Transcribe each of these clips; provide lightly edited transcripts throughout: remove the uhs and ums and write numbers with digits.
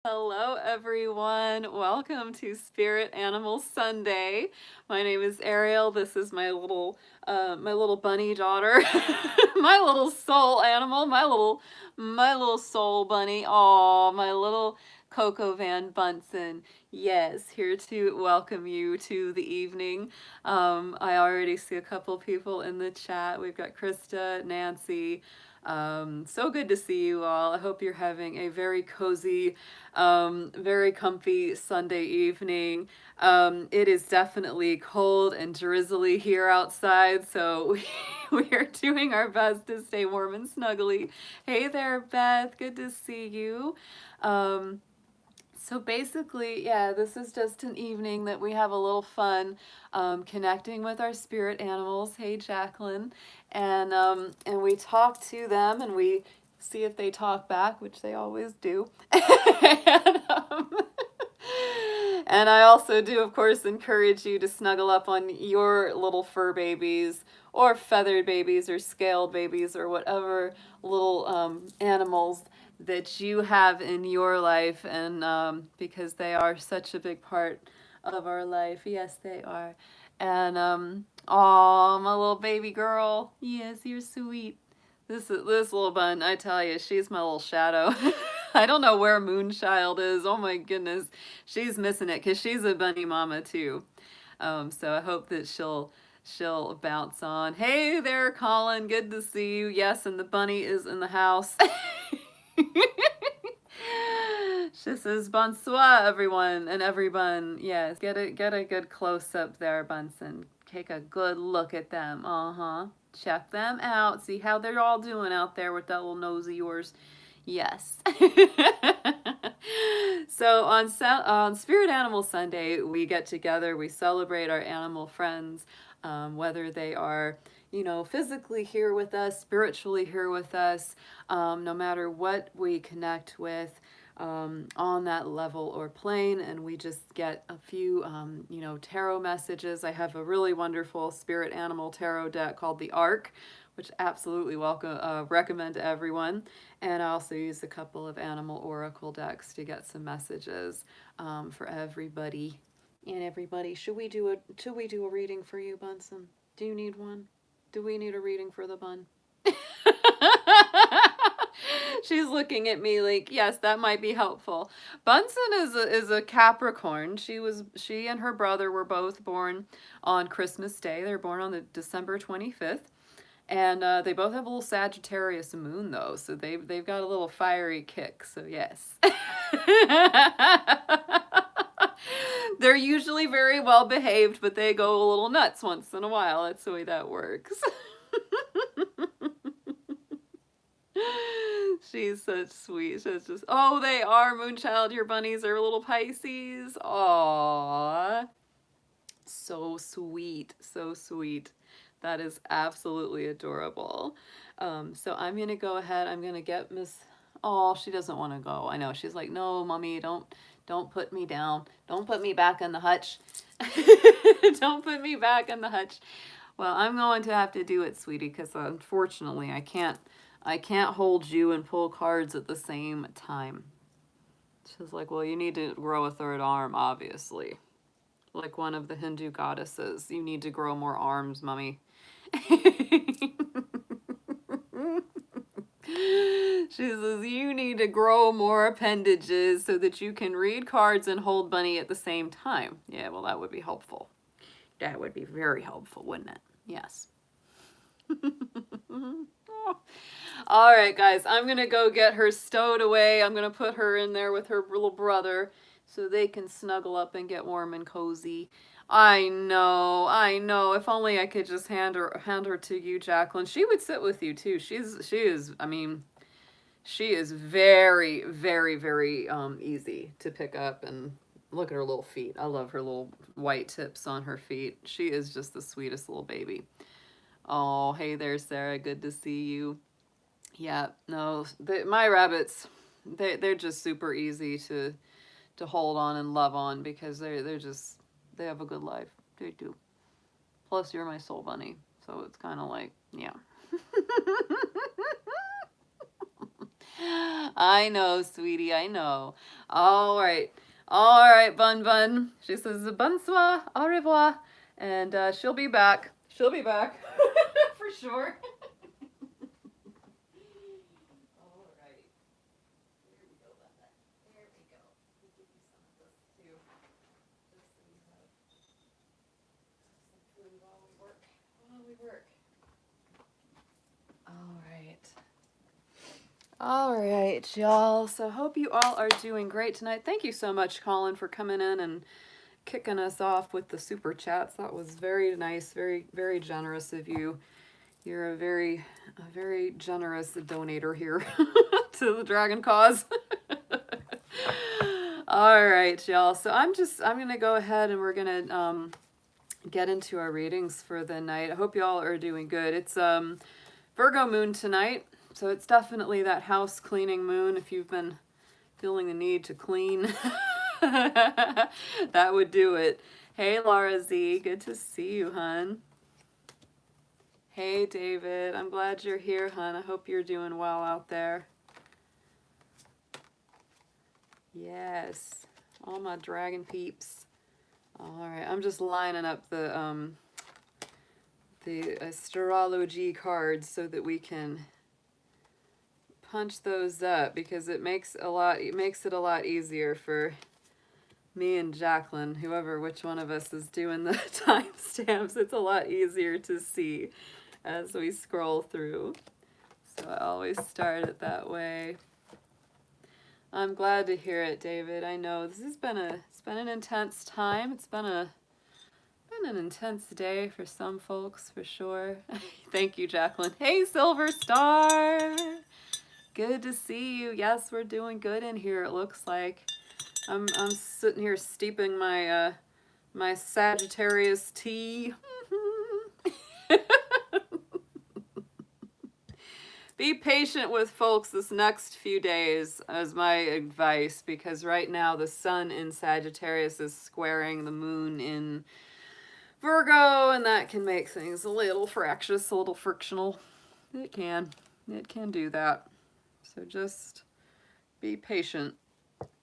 Hello everyone, welcome to Spirit Animal Sunday. My name is Ariel. This is my little bunny daughter, my little soul animal, my little soul bunny. Oh, my little Coco Van Bunsen. Yes, here to welcome you to the evening. I already see a couple people in the chat. We've got Krista, Nancy. So good to see you all. I hope you're having a very cozy, very comfy Sunday evening. It is definitely cold and drizzly here outside, so we are doing our best to stay warm and snuggly. Hey there, Beth. Good to see you. So basically, yeah, this is just an evening that we have a little fun connecting with our spirit animals. Hey, Jacqueline. And we talk to them and we see if they talk back, which they always do. and, and I also do, of course, encourage you to snuggle up on your little fur babies or feathered babies or scaled babies or whatever little animals that you have in your life, and because they are such a big part of our life. Yes, they are. And oh, my little baby girl. Yes, you're sweet. This little bun, I tell you, she's my little shadow. I don't know where Moonchild is. Oh my goodness, she's missing it because she's a bunny mama too. So I hope that she'll bounce on. Hey there, Colin. Good to see you. Yes, and the bunny is in the house. She says bonsoir, everyone and everyone. Yes, get a good close up there, Bunsen. Take a good look at them. Check them out. See how they're all doing out there with that little nose of yours. Yes. So on Spirit Animal Sunday, we get together. We celebrate our animal friends, whether they are physically here with us, spiritually here with us, no matter what we connect with on that level or plane, and we just get a few, tarot messages. I have a really wonderful spirit animal tarot deck called the Arc, which absolutely recommend to everyone. And I also use a couple of animal oracle decks to get some messages for everybody. And everybody, should we do a reading for you, Bunsen? Do you need one? Do we need a reading for the bun? She's looking at me like, yes, that might be helpful. Bunsen is a Capricorn. She and her brother were both born on Christmas Day. They're born on the December 25th. And they both have a little Sagittarius moon though, so they've got a little fiery kick. So yes. They're usually very well behaved, but they go a little nuts once in a while. That's the way that works. She's such sweet. She's just, oh, they are, Moonchild. Your bunnies are little Pisces. Aww. So sweet. So sweet. That is absolutely adorable. So I'm going to go ahead. I'm going to get Miss... Oh, she doesn't want to go. I know. She's like, no, Mommy, don't put me down. Don't put me back in the hutch. Don't put me back in the hutch. Well, I'm going to have to do it, sweetie, because unfortunately I can't hold you and pull cards at the same time. She's like, well, you need to grow a third arm, obviously. Like one of the Hindu goddesses. You need to grow more arms, Mommy. She says, you need to grow more appendages so that you can read cards and hold Bunny at the same time. Yeah, well, that would be helpful. That would be very helpful, wouldn't it? Yes. All right, guys, I'm going to go get her stowed away. I'm going to put her in there with her little brother so they can snuggle up and get warm and cozy. I know. If only I could just hand her to you, Jacqueline. She would sit with you too. She is very, very, very easy to pick up, and look at her little feet. I love her little white tips on her feet. She is just the sweetest little baby. Oh, hey there, Sarah. Good to see you. Yeah, no, my rabbits, they're just super easy to hold on and love on because they have a good life. They do. Plus, you're my soul bunny, so it's kind of like, yeah. I know, sweetie, I know. All right. All right, Bun Bun. She says, bonsoir, au revoir. And she'll be back. She'll be back. For sure. All right. There we go, Bun Bun. There we go. We'll give you some of this, too. Just so you have some food while we work. While we work. All right. All right, y'all. So hope you all are doing great tonight. Thank you so much, Colin, for coming in and kicking us off with the super chats. That was very nice, very, very generous of you. You're a very generous donator here to the Dragon Cause. All right, y'all. So I'm gonna go ahead and we're gonna get into our readings for the night. I hope y'all are doing good. It's Virgo moon tonight. So it's definitely that house cleaning moon. If you've been feeling the need to clean, that would do it. Hey, Laura Z, good to see you, hun. Hey, David, I'm glad you're here, hun. I hope you're doing well out there. Yes, all my dragon peeps. All right, I'm just lining up the astrology cards so that we can punch those up, because it makes it a lot easier for me and Jacqueline, which one of us is doing the timestamps. It's a lot easier to see as we scroll through. So I always start it that way. I'm glad to hear it, David. I know this has been an intense time. It's been an intense day for some folks, for sure. Thank you, Jacqueline. Hey, Silver Star. Good to see you. Yes, we're doing good in here, it looks like. I'm sitting here steeping my my Sagittarius tea. Be patient with folks this next few days as my advice, because right now the sun in Sagittarius is squaring the moon in Virgo, and that can make things a little fractious, a little frictional. It can do that. So just be patient.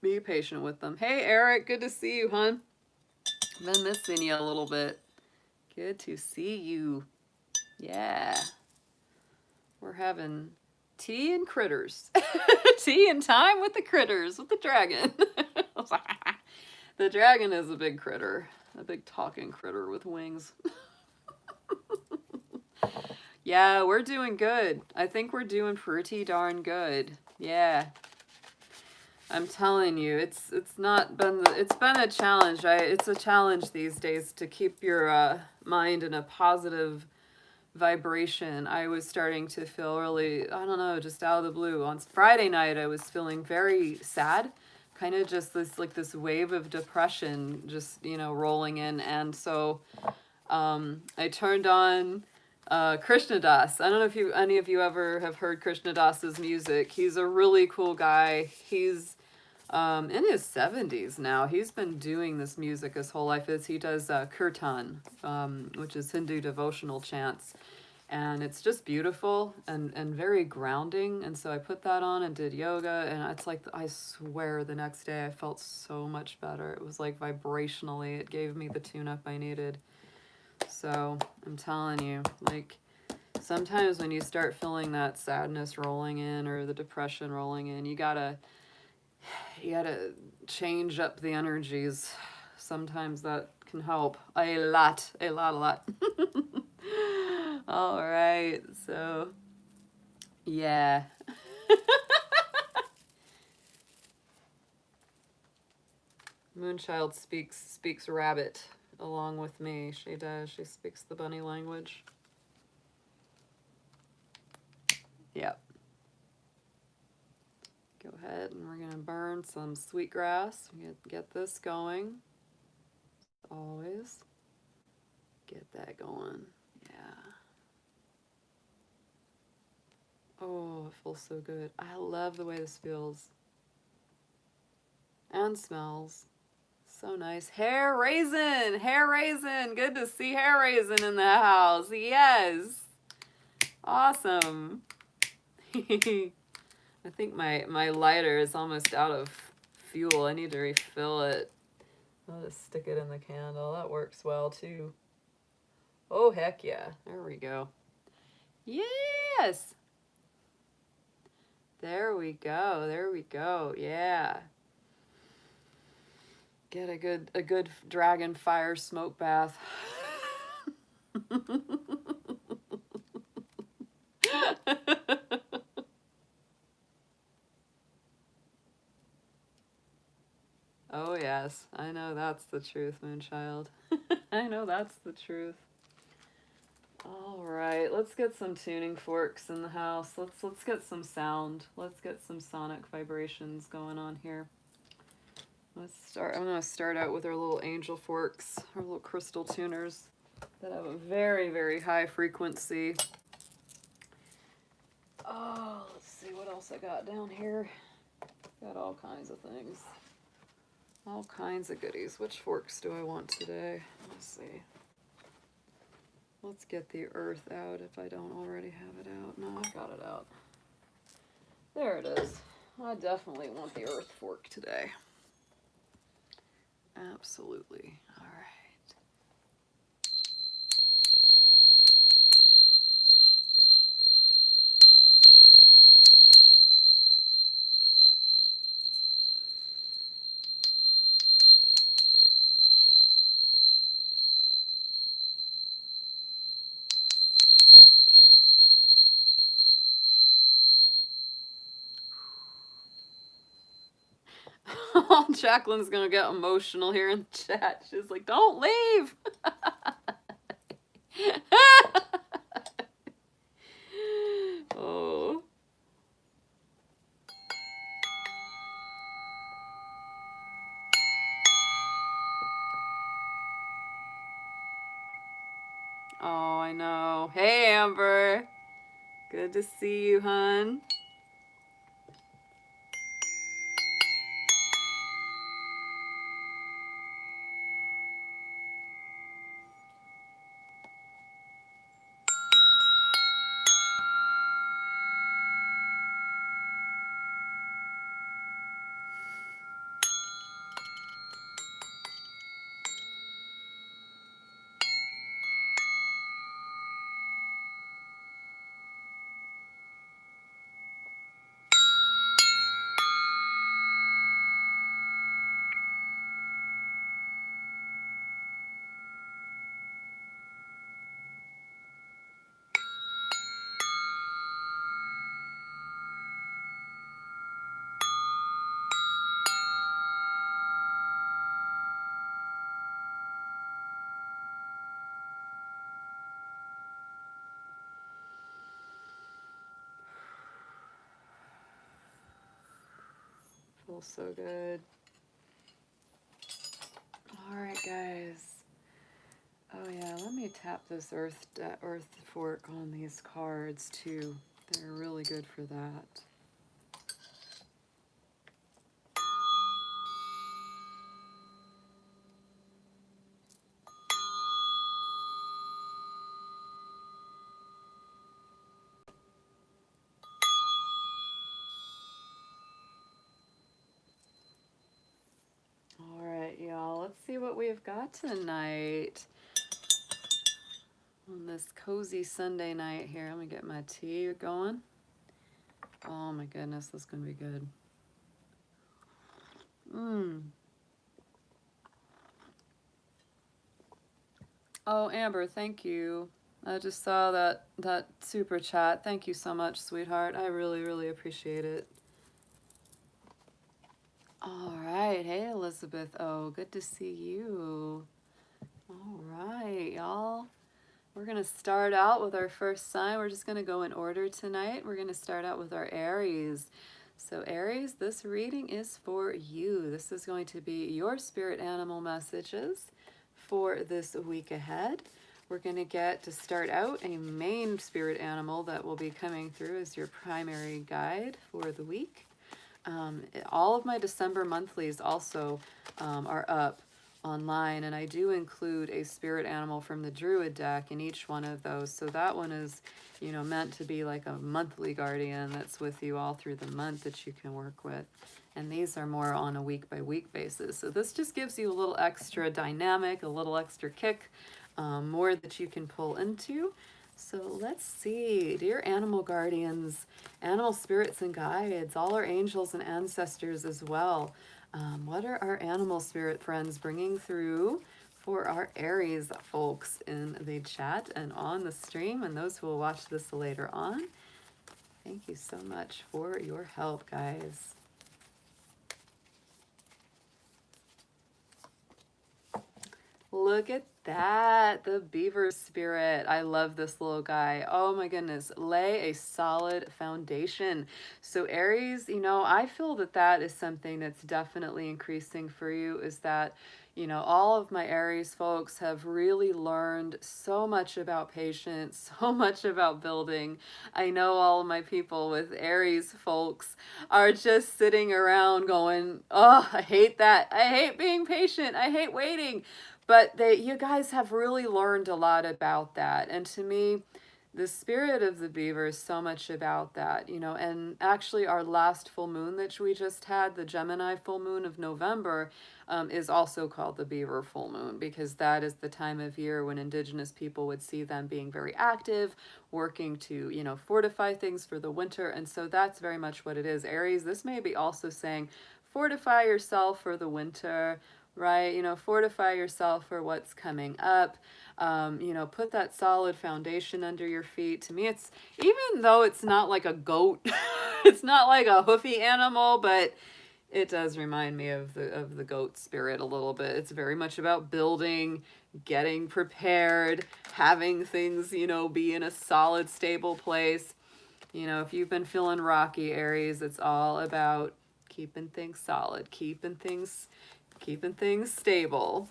Be patient with them. Hey, Eric, good to see you, hun. Been missing you a little bit. Good to see you. Yeah. We're having tea and critters. Tea and time with the critters, with the dragon. The dragon is a big critter. A big talking critter with wings. Yeah, we're doing good. I think we're doing pretty darn good. Yeah. I'm telling you, it's been a challenge. It's a challenge these days to keep your mind in a positive vibration. I was starting to feel really, I don't know, just out of the blue. On Friday night, I was feeling very sad, kind of just this wave of depression just, rolling in. And so I turned on Krishna Das. I don't know if any of you ever have heard Krishna Das's music. He's a really cool guy. He's in his 70s now. He's been doing this music his whole life. He does kirtan, which is Hindu devotional chants. And it's just beautiful and very grounding. And so I put that on and did yoga. And it's like, I swear the next day I felt so much better. It was like vibrationally, it gave me the tune-up I needed. So I'm telling you, like, sometimes when you start feeling that sadness rolling in or the depression rolling in, you gotta change up the energies. Sometimes that can help a lot. All right, so yeah. Moonchild speaks rabbit along with me. She does. She speaks the bunny language. Yep. Go ahead and we're gonna burn some sweetgrass. Get this going. Always get that going. Yeah. Oh, it feels so good. I love the way this feels and smells. So nice. Hair Raisin. Good to see Hair Raisin in the house. Yes. Awesome. I think my lighter is almost out of fuel. I need to refill it. I'll just stick it in the candle. That works well too. Oh, heck yeah. There we go. Yes! There we go. There we go. Yeah. Get a good dragon fire smoke bath. Oh yes, I know that's the truth, Moonchild. I know that's the truth. All right, let's get some tuning forks in the house. Let's get some sound. Let's get some sonic vibrations going on here. Let's start. I'm gonna start out with our little angel forks, our little crystal tuners that have a very, very high frequency. Oh, let's see what else I got down here. Got all kinds of things. All kinds of goodies. Which forks do I want today? Let's see. Let's get the earth out if I don't already have it out. No, I've got it out. There it is. I definitely want the earth fork today. Absolutely. All right. Jacqueline's gonna get emotional here in the chat. She's like, don't leave. Oh. Oh, I know. Hey, Amber. Good to see you, hun. Feels so good. All right, guys. Oh yeah, let me tap this earth fork on these cards too. They're really good for that. All right, y'all. Let's see what we've got tonight on this cozy Sunday night here. Let me get my tea going. Oh my goodness, this is gonna be good. Oh, Amber, thank you. I just saw that super chat. Thank you so much, sweetheart. I really, really appreciate it. All right. Hey, Elizabeth. Oh, good to see you. All right, y'all. We're going to start out with our first sign. We're just going to go in order tonight. We're going to start out with our Aries. So Aries, this reading is for you. This is going to be your spirit animal messages for this week ahead. We're going to get to start out a main spirit animal that will be coming through as your primary guide for the week. All of my December monthlies also are up online, and I do include a spirit animal from the Druid deck in each one of those. So that one is, you know, meant to be like a monthly guardian that's with you all through the month that you can work with. And these are more on a week-by-week basis. So this just gives you a little extra dynamic, a little extra kick, more that you can pull into. So let's see, dear animal guardians, animal spirits and guides, all our angels and ancestors as well. What are our animal spirit friends bringing through for our Aries folks in the chat and on the stream, and those who will watch this later on? Thank you so much for your help, guys. Look at that, the beaver spirit. I love this little guy. Oh my goodness, lay a solid foundation. So Aries, you know, I feel that that is something that's definitely increasing for you, is that, you know, all of my Aries folks have really learned so much about patience, so much about building. I know all of my people with Aries folks are just sitting around going, oh, I hate that. I hate being patient. I hate waiting. But you guys have really learned a lot about that. And to me, the spirit of the beaver is so much about that, you know. And actually our last full moon that we just had, the Gemini full moon of November, is also called the beaver full moon, because that is the time of year when indigenous people would see them being very active, working to, you know, fortify things for the winter. And so that's very much what it is. Aries, this may be also saying, fortify yourself for the winter, right? You know, fortify yourself for what's coming up. You know, put that solid foundation under your feet. To me, it's, even though it's not like a goat, it's not like a hoofy animal, but it does remind me of the goat spirit a little bit. It's very much about building, getting prepared, having things, you know, be in a solid, stable place. You know, if you've been feeling rocky, Aries, it's all about keeping things solid, keeping things stable,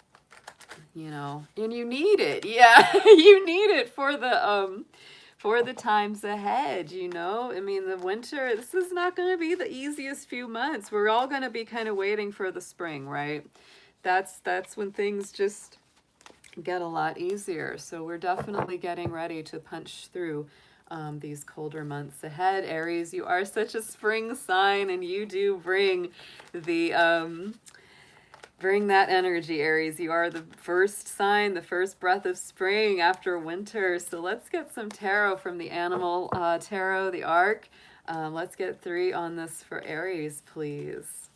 you know, and you need it. Yeah, you need it for the times ahead, you know. I mean, the winter, this is not going to be the easiest few months. We're all going to be kind of waiting for the spring, right? That's when things just get a lot easier. So we're definitely getting ready to punch through these colder months ahead. Aries, you are such a spring sign, and you do bring the bring that energy, Aries. You are the first sign, the first breath of spring after winter. So let's get some tarot from the animal tarot, the arc. Let's get 3 on this for Aries, please.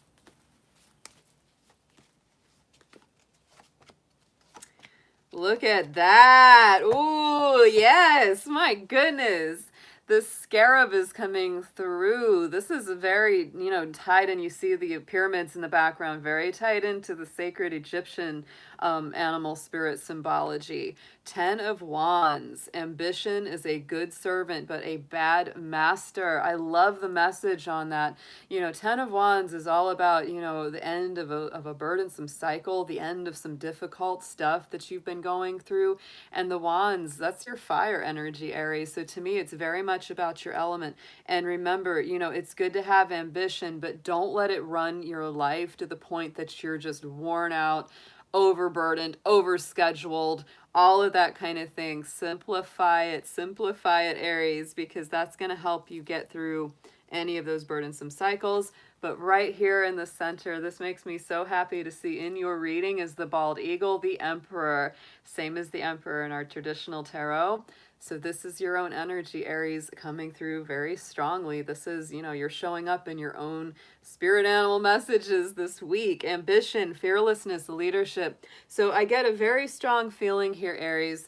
Look at that. Ooh, yes. My goodness. The scarab is coming through. This is very, you know, tied in. You see the pyramids in the background, very tied into the sacred Egyptian animal spirit symbology. 10 of Wands. Ambition is a good servant, but a bad master. I love the message on that. You know, 10 of Wands is all about, you know, the end of a burdensome cycle, the end of some difficult stuff that you've been going through. And the Wands, that's your fire energy, Aries. So to me, it's very much about your element. And remember, you know, it's good to have ambition, but don't let it run your life to the point that you're just worn out, overburdened, overscheduled, all of that kind of thing. Simplify it, Aries, because that's going to help you get through any of those burdensome cycles. But right here in the center, this makes me so happy to see in your reading, is the bald eagle, the Emperor, same as the Emperor in our traditional tarot. So this is your own energy, Aries, coming through very strongly. This is, you know, you're showing up in your own spirit animal messages this week. Ambition, fearlessness, leadership. So I get a very strong feeling here, Aries,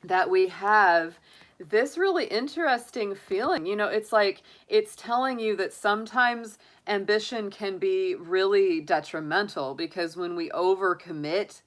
that we have this really interesting feeling. You know, it's like it's telling you that sometimes ambition can be really detrimental, because when we overcommit,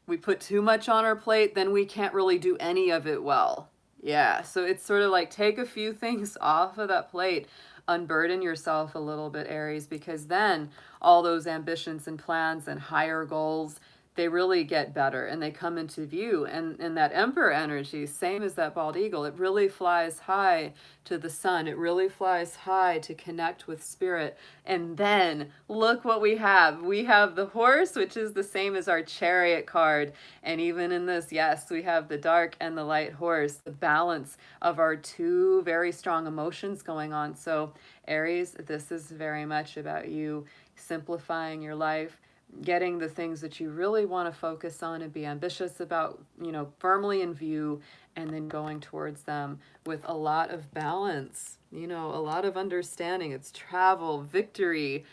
we put too much on our plate, then we can't really do any of it well. Yeah, so it's sort of like, take a few things off of that plate, unburden yourself a little bit, Aries, because then all those ambitions and plans and higher goals, they really get better and they come into view. And that Emperor energy, same as that bald eagle, it really flies high to the sun. It really flies high to connect with spirit. And then look what we have. We have the horse, which is the same as our chariot card. And even in this, yes, we have the dark and the light horse, the balance of our two very strong emotions going on. So Aries, this is very much about you simplifying your life, getting the things that you really want to focus on and be ambitious about, you know, firmly in view, and then going towards them with a lot of balance, you know, a lot of understanding. It's travel, victory,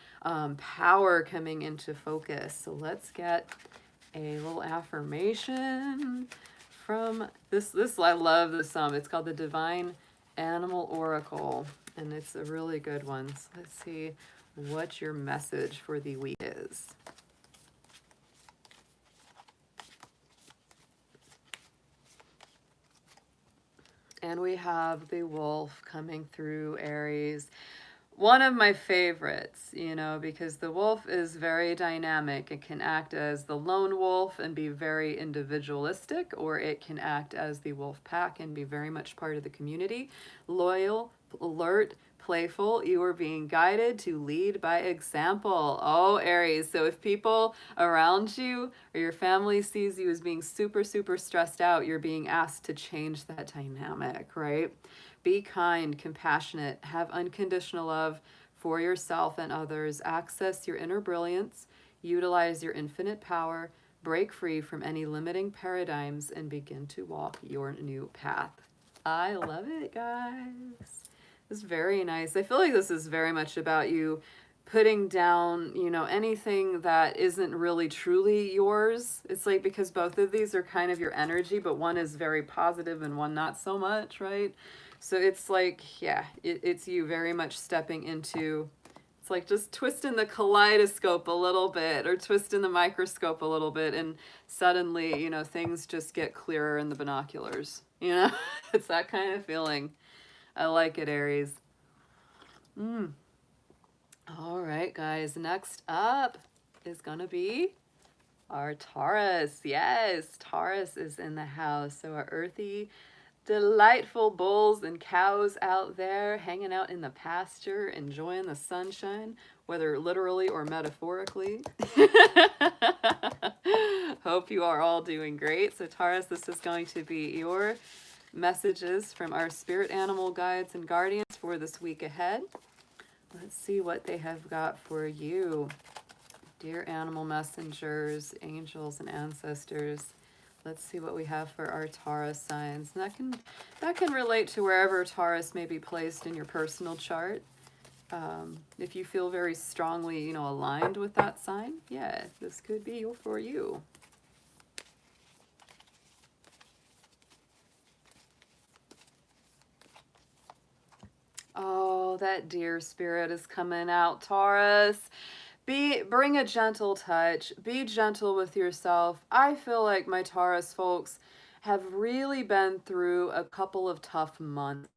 power coming into focus. So let's get a little affirmation from this. I love this. It's called the Divine Animal Oracle, and it's a really good one. So let's see what your message for the week is. And we have the wolf coming through, Aries. One of my favorites, you know, because the wolf is very dynamic. It can act as the lone wolf and be very individualistic, or it can act as the wolf pack and be very much part of the community. Loyal, alert, playful. You are being guided to lead by example. Oh, Aries. So if people around you or your family sees you as being super, super stressed out, you're being asked to change that dynamic, right? Be kind, compassionate, have unconditional love for yourself and others. Access your inner brilliance, utilize your infinite power, break free from any limiting paradigms, and begin to walk your new path. I love it, guys. It's very nice. I feel like this is very much about you putting down, you know, anything that isn't really truly yours. It's like, because both of these are kind of your energy, but one is very positive and one not so much, right? So it's like, yeah, it's you very much stepping into, it's like just twisting the kaleidoscope a little bit or twisting the microscope a little bit, and suddenly, you know, things just get clearer in the binoculars, you know? It's that kind of feeling. I like it, Aries. All right, guys. Next up is going to be our Taurus. Yes, Taurus is in the house. So our earthy, delightful bulls and cows out there hanging out in the pasture, enjoying the sunshine, whether literally or metaphorically. Hope you are all doing great. So Taurus, this is going to be your messages from our spirit animal guides and guardians for this week ahead. Let's see what they have got for you. Dear animal messengers, angels, and ancestors. Let's see what we have for our Taurus signs. And that can relate to wherever Taurus may be placed in your personal chart. If you feel very strongly, you know, aligned with that sign, yeah, this could be for you. Oh, that deer spirit is coming out, Taurus. Bring a gentle touch. Be gentle with yourself. I feel like my Taurus folks have really been through a couple of tough months.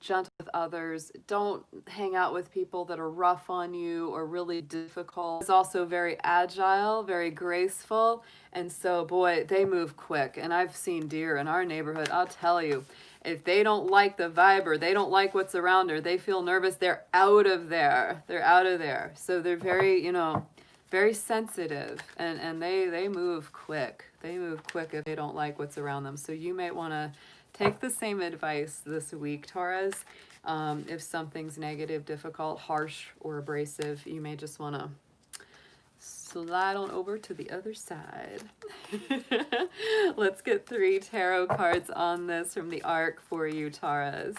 Gentle with others. Don't hang out with people that are rough on you or really difficult. It's also very agile, very graceful. And so, boy, they move quick. And I've seen deer in our neighborhood. I'll tell you, if they don't like the vibe or they don't like what's around her, they feel nervous, they're out of there. They're out of there. So they're very, you know, very sensitive, and they move quick. They move quick if they don't like what's around them. So you might want to take the same advice this week, Taurus. If something's negative, difficult, harsh, or abrasive, you may just want to slide on over to the other side. Let's get 3 tarot cards on this from the Arc for you, Taurus.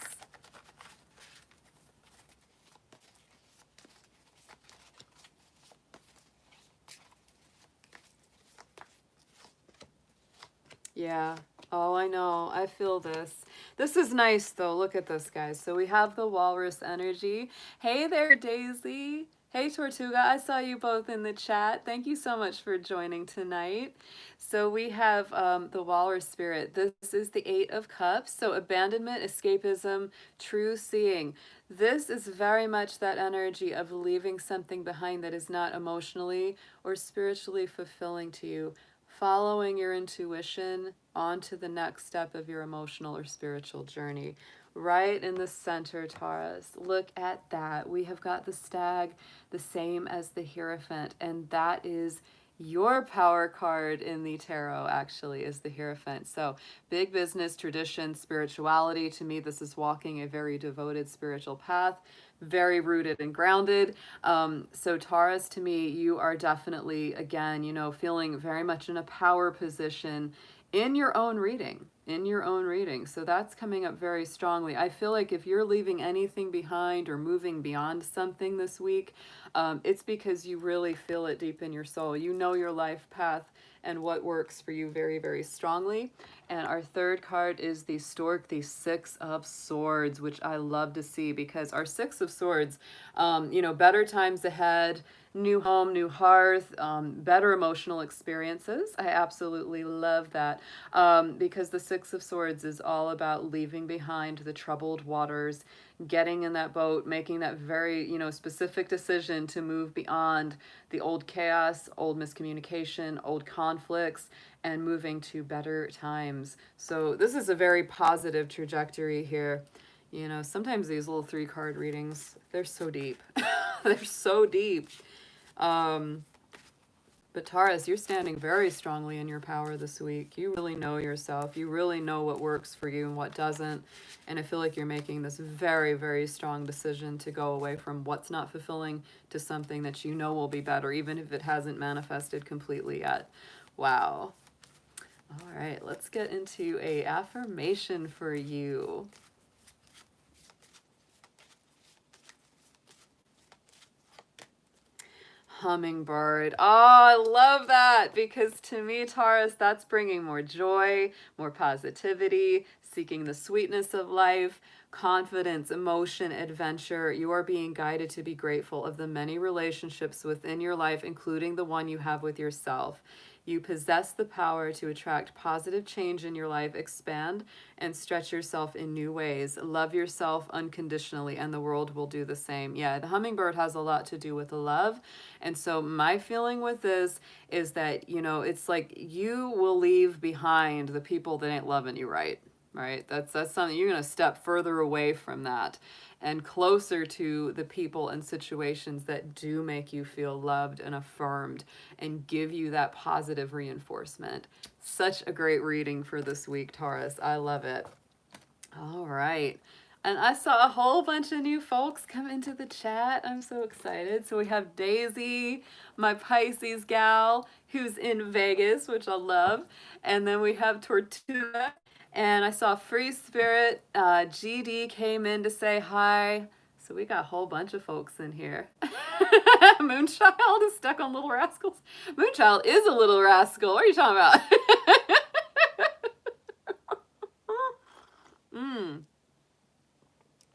Yeah. Oh, I know. I feel this. This is nice, though. Look at this, guys. So we have the walrus energy. Hey there, Daisy. Hey, Tortuga. I saw you both in the chat. Thank you so much for joining tonight. So we have the walrus spirit. This is the 8 of Cups. So abandonment, escapism, true seeing. This is very much that energy of leaving something behind that is not emotionally or spiritually fulfilling to you. following your intuition onto the next step of your emotional or spiritual journey. Right in the center, Taurus. Look at that. We have got the stag, the same as the Hierophant, and that is your power card in the tarot, actually, is the Hierophant. So big business, tradition, spirituality. To me, this is walking a very devoted spiritual path, very rooted and grounded. So Taurus, to me, you are definitely, again, you know, feeling very much in a power position in your own reading. So that's coming up very strongly. I feel like if you're leaving anything behind or moving beyond something this week, it's because you really feel it deep in your soul. You know your life path and what works for you very, very strongly. And our third card is the Stork, the Six of Swords, which I love to see, because our Six of Swords, you know, better times ahead, new home, new hearth, better emotional experiences. I absolutely love that, because the Six of Swords is all about leaving behind the troubled waters, getting in that boat, making that very, you know, specific decision to move beyond the old chaos, old miscommunication, old conflicts, and moving to better times. So this is a very positive trajectory here. You know, sometimes these little 3-card readings, they're so deep. They're so deep. But Taurus, you're standing very strongly in your power this week. You really know yourself. You really know what works for you and what doesn't. And I feel like you're making this very, very strong decision to go away from what's not fulfilling to something that you know will be better, even if it hasn't manifested completely yet. Wow. All right, let's get into a affirmation for you. Hummingbird. Oh, I love that, because to me, Taurus, that's bringing more joy, more positivity, seeking the sweetness of life, confidence, emotion, adventure. You are being guided to be grateful of the many relationships within your life, including the one you have with yourself. You possess the power to attract positive change in your life, expand and stretch yourself in new ways. Love yourself unconditionally, and the world will do the same. Yeah, the hummingbird has a lot to do with love. And so my feeling with this is that, you know, it's like you will leave behind the people that ain't loving you right. Right? That's something you're going to step further away from that and closer to the people and situations that do make you feel loved and affirmed and give you that positive reinforcement. Such a great reading for this week, Taurus. I love it. All right. And I saw a whole bunch of new folks come into the chat. I'm so excited. So we have Daisy, my Pisces gal, who's in Vegas, which I love. And then we have Tortuga. And I saw Free Spirit. GD came in to say hi. So we got a whole bunch of folks in here. Moonchild is stuck on Little Rascals. Moonchild is a little rascal. What are you talking about?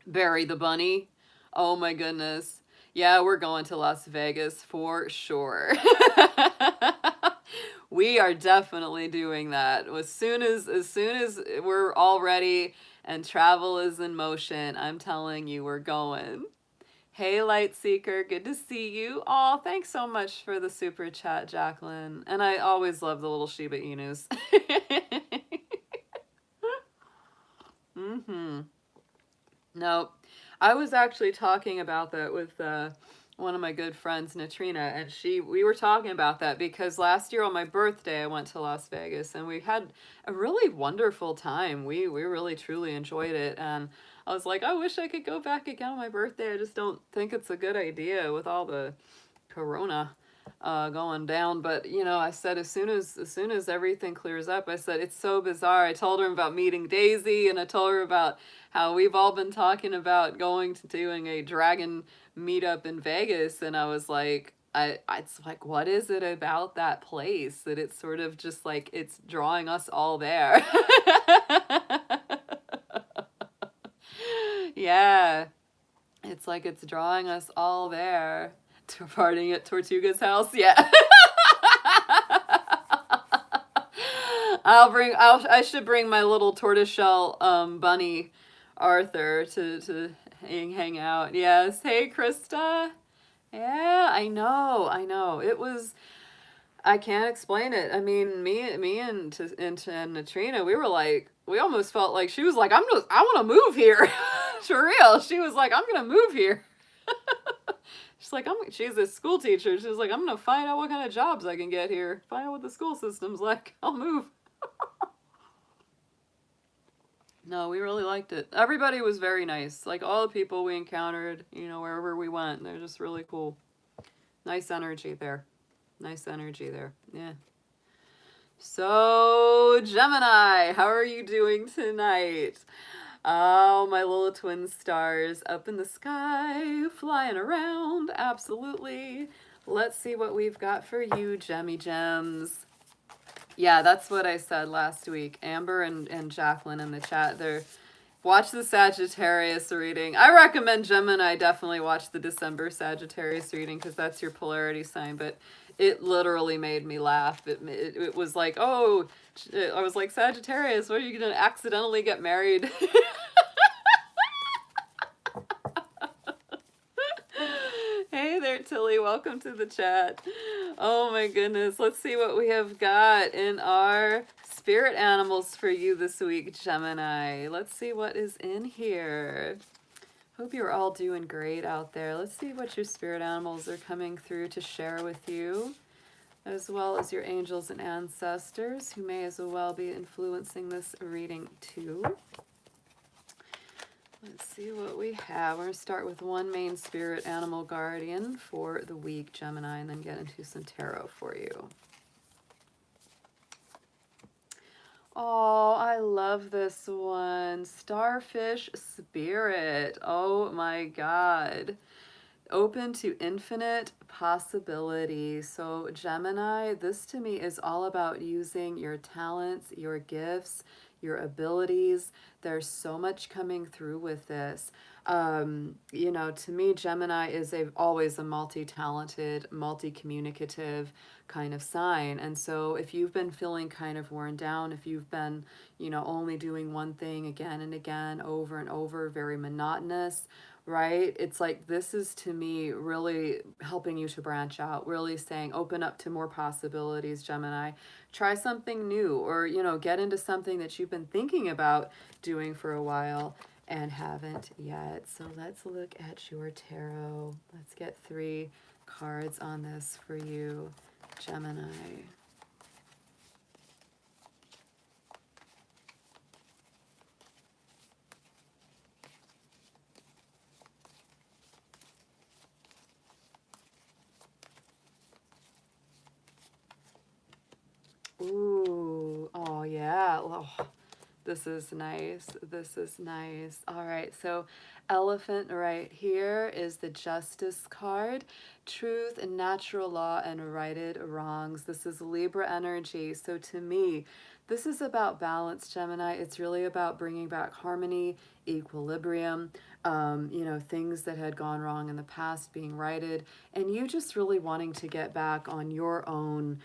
Barry the Bunny. Oh my goodness. Yeah, we're going to Las Vegas for sure. We are definitely doing that. As soon as we're all ready and travel is in motion, I'm telling you, we're going. Hey, Light Seeker, good to see you. Oh, thanks so much for the super chat, Jacqueline. And I always love the little Shiba Inus. Nope. I was actually talking about that with one of my good friends, Natrina, and we were talking about that because last year on my birthday I went to Las Vegas and we had a really wonderful time. We really truly enjoyed it, and I was like, I wish I could go back again on my birthday. I just don't think it's a good idea with all the corona going down. But you know, I said as soon as everything clears up, I said it's so bizarre. I told her about meeting Daisy, and I told her about how we've all been talking about going to doing a dragon meetup in Vegas, and I was like, it's like, what is it about that place that it's sort of just like it's drawing us all there? Yeah, it's like it's drawing us all there to partying at Tortuga's house. Yeah. I should bring my little tortoiseshell bunny Arthur to hang out. Yes. Hey, Krista. Yeah, I know. It was I can't explain it. I mean, me and Natrina, we were like, we almost felt like she was like, I want to move here. For real. She was like, I'm gonna move here. She's like, she's a school teacher. She's like, I'm gonna find out what kind of jobs I can get here. Find out what the school system's like. I'll move. No, we really liked it. Everybody was very nice. Like all the people we encountered, wherever we went, they're just really cool. Nice energy there. Nice energy there. Yeah. So, Gemini, how are you doing tonight? Oh, my little twin stars up in the sky, flying around. Absolutely. Let's see what we've got for you, Gemmy Gems. Yeah, that's what I said last week. Amber and Jacqueline in the chat, watch the Sagittarius reading. I recommend Gemini definitely watch the December Sagittarius reading because that's your polarity sign, but it literally made me laugh. It was like, oh, I was like, Sagittarius, what are you going to accidentally get married? Hey there, Tilly. Welcome to the chat. Oh my goodness. Let's see what we have got in our spirit animals for you this week, Gemini. Let's see what is in here. Hope you're all doing great out there. Let's see what your spirit animals are coming through to share with you, as well as your angels and ancestors who may as well be influencing this reading too. Let's see what we have. We're going to start with one main spirit animal guardian for the week, Gemini, and then get into some tarot for you. Oh, I love this one. Starfish spirit. Oh my God. Open to infinite possibility. So Gemini, this to me is all about using your talents, your gifts, your abilities. There's so much coming through with this. To me, Gemini is always a multi-talented, multi-communicative kind of sign. And so if you've been feeling kind of worn down, if you've been, only doing one thing again and again, over and over, very monotonous, right? It's like this is to me really helping you to branch out, really saying open up to more possibilities, Gemini. Try something new or, get into something that you've been thinking about doing for a while and haven't yet. So let's look at your tarot. Let's get 3 cards on this for you, Gemini. Ooh, oh yeah. Oh, this is nice. This is nice. All right, so elephant right here is the Justice card. Truth and natural law and righted wrongs. This is Libra energy. So to me, this is about balance, Gemini. It's really about bringing back harmony, equilibrium, things that had gone wrong in the past being righted, and you just really wanting to get back on your own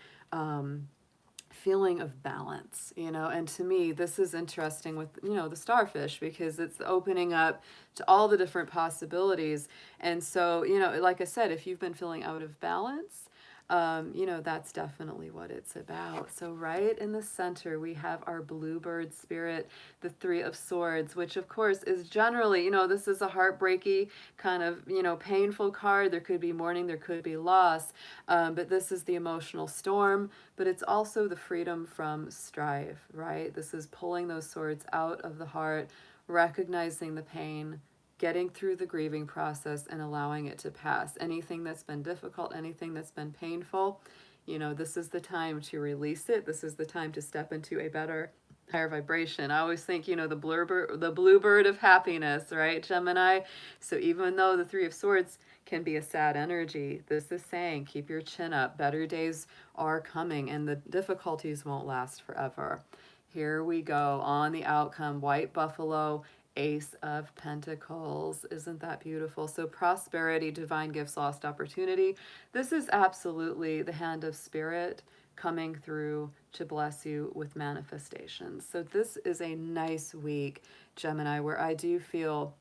feeling of balance, and to me this is interesting with the starfish because it's opening up to all the different possibilities. And so like I said, if you've been feeling out of balance, that's definitely what it's about. So right in the center we have our bluebird spirit, the 3 of Swords, which of course is generally, this is a heartbreaky kind of, painful card. There could be mourning, there could be loss, but this is the emotional storm, but it's also the freedom from strife, right? This is pulling those swords out of the heart, recognizing the pain, getting through the grieving process and allowing it to pass. Anything that's been difficult, anything that's been painful, this is the time to release it. This is the time to step into a better, higher vibration. I always think, the bluebird of happiness, right, Gemini? So even though the 3 of Swords can be a sad energy, this is saying keep your chin up. Better days are coming and the difficulties won't last forever. Here we go on the outcome. White buffalo, Ace of Pentacles. Isn't that beautiful? So prosperity, divine gifts, lost opportunity. This is absolutely the hand of spirit coming through to bless you with manifestations. So this is a nice week, Gemini, where I do feel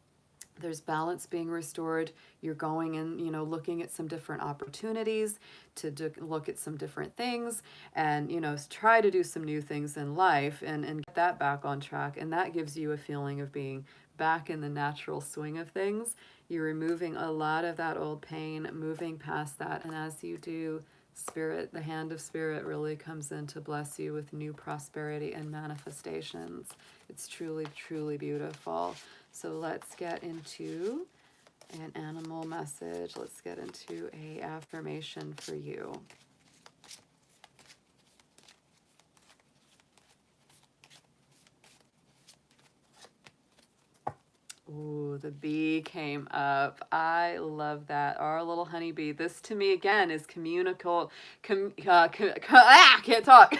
There's balance being restored. You're going and, you know, looking at some different opportunities to look at some different things and, you know, try to do some new things in life and get that back on track. And that gives you a feeling of being back in the natural swing of things. You're removing a lot of that old pain, moving past that. And as you do, Spirit, the hand of Spirit really comes in to bless you with new prosperity and manifestations. It's truly, truly beautiful. So let's get into an animal message. Let's get into a affirmation for you. Ooh, the bee came up. I love that. Our little honeybee. This to me again is communicable. Can't talk.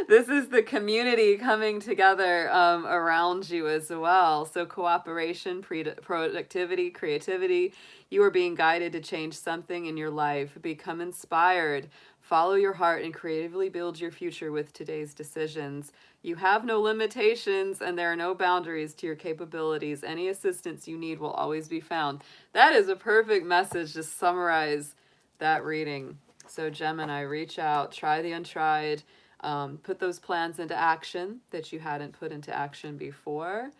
This is the community coming together around you as well. So cooperation, productivity, creativity. You are being guided to change something in your life. Become inspired. Follow your heart and creatively build your future with today's decisions. You have no limitations and there are no boundaries to your capabilities. Any assistance you need will always be found. That is a perfect message to summarize that reading. So Gemini, reach out, try the untried, put those plans into action that you hadn't put into action before,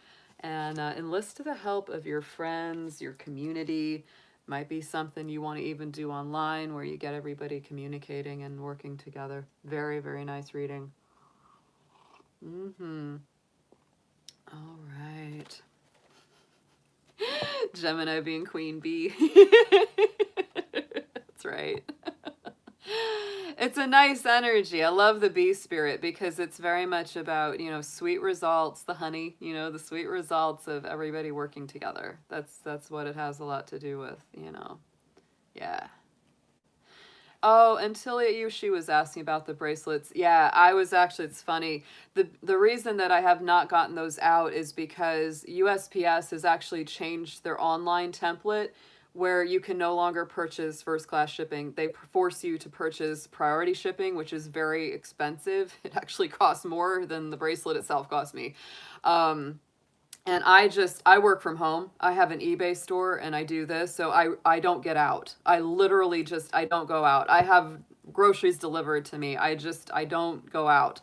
and enlist the help of your friends, your community. Might be something you want to even do online where you get everybody communicating and working together. Very, very nice reading. All right. Gemini being queen bee. That's right. It's a nice energy. I love the bee spirit because it's very much about, you know, sweet results, the honey, you know, the sweet results of everybody working together. That's what it has a lot to do with, you know. Yeah. Oh, and Tilia, she was asking about the bracelets. Yeah, I was actually, it's funny. The reason that I have not gotten those out is because USPS has actually changed their online template where you can no longer purchase first class shipping. They force you to purchase priority shipping, which is very expensive. It actually costs more than the bracelet itself cost me. And I work from home. I have an eBay store and I do this. So I don't get out. I literally I don't go out. I have groceries delivered to me. I don't go out.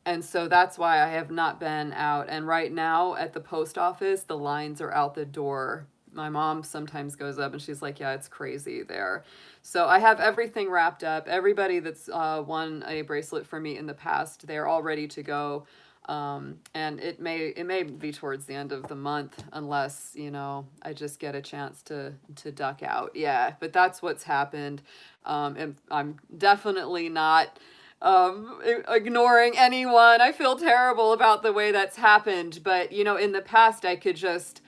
And so that's why I have not been out. And right now at the post office, the lines are out the door. My mom sometimes goes up and she's like, yeah, it's crazy there. So I have everything wrapped up. Everybody that's won a bracelet for me in the past, they're all ready to go. And it may be towards the end of the month unless, you know, I just get a chance to duck out. Yeah, but that's what's happened. And I'm definitely not ignoring anyone. I feel terrible about the way that's happened, but you know, in the past I could just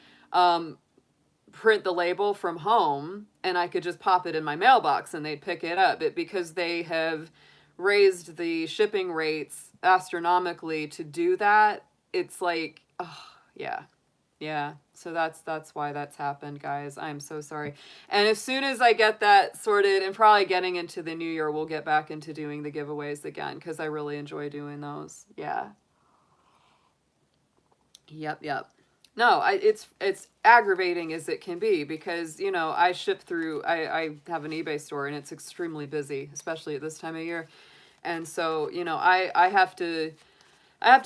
print the label from home and I could just pop it in my mailbox and they'd pick it up. But because they have raised the shipping rates astronomically to do that, it's like, oh, yeah. So that's why that's happened, guys. I'm so sorry. And as soon as I get that sorted, and probably getting into the new year, we'll get back into doing the giveaways again because I really enjoy doing those. Yeah. Yep. No, it's aggravating as it can be because, you know, I ship through, I have an eBay store and it's extremely busy, especially at this time of year. And so, you know, I have to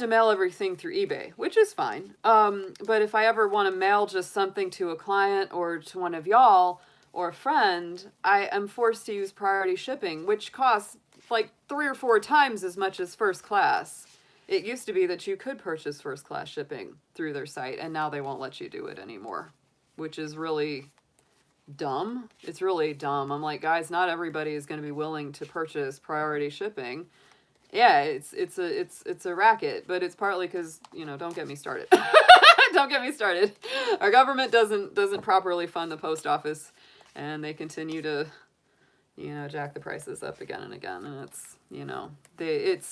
mail everything through eBay, which is fine. But if I ever want to mail just something to a client or to one of y'all or a friend, I am forced to use priority shipping, which costs like 3 or 4 times as much as first class. It used to be that you could purchase first class shipping through their site, and now they won't let you do it anymore, which is really dumb. It's really dumb. I'm like, guys, not everybody is going to be willing to purchase priority shipping. Yeah, it's a racket, but it's partly because, you know, don't get me started. Don't get me started. Our government doesn't properly fund the post office, and they continue to, you know, jack the prices up again and again, and it's, you know, it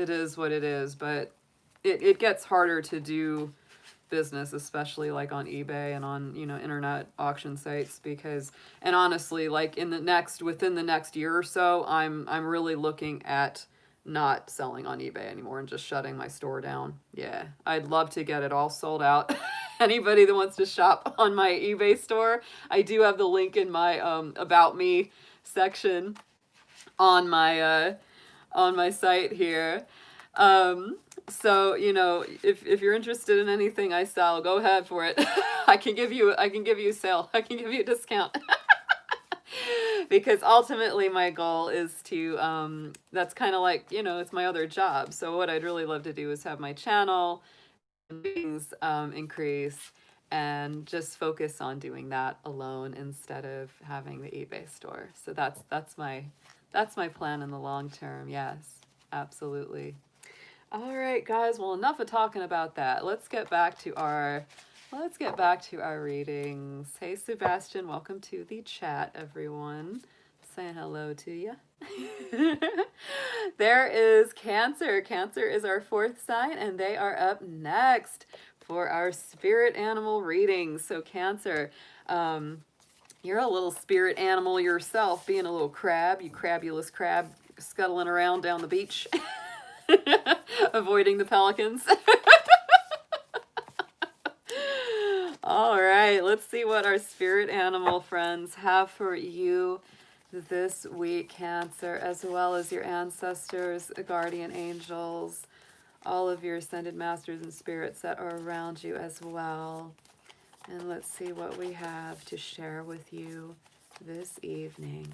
is what it is, but it gets harder to do business, especially like on eBay and on, you know, internet auction sites, because, and honestly, like within the next year or so, I'm really looking at not selling on eBay anymore and just shutting my store down. Yeah, I'd love to get it all sold out. Anybody that wants to shop on my eBay store, I do have the link in my about me section on my site here. So, you know, if you're interested in anything I sell, go ahead for it. I can give you a sale. I can give you a discount. Because ultimately my goal is to, that's kind of like, you know, it's my other job. So what I'd really love to do is have my channel things increase and just focus on doing that alone instead of having the eBay store. So that's my plan in the long term. Yes, absolutely. All right, guys. Well, enough of talking about that. Let's get back to our readings. Hey, Sebastian, welcome to the chat, everyone. Saying hello to you. There is Cancer. Cancer is our 4th sign, and they are up next for our spirit animal readings. So Cancer, you're a little spirit animal yourself, being a little crab, you crabulous crab scuttling around down the beach, avoiding the pelicans. All right, let's see what our spirit animal friends have for you this week, Cancer, as well as your ancestors, guardian angels, all of your ascended masters and spirits that are around you as well. And let's see what we have to share with you this evening.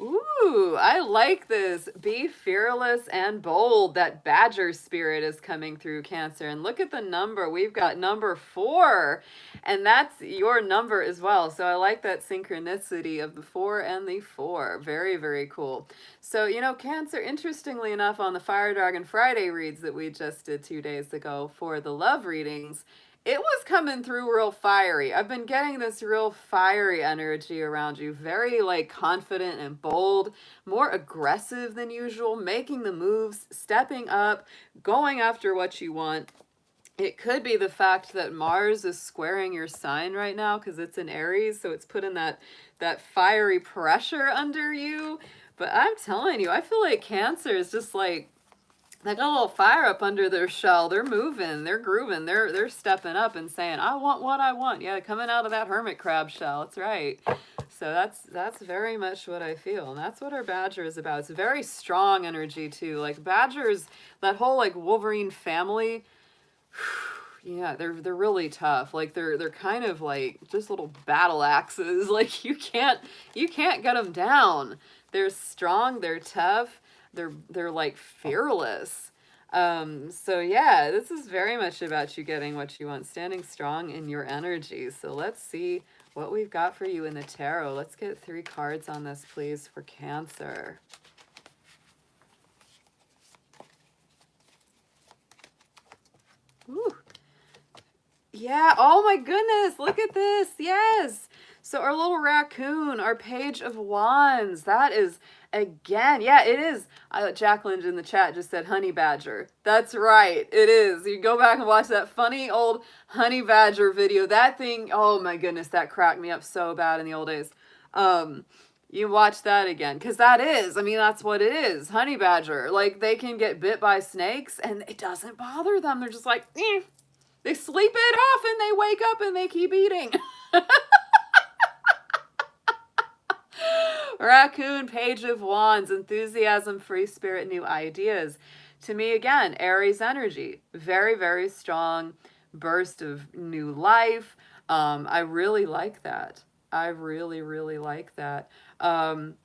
Ooh, I like this. Be fearless and bold. That badger spirit is coming through, Cancer. And look at the number. We've got number 4. And that's your number as well. So I like that synchronicity of the 4 and the 4. Very, very cool. So, you know, Cancer, interestingly enough, on the Fire Dragon Friday reads that we just did 2 days ago for the love readings, it was coming through real fiery. I've been getting this real fiery energy around you. Very like confident and bold, more aggressive than usual, making the moves, stepping up, going after what you want. It could be the fact that Mars is squaring your sign right now because it's in Aries, so it's putting that fiery pressure under you. But I'm telling you, I feel like Cancer is just like, they got a little fire up under their shell. They're moving, they're grooving, they're stepping up and saying, I want what I want. Yeah, coming out of that hermit crab shell. That's right. So that's very much what I feel. And that's what our badger is about. It's a very strong energy too. Like badgers, that whole like Wolverine family, yeah, they're really tough. Like they're kind of like just little battle axes. Like you can't get them down. They're strong, they're tough. They're like fearless. So yeah, this is very much about you getting what you want, standing strong in your energy. So let's see what we've got for you in the tarot. Let's get 3 cards on this, please, for Cancer. Ooh. Yeah, oh my goodness, look at this. Yes. So our little raccoon, our Page of Wands, that is, again, yeah, it is. Jacqueline in the chat just said honey badger. That's right, it is. You go back and watch that funny old honey badger video. That thing, oh my goodness, that cracked me up so bad in the old days. You watch that again, because that is, I mean, that's what it is, honey badger. Like, they can get bit by snakes, and it doesn't bother them. They're just like, eh. They sleep it off, and they wake up, and they keep eating. Raccoon, Page of Wands, enthusiasm, free spirit, new ideas. To me, again, Aries energy. Very, very strong burst of new life. I really like that. I really, really like that. And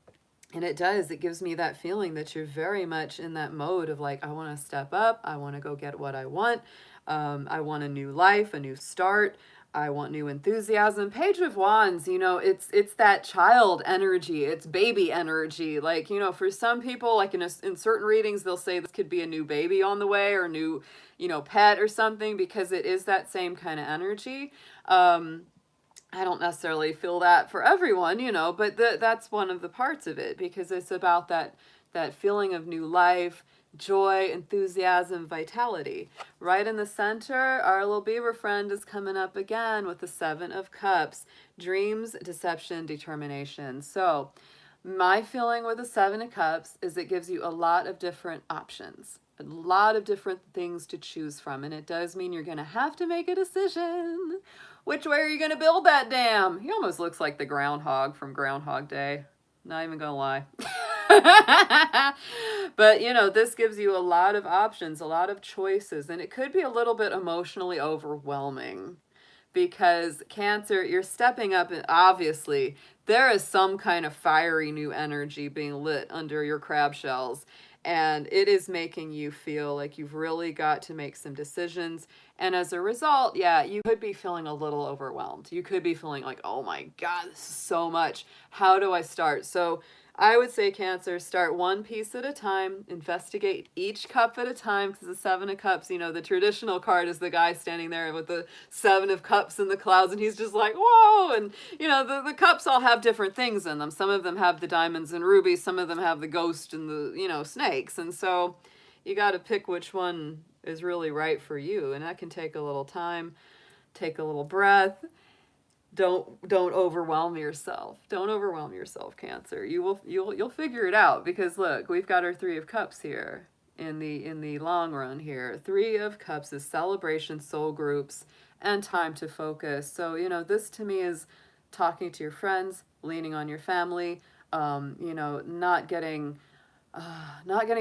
it does. It gives me that feeling that you're very much in that mode of like, I want to step up. I want to go get what I want. I want a new life, a new start. I want new enthusiasm. Page of Wands, you know, it's that child energy. It's baby energy. Like, you know, for some people, like in certain readings, they'll say this could be a new baby on the way or new, you know, pet or something, because it is that same kind of energy. I don't necessarily feel that for everyone, you know, but that's one of the parts of it, because it's about that feeling of new life, joy, enthusiasm, vitality. Right in the center, our little beaver friend is coming up again with the Seven of Cups. Dreams, deception, determination. So my feeling with the Seven of Cups is it gives you a lot of different options, a lot of different things to choose from. And it does mean you're going to have to make a decision. Which way are you going to build that dam? He almost looks like the groundhog from Groundhog Day. Not even going to lie. But, you know, this gives you a lot of options, a lot of choices, and it could be a little bit emotionally overwhelming because Cancer, you're stepping up and obviously there is some kind of fiery new energy being lit under your crab shells, and it is making you feel like you've really got to make some decisions. And as a result, yeah, you could be feeling a little overwhelmed. You could be feeling like, oh my God, this is so much. How do I start? So I would say, Cancer, start one piece at a time, investigate each cup at a time, because the Seven of Cups, you know, the traditional card is the guy standing there with the Seven of Cups in the clouds, and he's just like, whoa, and, you know, the cups all have different things in them. Some of them have the diamonds and rubies, some of them have the ghost and the, you know, snakes, and so you got to pick which one is really right for you, and that can take a little time, take a little breath. Don't overwhelm yourself. Don't overwhelm yourself, Cancer. You'll figure it out, because look, we've got our Three of Cups here in the long run here. Three of Cups is celebration, soul groups, and time to focus. So, you know, this to me is talking to your friends, leaning on your family, you know, not getting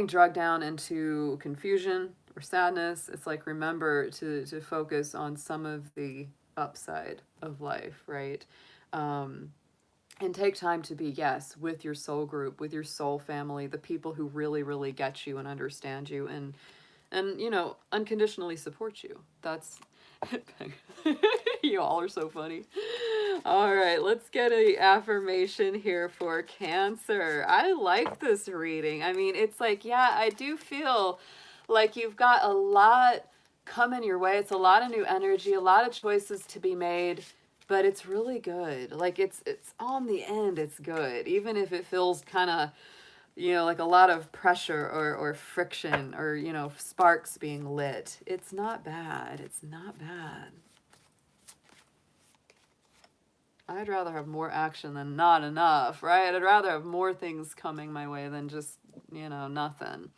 drugged down into confusion or sadness. It's like, remember to focus on some of the upside of life, right? And take time to be, yes, with your soul group, with your soul family, the people who really, really get you and understand you, and you know, unconditionally support you. That's you all are so funny. All right, let's get a affirmation here for Cancer. I like this reading. I mean, it's like, yeah, I do feel like you've got a lot coming your way. It's a lot of new energy, a lot of choices to be made, but it's really good. Like it's on the end, it's good. Even if it feels kind of, you know, like a lot of pressure or friction or, you know, sparks being lit. It's not bad. It's not bad. I'd rather have more action than not enough, right? I'd rather have more things coming my way than just, you know, nothing.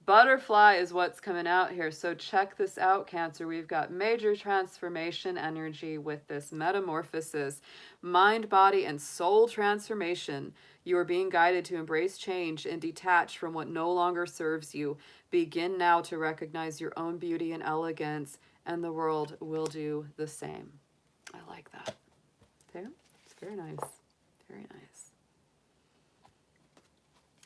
Butterfly is what's coming out here. So check this out, Cancer. We've got major transformation energy with this metamorphosis, mind, body, and soul transformation. You are being guided to embrace change and detach from what no longer serves you. Begin now to recognize your own beauty and elegance, and the world will do the same. I like that. Okay, it's very nice. Very nice.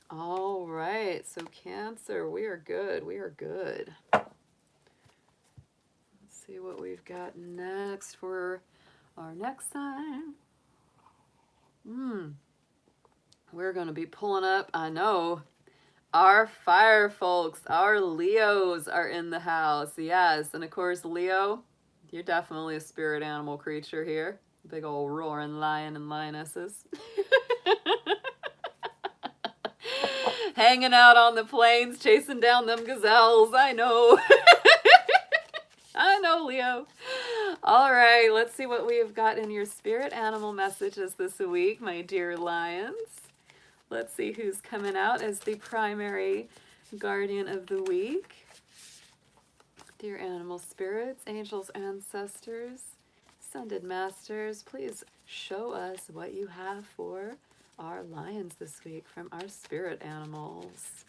All right, so Cancer, we are good. We are good. Let's see what we've got next for our next sign. We're going to be pulling up, I know, our fire folks, our Leos are in the house. Yes, and of course, Leo, you're definitely a spirit animal creature here. Big old roaring lion and lionesses. Hanging out on the plains, chasing down them gazelles. I know. I know, Leo. All right, let's see what we have got in your spirit animal messages this week, my dear lions. Let's see who's coming out as the primary guardian of the week. Dear animal spirits, angels, ancestors, ascended masters, please show us what you have for our lions this week from our spirit animals.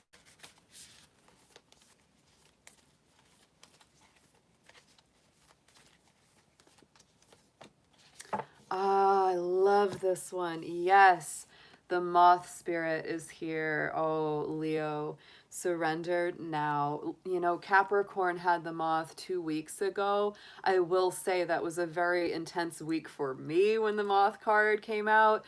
Ah, I love this one. Yes, the moth spirit is here. Oh, Leo, surrender now. You know, Capricorn had the moth 2 weeks ago. I will say that was a very intense week for me when the moth card came out.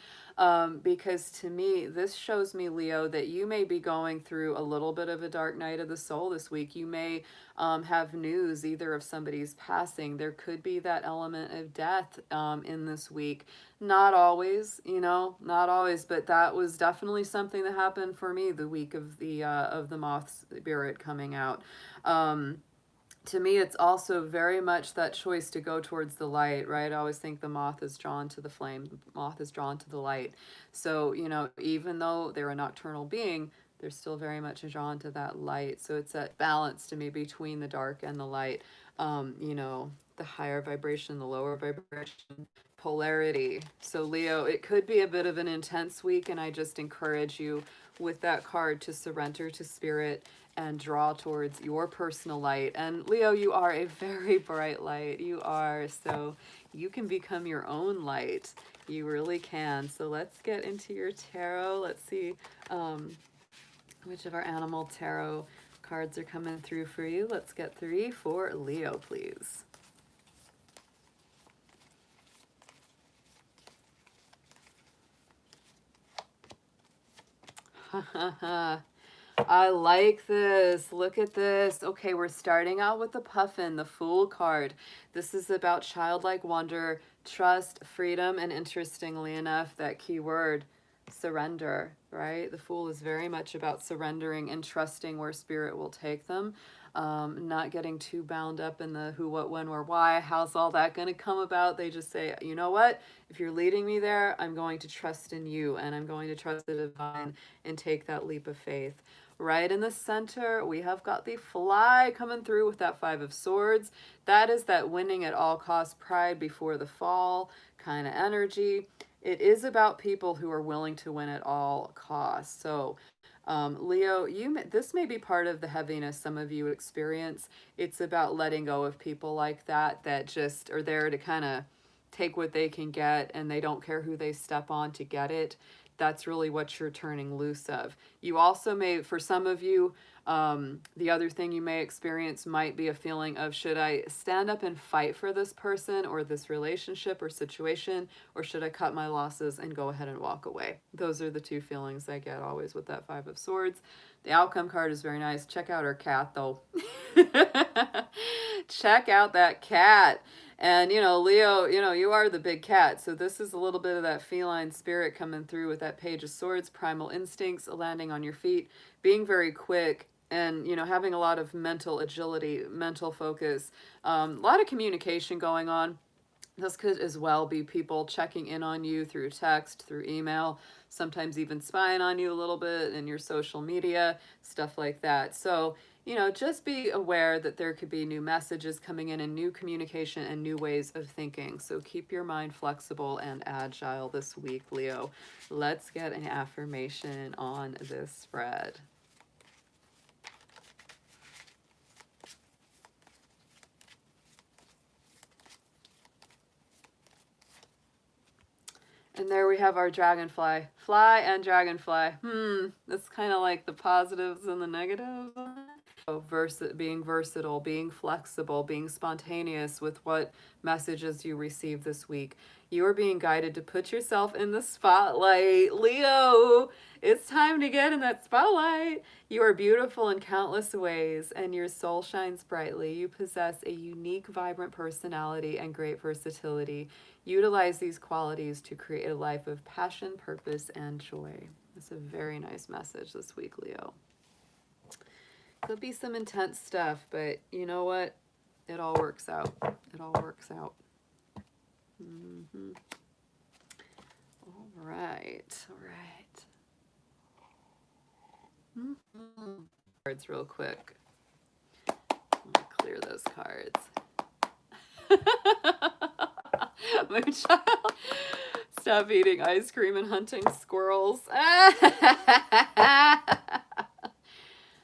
Because to me, this shows me, Leo, that you may be going through a little bit of a dark night of the soul this week. You may have news either of somebody's passing. There could be that element of death in this week. Not always, you know, not always, but that was definitely something that happened for me the week of the moth spirit coming out. To me, it's also very much that choice to go towards the light, right? I always think the moth is drawn to the flame, the moth is drawn to the light. So, you know, even though they're a nocturnal being, they're still very much drawn to that light. So it's that balance to me between the dark and the light. You know, the higher vibration, the lower vibration, polarity. So Leo, it could be a bit of an intense week, and I just encourage you with that card to surrender to spirit and draw towards your personal light. And Leo, you are a very bright light. You are, so you can become your own light. You really can. So let's get into your tarot. Let's see which of our animal tarot cards are coming through for you. Let's get 3 for Leo, please. Ha ha ha. I like this. Look at this. Okay, we're starting out with the Puffin, the Fool card. This is about childlike wonder, trust, freedom, and interestingly enough, that key word, surrender, right? The Fool is very much about surrendering and trusting where spirit will take them. Not getting too bound up in the who, what, when, where, why, how's all that going to come about. They just say, you know what? If you're leading me there, I'm going to trust in you, and I'm going to trust the divine and take that leap of faith. Right in the center, we have got the Fly coming through with that 5 of Swords. That is that winning at all costs, pride before the fall kind of energy. It is about people who are willing to win at all costs. So Leo, this may be part of the heaviness some of you experience. It's about letting go of people like that just are there to kind of take what they can get, and they don't care who they step on to get it. That's really what you're turning loose of. You also may, for some of you, the other thing you may experience might be a feeling of, should I stand up and fight for this person or this relationship or situation, or should I cut my losses and go ahead and walk away? Those are the 2 feelings I get always with that 5 of Swords. The Outcome card is very nice. Check out our cat, though. Check out that cat. And, you know, Leo, you know, you are the big cat. So this is a little bit of that feline spirit coming through with that Page of Swords, primal instincts, landing on your feet, being very quick, and, you know, having a lot of mental agility, mental focus, a lot of communication going on. This could as well be people checking in on you through text, through email, sometimes even spying on you a little bit in your social media, stuff like that. So, you know, just be aware that there could be new messages coming in and new communication and new ways of thinking. So keep your mind flexible and agile this week, Leo. Let's get an affirmation on this spread. And there we have our dragonfly. Fly and dragonfly. That's kind of like the positives and the negatives. So being versatile, being flexible, being spontaneous with what messages you receive this week. You are being guided to put yourself in the spotlight. Leo, it's time to get in that spotlight. You are beautiful in countless ways, and your soul shines brightly. You possess a unique, vibrant personality and great versatility. Utilize these qualities to create a life of passion, purpose, and joy. That's a very nice message this week, Leo. Could be some intense stuff, but you know what? It all works out. It all works out. All right. All right. Cards real quick. Clear those cards. Moonchild, stop eating ice cream and hunting squirrels.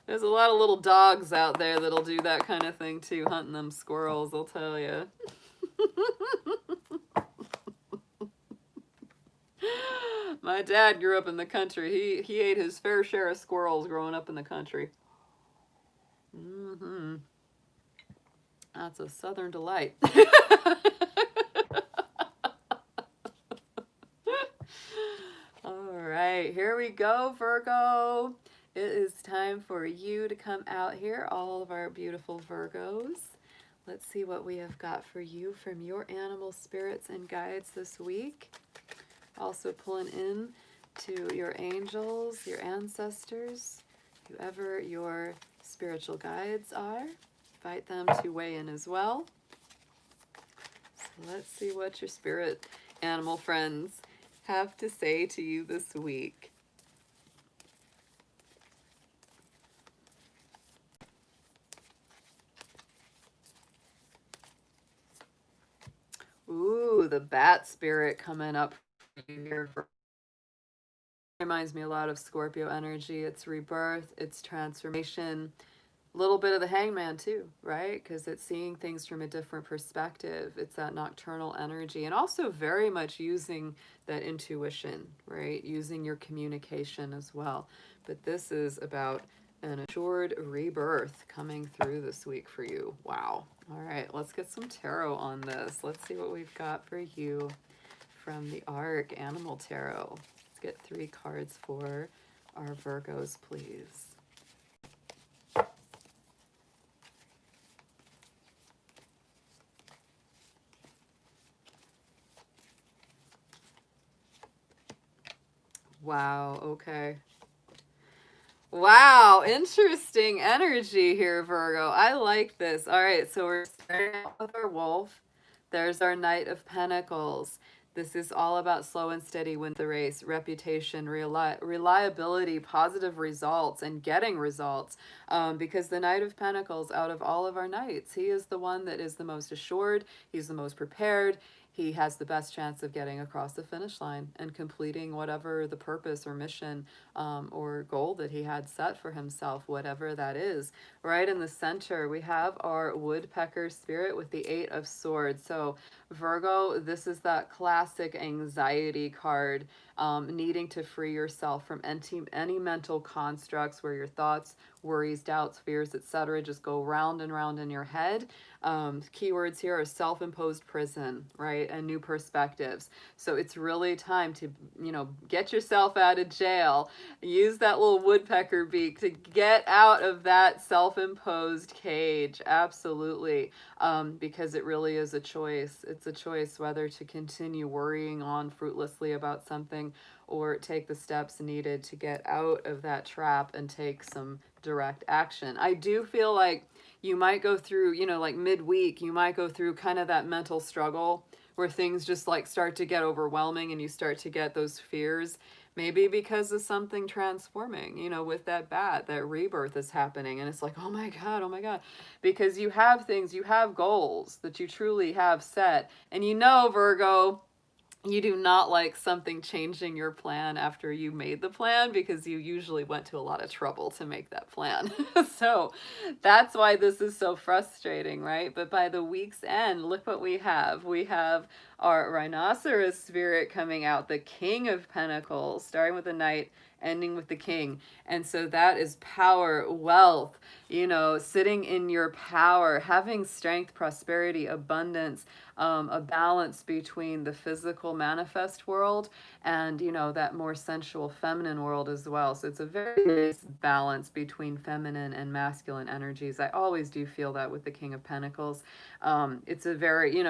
There's a lot of little dogs out there that'll do that kind of thing too, hunting them squirrels, I'll tell you. My dad grew up in the country. He ate his fair share of squirrels growing up in the country. That's a southern delight. All right, here we go, Virgo. It is time for you to come out here, all of our beautiful Virgos. Let's see what we have got for you from your animal spirits and guides this week. Also pulling in to your angels, your ancestors, Whoever your spiritual guides are, invite them to weigh in as well. So let's see what your spirit animal friends have to say to you this week. Ooh, the bat spirit coming up for you here. Reminds me a lot of Scorpio energy. It's rebirth, it's transformation. A little bit of the hangman too, right? Because it's seeing things from a different perspective. It's that nocturnal energy, and also very much using that intuition, right? Using your communication as well. But this is about an assured rebirth coming through this week for you. Wow. All right, let's get some tarot on this. Let's see what we've got for you from the Arc Animal Tarot. Let's get 3 cards for our Virgos, please. Wow, okay. Wow, interesting energy here, Virgo. I like this. All right, so we're starting out with our wolf. There's our Knight of Pentacles. This is all about slow and steady wins the race, reputation, reliability, positive results, and getting results. Because the Knight of Pentacles, out of all of our knights, he is the one that is the most assured. He's the most prepared. He has the best chance of getting across the finish line and completing whatever the purpose or mission or goal that he had set for himself, whatever that is. Right in the center, we have our woodpecker spirit with the 8 of Swords. So Virgo, this is that classic anxiety card, needing to free yourself from any mental constructs where your thoughts, worries, doubts, fears, etc. just go round and round in your head. Keywords here are self-imposed prison, right? And new perspectives. So it's really time to, get yourself out of jail. Use that little woodpecker beak to get out of that self-imposed cage. Absolutely. Because it really is a choice. It's a choice whether to continue worrying on fruitlessly about something or take the steps needed to get out of that trap and take some direct action. I do feel like you might go through, like midweek, you might go through kind of that mental struggle where things just like start to get overwhelming and you start to get those fears. Maybe because of something transforming, with that bat, that rebirth is happening. And it's like, oh my God. Because you have things, you have goals that you truly have set. And Virgo, you do not like something changing your plan after you made the plan because you usually went to a lot of trouble to make that plan. So that's why this is so frustrating, right? But by the week's end, look what we have. We have our rhinoceros spirit coming out, the King of Pentacles, starting with the Knight, ending with the King. And so that is power, wealth, sitting in your power, having strength, prosperity, abundance, a balance between the physical manifest world and, that more sensual feminine world as well. So it's a very nice balance between feminine and masculine energies. I always do feel that with the King of Pentacles. It's a very,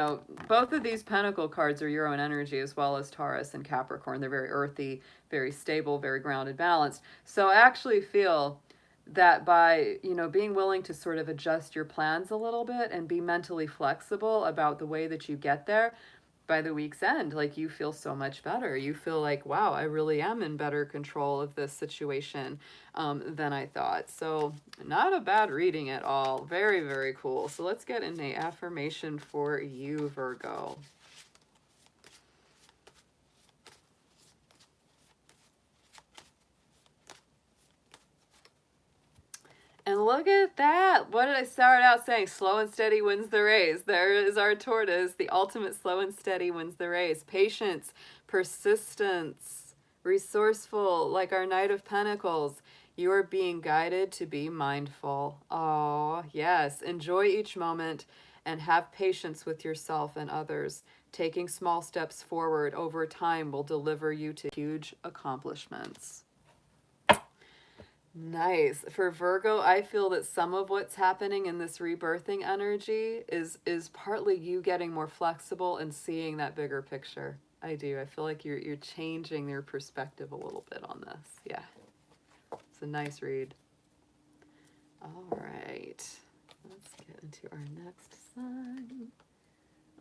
both of these Pentacle cards are your own energy as well as Taurus and Capricorn. They're very earthy, very stable, very grounded, balanced. So I actually feel that by, being willing to sort of adjust your plans a little bit and be mentally flexible about the way that you get there, by the week's end, like you feel so much better. You feel like, wow, I really am in better control of this situation than I thought. So not a bad reading at all. Very, very cool. So let's get in the affirmation for you, Virgo. And look at that. What did I start out saying? Slow and steady wins the race. There is our tortoise. The ultimate slow and steady wins the race. Patience, persistence, resourceful, like our Knight of Pentacles. You are being guided to be mindful. Oh, yes. Enjoy each moment and have patience with yourself and others. Taking small steps forward over time will deliver you to huge accomplishments. Nice. For Virgo, I feel that some of what's happening in this rebirthing energy is partly you getting more flexible and seeing that bigger picture. I do. I feel like you're changing your perspective a little bit on this. Yeah. It's a nice read. All right, let's get into our next sign.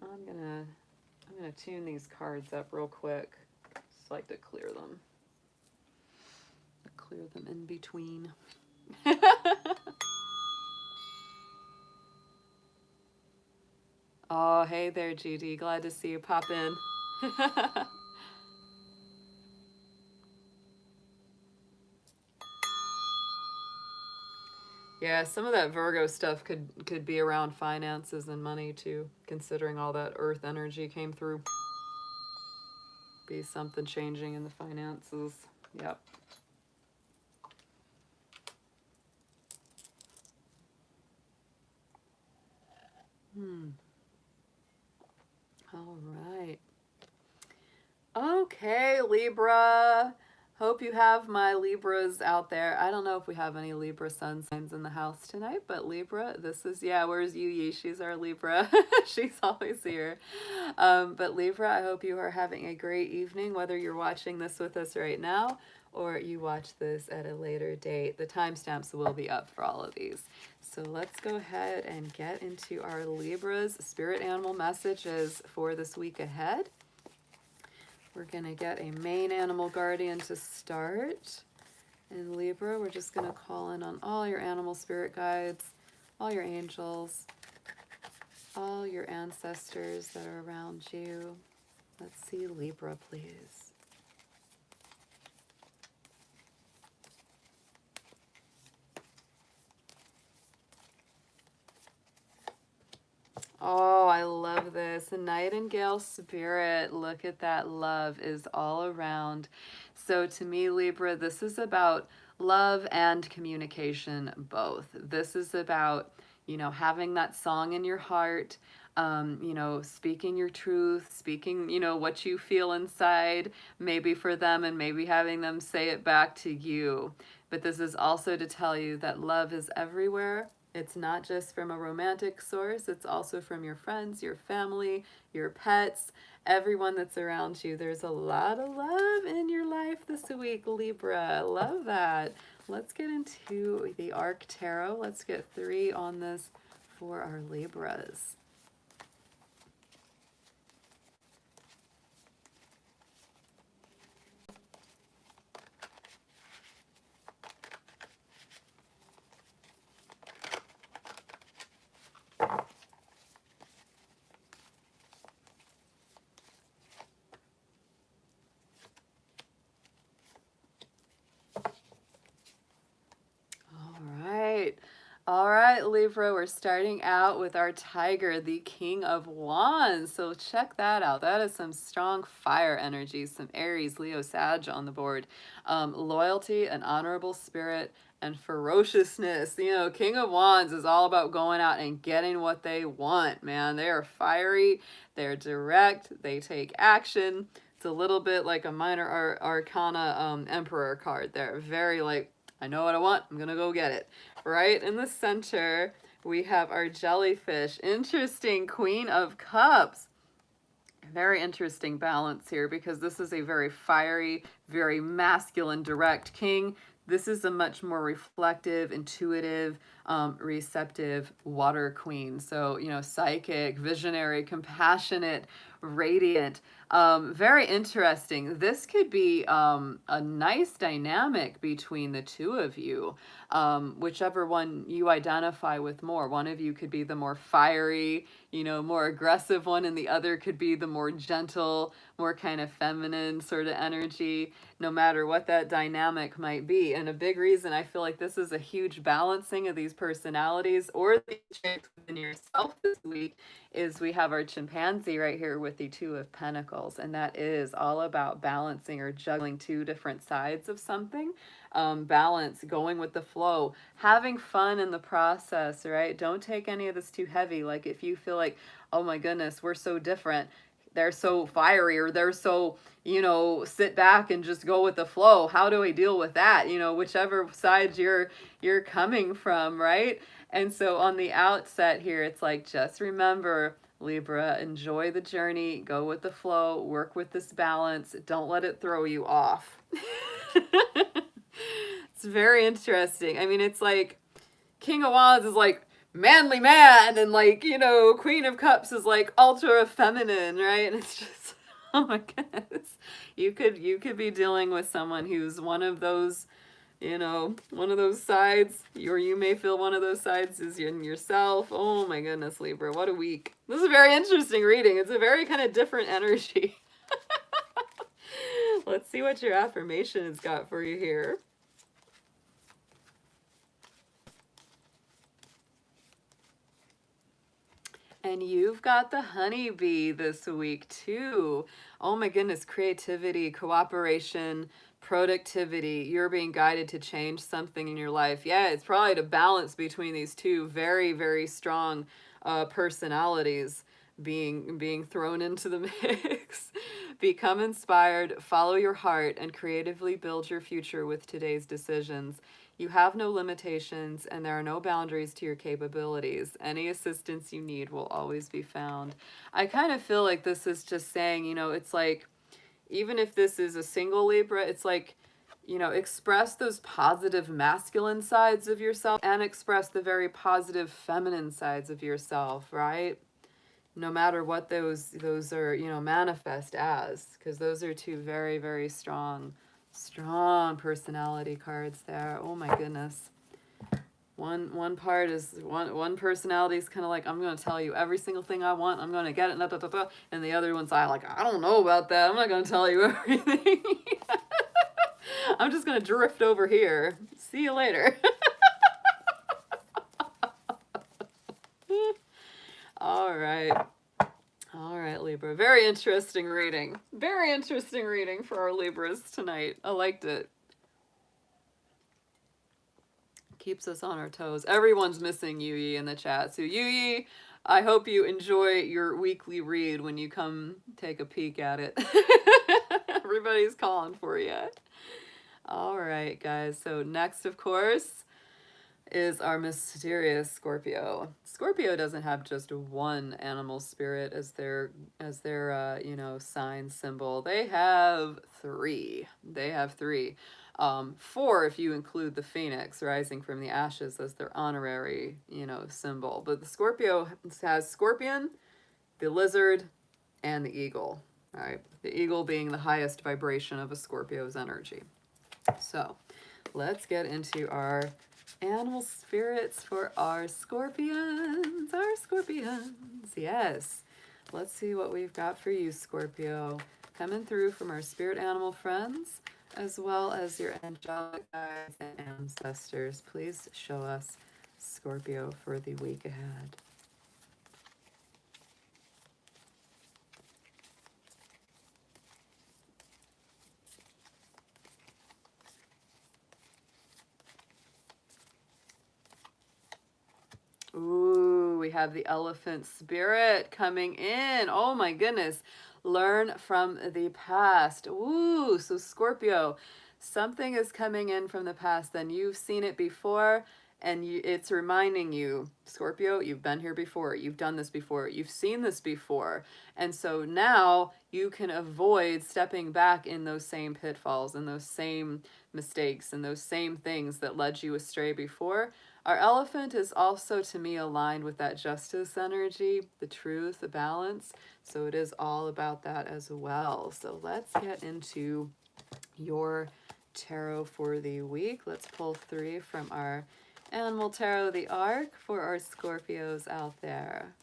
I'm gonna tune these cards up real quick. Just like to clear them. Clear them in between. Oh, hey there, GD. Glad to see you pop in. Yeah, some of that Virgo stuff could be around finances and money too, considering all that earth energy came through. Be something changing in the finances. Yep. All right. Okay, Libra. Hope you have my Libras out there. I don't know if we have any Libra sun signs in the house tonight, but Libra, this is, yeah, where's Yu? She's our Libra. She's always here. But Libra, I hope you are having a great evening, whether you're watching this with us right now or you watch this at a later date. The timestamps will be up for all of these. So let's go ahead and get into our Libra's spirit animal messages for this week ahead. We're going to get a main animal guardian to start. In Libra, we're just going to call in on all your animal spirit guides, all your angels, all your ancestors that are around you. Let's see Libra, please. Oh, I love this. The Nightingale spirit. Look at that. Love is all around. So to me, Libra, this is about love and communication both. This is about, you know, having that song in your heart, you know, speaking your truth, speaking, you know, what you feel inside, maybe for them and maybe having them say it back to you. But this is also to tell you that love is everywhere. It's not just from a romantic source, it's also from your friends, your family, your pets, everyone that's around you. There's a lot of love in your life this week, Libra. Love that. Let's get into the Arc Tarot. Let's get 3 on this for our Libras. All right, Libra, we're starting out with our Tiger, the King of Wands. So check that out. That is some strong fire energy, some Aries, Leo, Sag on the board. Loyalty, an honorable spirit, and ferociousness. You know, King of Wands is all about going out and getting what they want, man. They are fiery, they're direct, they take action. It's a little bit like a minor arcana emperor card there. Very like, I know what I want, I'm gonna go get it. Right in the center, we have our jellyfish. Interesting, Queen of Cups. Very interesting balance here because this is a very fiery, very masculine, direct king. This is a much more reflective, intuitive, receptive water queen. So, you know, psychic, visionary, compassionate, radiant. Very interesting. This could be a nice dynamic between the two of you, whichever one you identify with more. One of you could be the more fiery, you know, more aggressive one, and the other could be the more gentle, more kind of feminine sort of energy, no matter what that dynamic might be. And a big reason I feel like this is a huge balancing of these personalities or the traits within yourself this week is we have our chimpanzee right here with the 2 of Pentacles, and that is all about balancing or juggling 2 different sides of something. Balance, going with the flow, having fun in the process, right? Don't take any of this too heavy. Like if you feel like, oh my goodness, we're so different, they're so fiery, or they're so, you know, sit back and just go with the flow. How do I deal with that? You know, whichever side you're coming from, right? And so on the outset here, it's like, just remember, Libra, enjoy the journey, go with the flow, work with this balance, don't let it throw you off. It's very interesting. I mean, it's like King of Wands is like manly man, and like, you know, Queen of Cups is like ultra feminine, right? And it's just, oh my goodness, you could be dealing with someone who's one of those, you know, one of those sides, or you may feel one of those sides is in yourself. Oh my goodness, Libra, what a week. This is a very interesting reading. It's a very kind of different energy. Let's see what your affirmation has got for you here. And you've got the honeybee this week too. Oh my goodness, creativity, cooperation, productivity. You're being guided to change something in your life. Yeah, it's probably to balance between these two very, very strong personalities being thrown into the mix. Become inspired, follow your heart, and creatively build your future with today's decisions. You have no limitations, and there are no boundaries to your capabilities. Any assistance you need will always be found. I kind of feel like this is just saying, you know, it's like, even if this is a single Libra, it's like, you know, express those positive masculine sides of yourself and express the very positive feminine sides of yourself, right? No matter what those are, you know, manifest as, because those are two very, very strong personality cards there. Oh my goodness. One part is one personality is kind of like, I'm going to tell you every single thing I want, I'm going to get it, and the other one's I don't know about that, I'm not going to tell you everything. I'm just going to drift over here, see you later. All right, Libra. Very interesting reading. Very interesting reading for our Libras tonight. I liked it. Keeps us on our toes. Everyone's missing Yuyi in the chat. So Yuyi, I hope you enjoy your weekly read when you come take a peek at it. Everybody's calling for you. All right, guys. So next, of course, is our mysterious Scorpio. Scorpio doesn't have just one animal spirit as their you know, sign symbol. They have three. Four if you include the phoenix rising from the ashes as their honorary, you know, symbol. But the Scorpio has scorpion, the lizard, and the eagle. All right, the eagle being the highest vibration of a Scorpio's energy. So let's get into our animal spirits for our Scorpions. Yes. Let's see what we've got for you, Scorpio. Coming through from our spirit animal friends, as well as your angelic guides and ancestors. Please show us, Scorpio, for the week ahead. Ooh, we have the elephant spirit coming in. Oh my goodness. Learn from the past. Ooh, so Scorpio, something is coming in from the past, then you've seen it before, and it's reminding you, Scorpio, you've been here before, you've done this before, you've seen this before. And so now you can avoid stepping back in those same pitfalls and those same mistakes and those same things that led you astray before. Our elephant is also, to me, aligned with that justice energy, the truth, the balance. So it is all about that as well. So let's get into your tarot for the week. Let's pull 3 from our Animal Tarot, the Arc, for our Scorpios out there.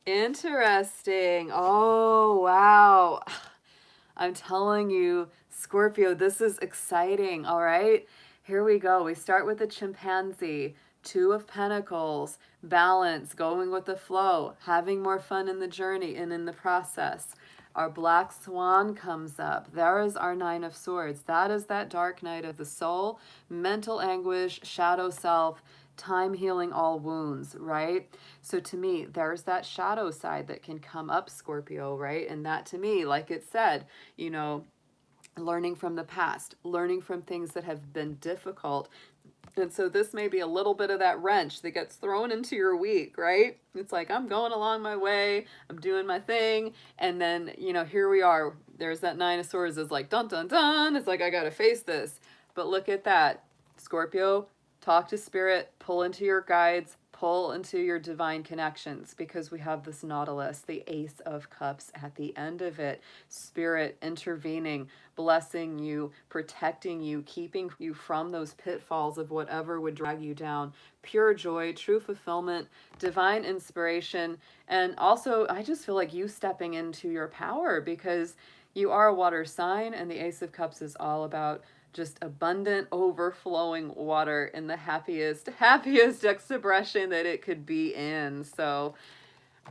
Interesting. Oh, wow. I'm telling you, Scorpio, this is exciting, all right? Here we go. We start with the chimpanzee, 2 of Pentacles, balance, going with the flow, having more fun in the journey and in the process. Our black swan comes up. There is our 9 of Swords. That is that dark night of the soul, mental anguish, shadow self, time healing all wounds, right? So to me, there's that shadow side that can come up, Scorpio, right? And that, to me, like it said, you know, learning from the past, learning from things that have been difficult, And so this may be a little bit of that wrench that gets thrown into your week, right? It's like, I'm going along my way, I'm doing my thing, and then, you know, here we are. There's that Nine of Swords is like, dun, dun, dun. It's like, I got to face this. But look at that. Scorpio, talk to spirit, pull into your guides, pull into your divine connections, because we have this Nautilus, the Ace of Cups at the end of it. Spirit intervening, blessing you, protecting you, keeping you from those pitfalls of whatever would drag you down. Pure joy, true fulfillment, divine inspiration, and also I just feel like you stepping into your power, because you are a water sign, and the Ace of Cups is all about just abundant, overflowing water in the happiest expression that it could be in. So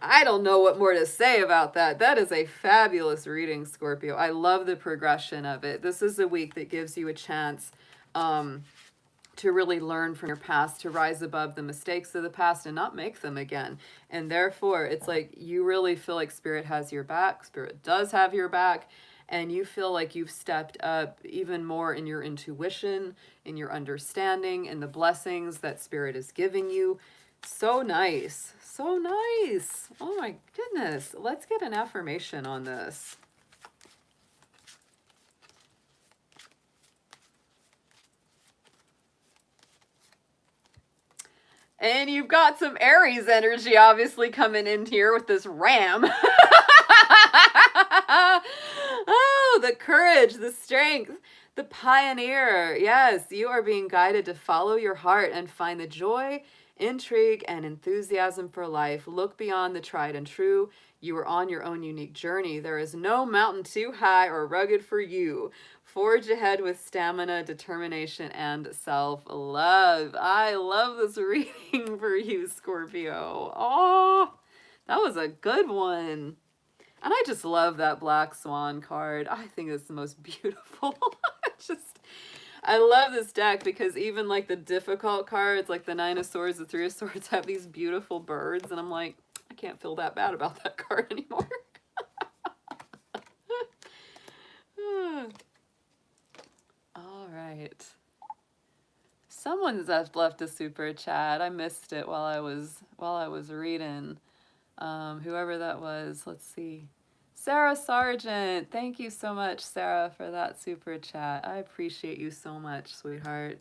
I don't know what more to say about that. That is a fabulous reading, Scorpio. I love the progression of it. This is a week that gives you a chance to really learn from your past, to rise above the mistakes of the past and not make them again. And therefore, it's like you really feel like Spirit has your back. Spirit does have your back. And you feel like you've stepped up even more in your intuition, in your understanding, in the blessings that Spirit is giving you. So nice. So nice. Oh my goodness. Let's get an affirmation on this. And you've got some Aries energy obviously coming in here with this ram. Oh, the courage, the strength, the pioneer. Yes, you are being guided to follow your heart and find the joy, intrigue, and enthusiasm for life. Look beyond the tried and true. You are on your own unique journey. There is no mountain too high or rugged for you. Forge ahead with stamina, determination, and self-love. I love this reading for you, Scorpio. Oh, that was a good one. And I just love that Black Swan card. I think it's the most beautiful. I love this deck because even like the difficult cards, like the Nine of Swords, the Three of Swords, have these beautiful birds. And I'm like, I can't feel that bad about that card anymore. All right. Someone's left a super chat. I missed it while I was reading. Whoever that was, let's see. Sarah Sargent, thank you so much, Sarah, for that super chat. I appreciate you so much, sweetheart.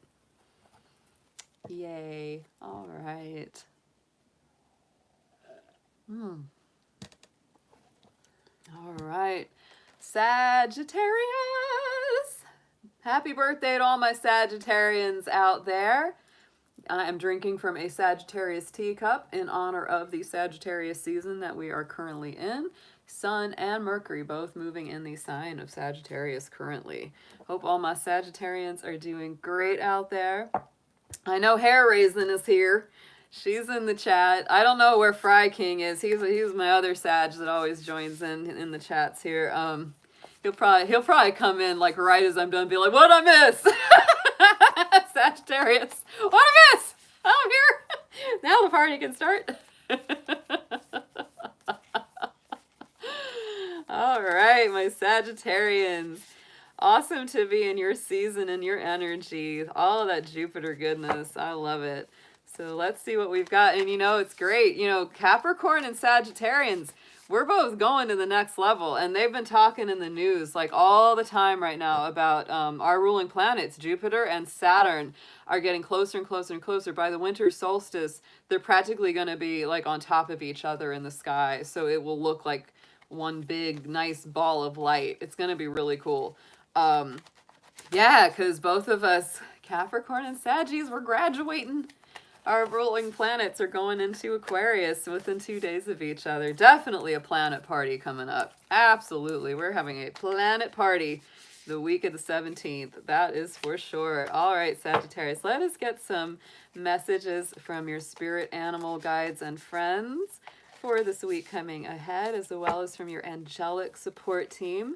Yay. All right. All right. Sagittarius. Happy birthday to all my Sagittarians out there. I am drinking from a Sagittarius teacup in honor of the Sagittarius season that we are currently in. Sun and Mercury both moving in the sign of Sagittarius currently. Hope all my Sagittarians are doing great out there. I know Hair Raisin is here. She's in the chat. I don't know where Fry King is. He's my other Sag that always joins in the chats here. He'll probably come in like right as I'm done and be like, what'd I miss? Sagittarius. What I miss? I'm here. Now the party can start. All right, my Sagittarians. Awesome to be in your season and your energy. All of that Jupiter goodness. I love it. So let's see what we've got. And you know, it's great. You know, Capricorn and Sagittarians, we're both going to the next level. And they've been talking in the news like all the time right now about our ruling planets, Jupiter and Saturn, are getting closer and closer and closer. By the winter solstice, they're practically going to be like on top of each other in the sky. So it will look like one big, nice ball of light. It's going to be really cool. Yeah, because both of us, Capricorn and Saggies, we're graduating. Our ruling planets are going into Aquarius within 2 days of each other. Definitely a planet party coming up. Absolutely. We're having a planet party the week of the 17th. That is for sure. All right, Sagittarius, let us get some messages from your spirit animal guides and friends for this week coming ahead, as well as from your angelic support team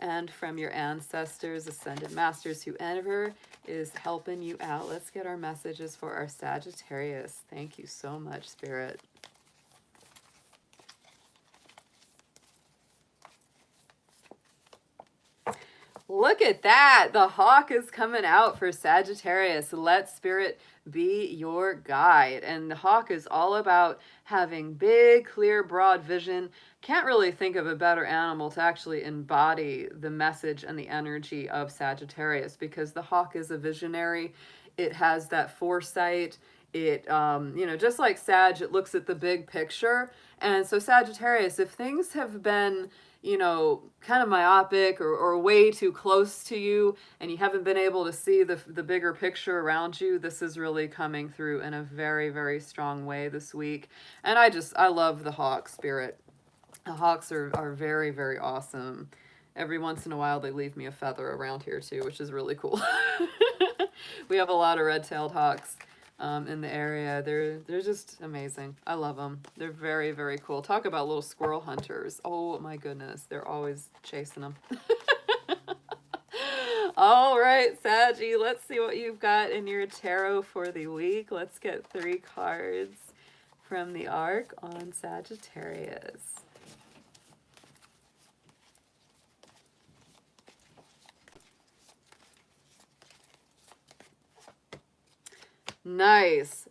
and from your ancestors, ascended masters, whoever is helping you out. Let's get our messages for our Sagittarius. Thank you so much, Spirit. Look look at that. The hawk is coming out for Sagittarius. Let spirit be your guide. And the hawk is all about having big, clear, broad vision. Can't really think of a better animal to actually embody the message and the energy of Sagittarius, because the hawk is a visionary. It has that foresight. It, just like Sag, it looks at the big picture. And so Sagittarius, if things have been, kind of myopic or way too close to you, and you haven't been able to see the bigger picture around you, this is really coming through in a very, very strong way this week. And I love the hawk spirit. The hawks are very, very awesome. Every once in a while, they leave me a feather around here too, which is really cool. We have a lot of red-tailed hawks in the area. They're just amazing. I love them. They're very, very cool. Talk about little squirrel hunters. Oh my goodness, they're always chasing them. All right, Saggy, let's see what you've got in your tarot for the week. Let's get 3 cards from the Arc on Sagittarius. Nice.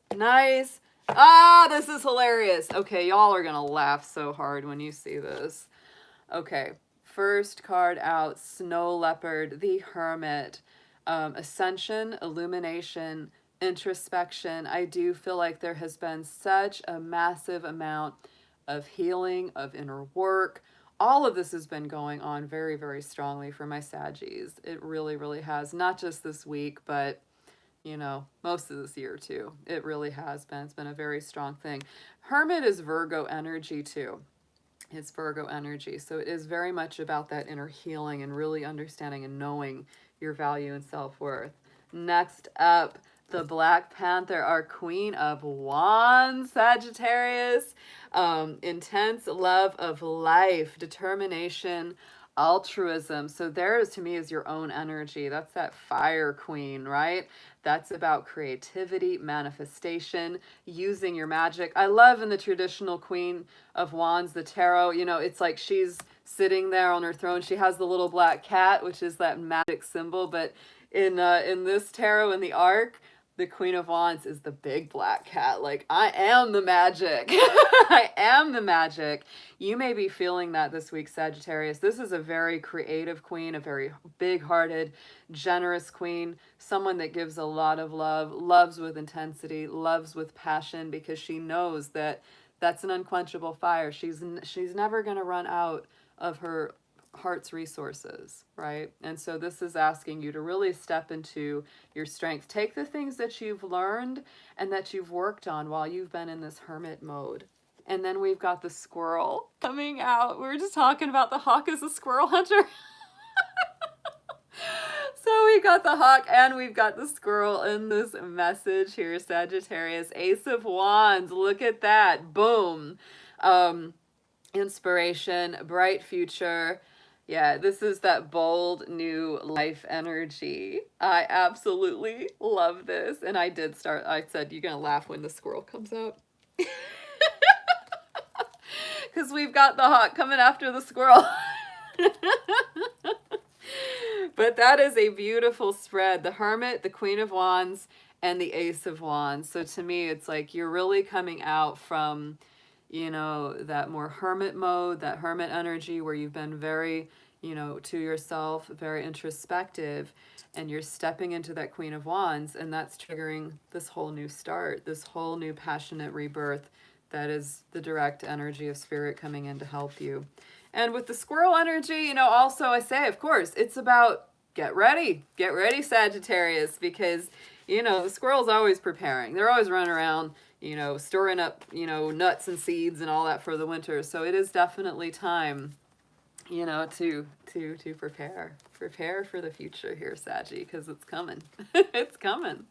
Ah, this is hilarious. Okay, y'all are gonna laugh so hard when you see this. Okay, first card out, Snow Leopard, the Hermit. Ascension, illumination, introspection. I do feel like there has been such a massive amount of healing, of inner work. All of this has been going on very, very strongly for my Saggies. It really, really has. Not just this week, but most of this year too. It really has been. It's been a very strong thing. Hermit is Virgo energy too. It's Virgo energy. So it is very much about that inner healing and really understanding and knowing your value and self-worth. Next up, the Black Panther, our Queen of Wands, Sagittarius. Intense love of life, determination, altruism. So there, to me, is your own energy. That's that fire queen, right? That's about creativity, manifestation, using your magic. I love in the traditional Queen of Wands, the tarot, it's like she's sitting there on her throne. She has the little black cat, which is that magic symbol. But in this tarot, in the Arc, the Queen of Wands is the big black cat. Like, I am the magic. I am the magic. You may be feeling that this week, Sagittarius. This is a very creative queen, a very big-hearted, generous queen, someone that gives a lot of love, loves with intensity, loves with passion, because she knows that that's an unquenchable fire. She's never going to run out of her heart's resources, right? And so this is asking you to really step into your strength. Take the things that you've learned and that you've worked on while you've been in this hermit mode. And then we've got the squirrel coming out. We were just talking about the hawk as a squirrel hunter. So we've got the hawk and we've got the squirrel in this message here, Sagittarius. Ace of Wands, look at that. Boom. Inspiration, bright future. Yeah, this is that bold new life energy. I absolutely love this. And I said, you're going to laugh when the squirrel comes out. Because we've got the hawk coming after the squirrel. But that is a beautiful spread. The Hermit, the Queen of Wands, and the Ace of Wands. So to me, it's like you're really coming out from, that more hermit mode, that hermit energy where you've been very, to yourself, very introspective, and you're stepping into that Queen of Wands, and that's triggering this whole new start, this whole new passionate rebirth. That is the direct energy of spirit coming in to help you. And with the squirrel energy, also I say, of course, it's about get ready, Sagittarius, because, the squirrel's always preparing. They're always running around, storing up, nuts and seeds and all that for the winter. So it is definitely time, to prepare for the future here, Saggy, because it's coming. It's coming.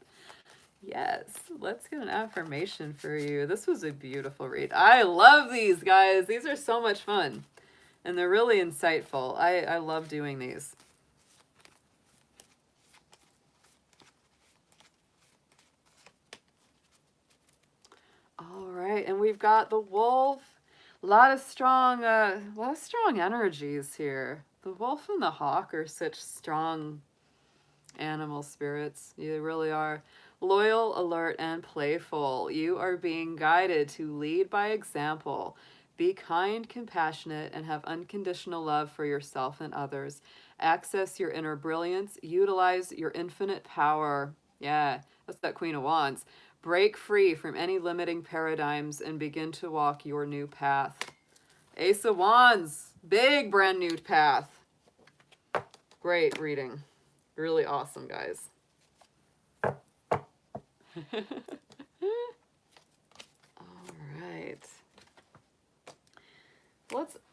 Yes, let's get an affirmation for you. This was a beautiful read. I love these, guys. These are so much fun. And they're really insightful. I love doing these. All right, and we've got the wolf. A lot of strong energies here. The wolf and the hawk are such strong animal spirits. You really are. Loyal, alert, and playful. You are being guided to lead by example. Be kind, compassionate, and have unconditional love for yourself and others. Access your inner brilliance. Utilize your infinite power. Yeah, that's that Queen of Wands. Break free from any limiting paradigms and begin to walk your new path. Ace of Wands. Big brand new path. Great reading. Really awesome, guys. All right.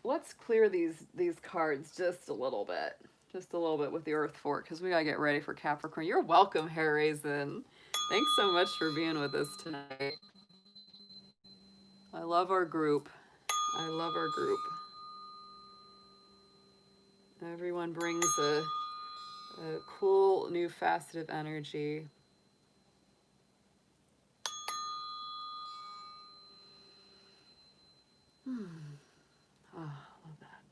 Let's clear these cards just a little bit. Just a little bit with the Earth Fork, because we gotta get ready for Capricorn. You're welcome, Hair Raisin. Thanks so much for being with us tonight. I love our group. I love our group. Everyone brings a cool new facet of energy. Oh, love that.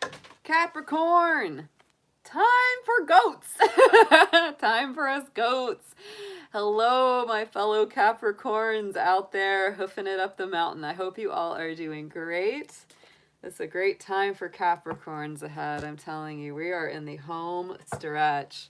Okay. Capricorn! Time for goats! Time for us goats. Hello, my fellow Capricorns out there hoofing it up the mountain. I hope you all are doing great. It's a great time for Capricorns ahead. I'm telling you, we are in the home stretch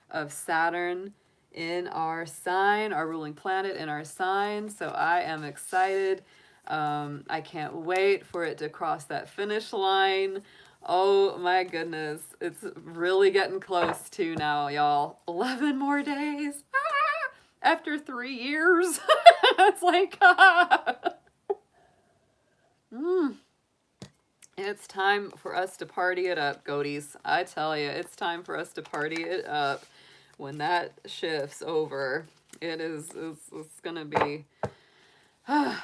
of Saturn in our sign, our ruling planet in our sign. So I am excited. I can't wait for it to cross that finish line. Oh my goodness. It's really getting close to now, y'all. 11 more days. After 3 years. It's like, It's time for us to party it up, goaties. I tell you, it's time for us to party it up. When that shifts over, it's gonna be, I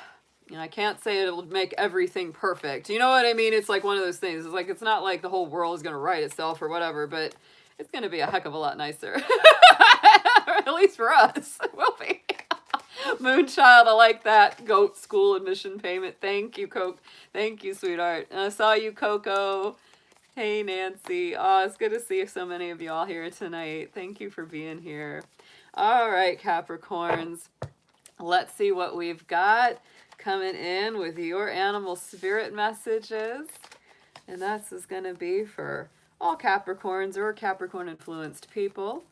can't say it'll make everything perfect. You know what I mean? It's like one of those things. It's like, it's not like the whole world is gonna right itself or whatever, but it's gonna be a heck of a lot nicer. At least for us, it will be. Moonchild, I like that. Goat school admission payment. Thank you, Coke. Thank you, sweetheart. And I saw you, Coco. Hey, Nancy. Oh, it's good to see so many of you all here tonight. Thank you for being here. All right, Capricorns. Let's see what we've got coming in with your animal spirit messages. And that's is going to be for all Capricorns or Capricorn-influenced people.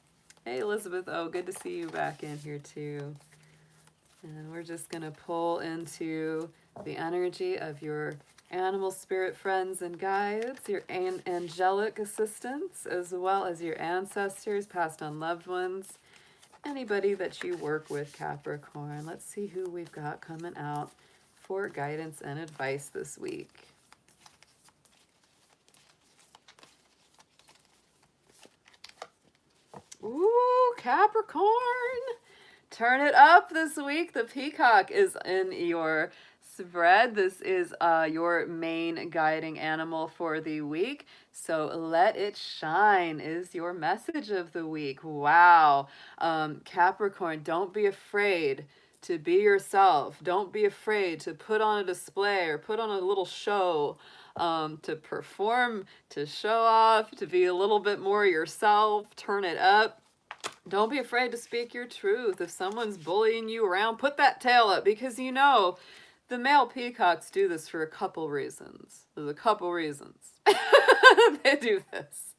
Hey, Elizabeth. Oh, good to see you back in here, too. And we're just going to pull into the energy of your animal spirit friends and guides, your angelic assistants, as well as your ancestors, past on loved ones, anybody that you work with, Capricorn. Let's see who we've got coming out for guidance and advice this week. Ooh, Capricorn! Turn it up this week. The peacock is in your spread. This is your main guiding animal for the week. So let it shine is your message of the week. Wow. Capricorn, don't be afraid to be yourself. Don't be afraid to put on a display or put on a little show, to perform, to show off, to be a little bit more yourself. Turn it up. Don't be afraid to speak your truth. If someone's bullying you around, put that tail up, because you know the male peacocks do this for a couple reasons. There's a couple reasons they do this.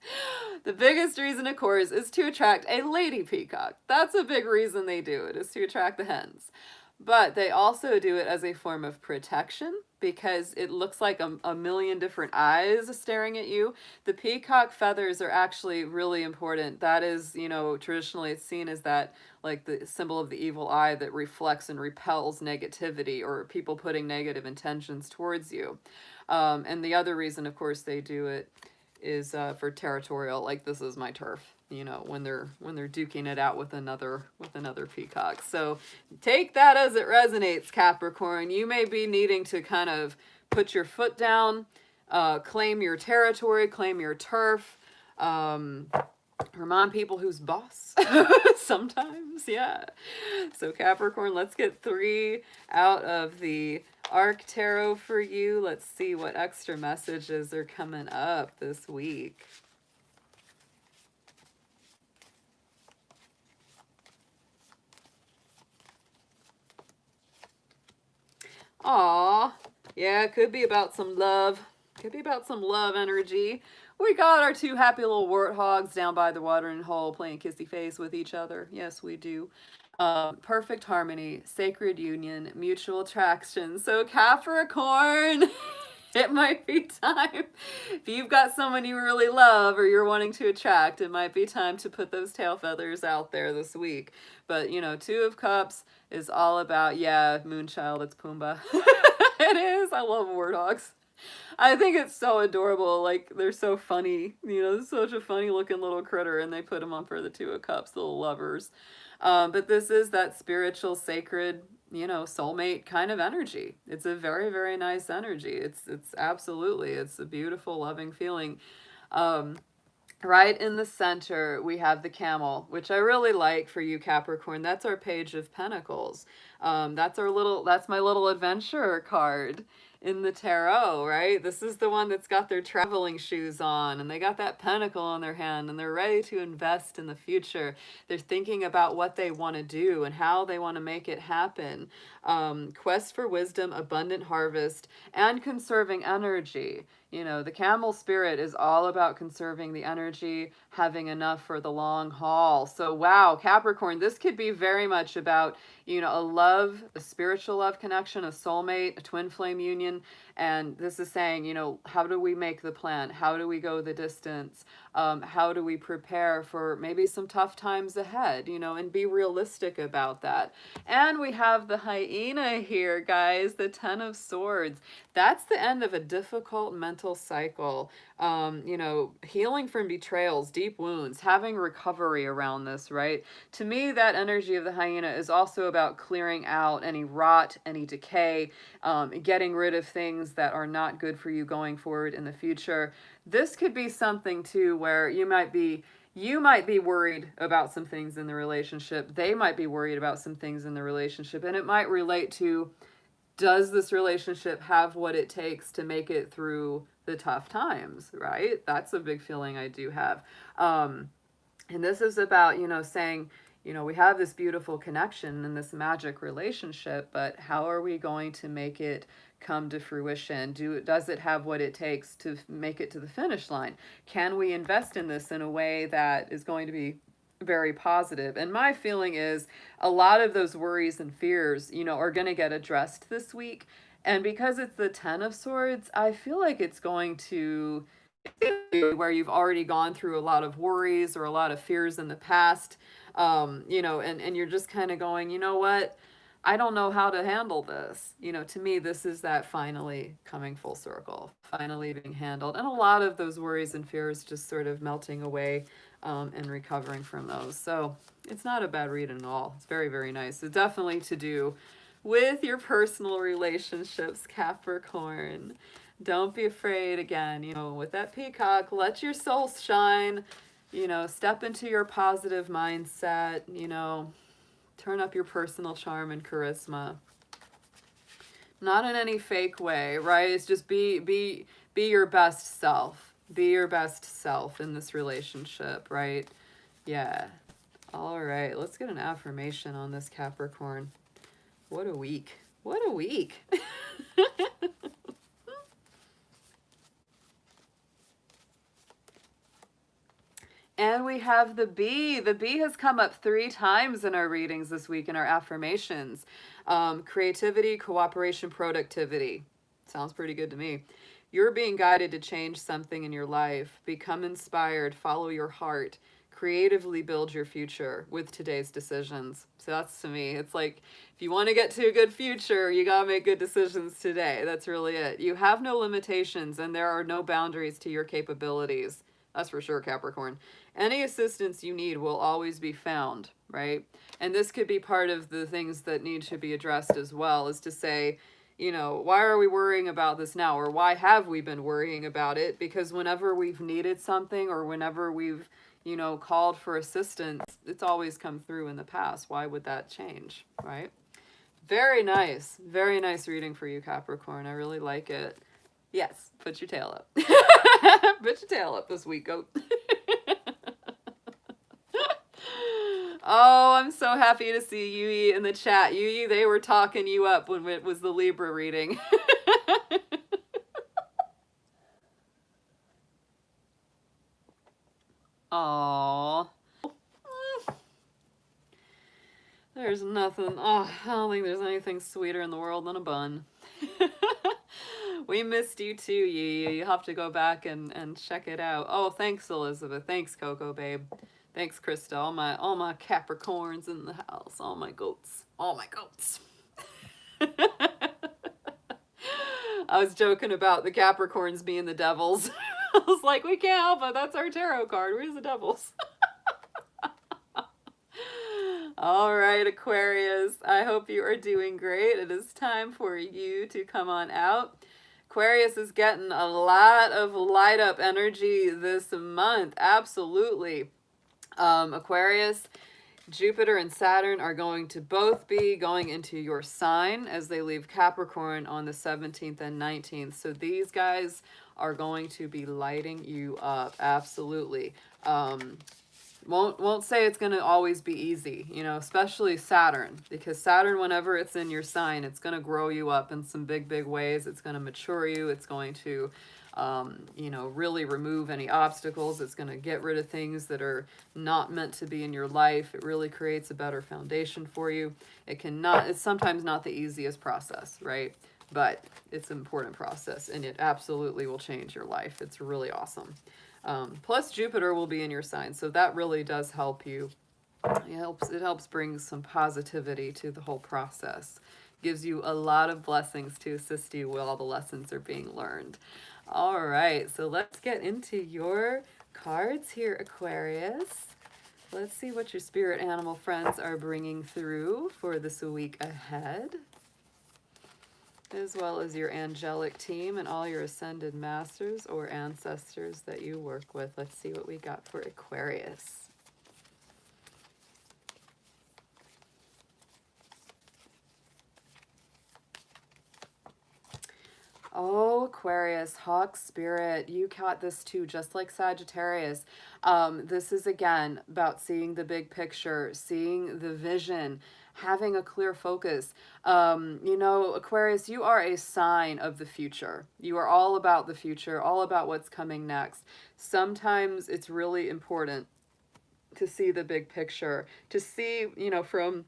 The biggest reason, of course, is to attract a lady peacock. That's a big reason they do it, is to attract the hens. But they also do it as a form of protection, because it looks like a million different eyes staring at you. The peacock feathers are actually really important. That is, you know, traditionally it's seen as that, like the symbol of the evil eye that reflects and repels negativity or people putting negative intentions towards you. And the other reason, of course, they do it is for territorial, like this is my turf. You know, when they're duking it out with another peacock. So take that as it resonates, Capricorn. You may be needing to kind of put your foot down, claim your territory, claim your turf, Remind people who's boss sometimes, yeah. So Capricorn, let's get 3 out of the Arc Tarot for you. Let's see what extra messages are coming up this week. Aw, yeah, it could be about some love. Could be about some love energy. We got our 2 happy little warthogs down by the watering hole playing kissy face with each other. Yes, we do. Perfect harmony, sacred union, mutual attraction. So Capricorn, it might be time. If you've got someone you really love or you're wanting to attract, it might be time to put those tail feathers out there this week. But, you know, 2 of Cups is all about, yeah, Moonchild, it's Pumbaa. It is. I love warthogs. I think it's so adorable. Like, they're so funny. You know, such a funny looking little critter, and they put them on for the 2 of Cups, little lovers. But this is that spiritual, sacred, you know, soulmate kind of energy. It's a very, very nice energy. It's absolutely, it's a beautiful, loving feeling. Right in the center, we have the camel, which I really like for you, Capricorn. That's our Page of Pentacles. That's my little adventurer card in the tarot, right? This is the one that's got their traveling shoes on and they got that pentacle in their hand and they're ready to invest in the future. They're thinking about what they want to do and how they want to make it happen. Quest for wisdom, abundant harvest, and conserving energy. You know, the camel spirit is all about conserving the energy, having enough for the long haul. So, wow, Capricorn, this could be very much about, you know, a love, a spiritual love connection, a soulmate, a twin flame union. And this is saying, you know, how do we make the plan? How do we go the distance? How do we prepare for maybe some tough times ahead, you know, and be realistic about that. And we have the hyena here, guys, the 10 of Swords. That's the end of a difficult mental cycle. You know, healing from betrayals, deep wounds, having recovery around this, right? To me, that energy of the hyena is also about clearing out any rot, any decay, getting rid of things that are not good for you going forward in the future. This could be something too where you might be worried about some things in the relationship. They might be worried about some things in the relationship. And it might relate to, does this relationship have what it takes to make it through the tough times, right? That's a big feeling I do have. And this is about, you know, saying, you know, we have this beautiful connection and this magic relationship, but how are we going to make it come to fruition? Does it have what it takes to make it to the finish line? Can we invest in this in a way that is going to be very positive? And my feeling is a lot of those worries and fears, you know, are going to get addressed this week. And because it's the 10 of Swords, I feel like it's going to where you've already gone through a lot of worries or a lot of fears in the past, you know, and you're just kind of going, you know what? I don't know how to handle this. You know, to me, this is that finally coming full circle, finally being handled. And a lot of those worries and fears just sort of melting away and recovering from those. So it's not a bad read at all. It's very, very nice. It's definitely to do with your personal relationships, Capricorn. Don't be afraid, again, you know, with that peacock, let your soul shine, you know, step into your positive mindset, you know, turn up your personal charm and charisma. Not in any fake way, right? It's just be your best self. Be your best self in this relationship, right? Yeah. All right, let's get an affirmation on this, Capricorn. What a week. What a week. And we have the bee. The bee has come up 3 times in our readings this week in our affirmations. Creativity, cooperation, productivity. Sounds pretty good to me. You're being guided to change something in your life. Become inspired. Follow your heart. Creatively build your future with today's decisions. So that's, to me, it's like, if you want to get to a good future, you got to make good decisions today. That's really it. You have no limitations and there are no boundaries to your capabilities. That's for sure, Capricorn. Any assistance you need will always be found, right? And this could be part of the things that need to be addressed as well, is to say, you know, why are we worrying about this now? Or why have we been worrying about it? Because whenever we've needed something or whenever we've, you know, called for assistance, it's always come through in the past. Why would that change, right? Very nice. Very nice reading for you, Capricorn. I really like it. Yes, put your tail up. Put your tail up this week, goat. Oh, I'm so happy to see Yui in the chat. Yui, they were talking you up when it was the Libra reading. Aww. There's nothing. Oh, I don't think there's anything sweeter in the world than a bun. We missed you too, Yui. You have to go back and check it out. Oh, thanks, Elizabeth. Thanks, Coco, babe. Thanks, Krista. All my Capricorns in the house. All my goats. All my goats. I was joking about the Capricorns being the devils. I was like, we can't help it. That's our tarot card. We're the devils. All right, Aquarius. I hope you are doing great. It is time for you to come on out. Aquarius is getting a lot of light up energy this month. Absolutely. Aquarius, Jupiter and Saturn are going to both be going into your sign as they leave Capricorn on the 17th and 19th. So these guys are going to be lighting you up. Absolutely. Won't say it's going to always be easy, you know, especially Saturn, because Saturn, whenever it's in your sign, it's going to grow you up in some big, big ways. It's going to mature you. It's going to, you know, really remove any obstacles. It's going to get rid of things that are not meant to be in your life. It really creates a better foundation for you. It's sometimes not the easiest process, right? But it's an important process, and it absolutely will change your life. It's really awesome. Plus Jupiter will be in your sign, so that really does help you. It helps bring some positivity to the whole process. Gives you a lot of blessings to assist you while all the lessons are being learned. All right, so let's get into your cards here, Aquarius. Let's see what your spirit animal friends are bringing through for this week ahead, as well as your angelic team and all your ascended masters or ancestors that you work with. Let's see what we got for Aquarius. Oh, Aquarius, Hawk Spirit, you caught this too, just like Sagittarius. This is, again, about seeing the big picture, seeing the vision, having a clear focus. You know, Aquarius, you are a sign of the future. You are all about the future, all about what's coming next. Sometimes it's really important to see the big picture, to see, you know, from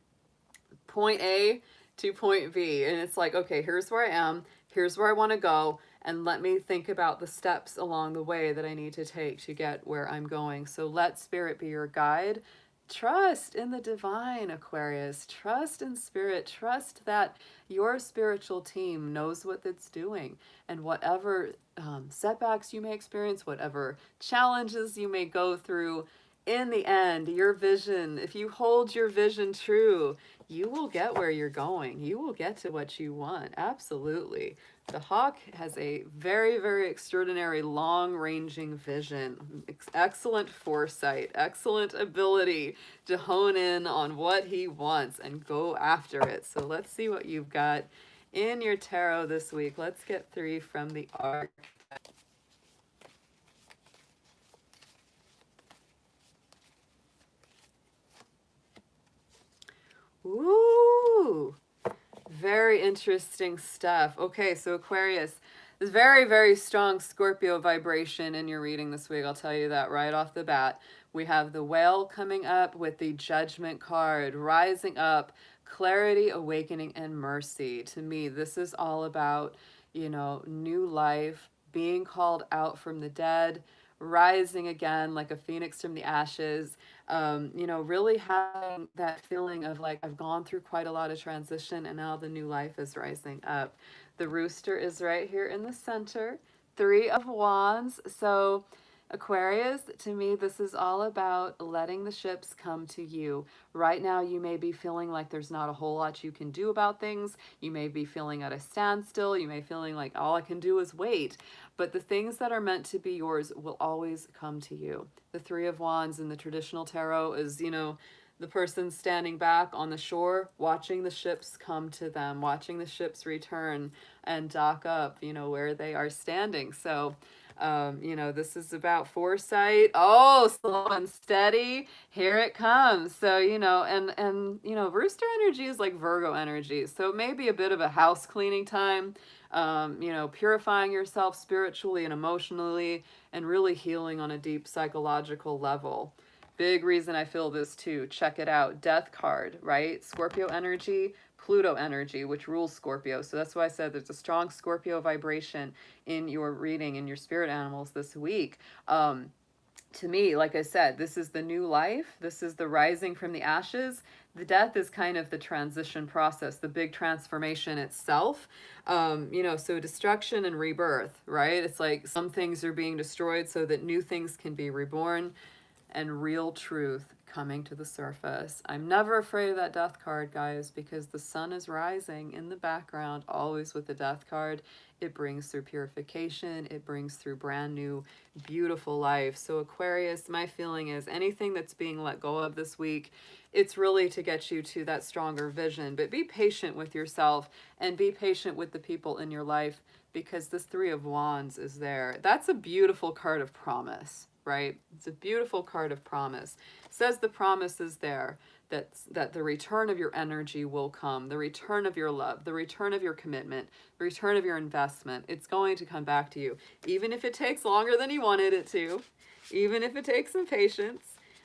point A to point B. And it's like, okay, here's where I am. Here's where I want to go, and let me think about the steps along the way that I need to take to get where I'm going. So let Spirit be your guide. Trust in the divine, Aquarius. Trust in Spirit. Trust that your spiritual team knows what it's doing. And whatever setbacks you may experience, whatever challenges you may go through, in the end, your vision, if you hold your vision true, you will get where you're going. You will get to what you want. Absolutely. The hawk has a very, very extraordinary long-ranging vision, excellent foresight, excellent ability to hone in on what he wants and go after it. So let's see what you've got in your tarot this week. Let's get 3 from the arc. Ooh, very interesting stuff. Okay, so Aquarius, there's very, very strong Scorpio vibration in your reading this week. I'll tell you that right off the bat. We have the whale coming up with the Judgment card, rising up, clarity, awakening, and mercy. To me, this is all about, you know, new life, being called out from the dead, rising again like a phoenix from the ashes. You know, really having that feeling of like, I've gone through quite a lot of transition and now the new life is rising up. The rooster is right here in the center. 3 of Wands. So Aquarius, to me, this is all about letting the ships come to you. Right now, you may be feeling like there's not a whole lot you can do about things. You may be feeling at a standstill. You may be feeling like all I can do is wait. But the things that are meant to be yours will always come to you. The Three of Wands in the traditional tarot is, you know, the person standing back on the shore, watching the ships come to them, watching the ships return and dock up, you know, where they are standing. So, you know, this is about foresight. Oh, slow and steady. Here it comes. So, you know, you know, rooster energy is like Virgo energy. So it may be a bit of a house cleaning time, you know, purifying yourself spiritually and emotionally and really healing on a deep psychological level. Big reason I feel this too. Check it out. Death card, right? Scorpio energy, Pluto energy, which rules Scorpio. So that's why I said there's a strong Scorpio vibration in your reading, in your spirit animals this week. To me, like I said, this is the new life. This is the rising from the ashes. The death is kind of the transition process, the big transformation itself. You know, so destruction and rebirth, right? It's like some things are being destroyed so that new things can be reborn and real truth coming to the surface. I'm never afraid of that death card, guys, because the sun is rising in the background, always with the death card. It brings through purification. It brings through brand new, beautiful life. So Aquarius, my feeling is anything that's being let go of this week, it's really to get you to that stronger vision. But be patient with yourself and be patient with the people in your life, because this Three of Wands is there. That's a beautiful card of promise, right? It's a beautiful card of promise. It says the promise is there, that the return of your energy will come, the return of your love, the return of your commitment, the return of your investment. It's going to come back to you, even if it takes longer than you wanted it to, even if it takes some patience.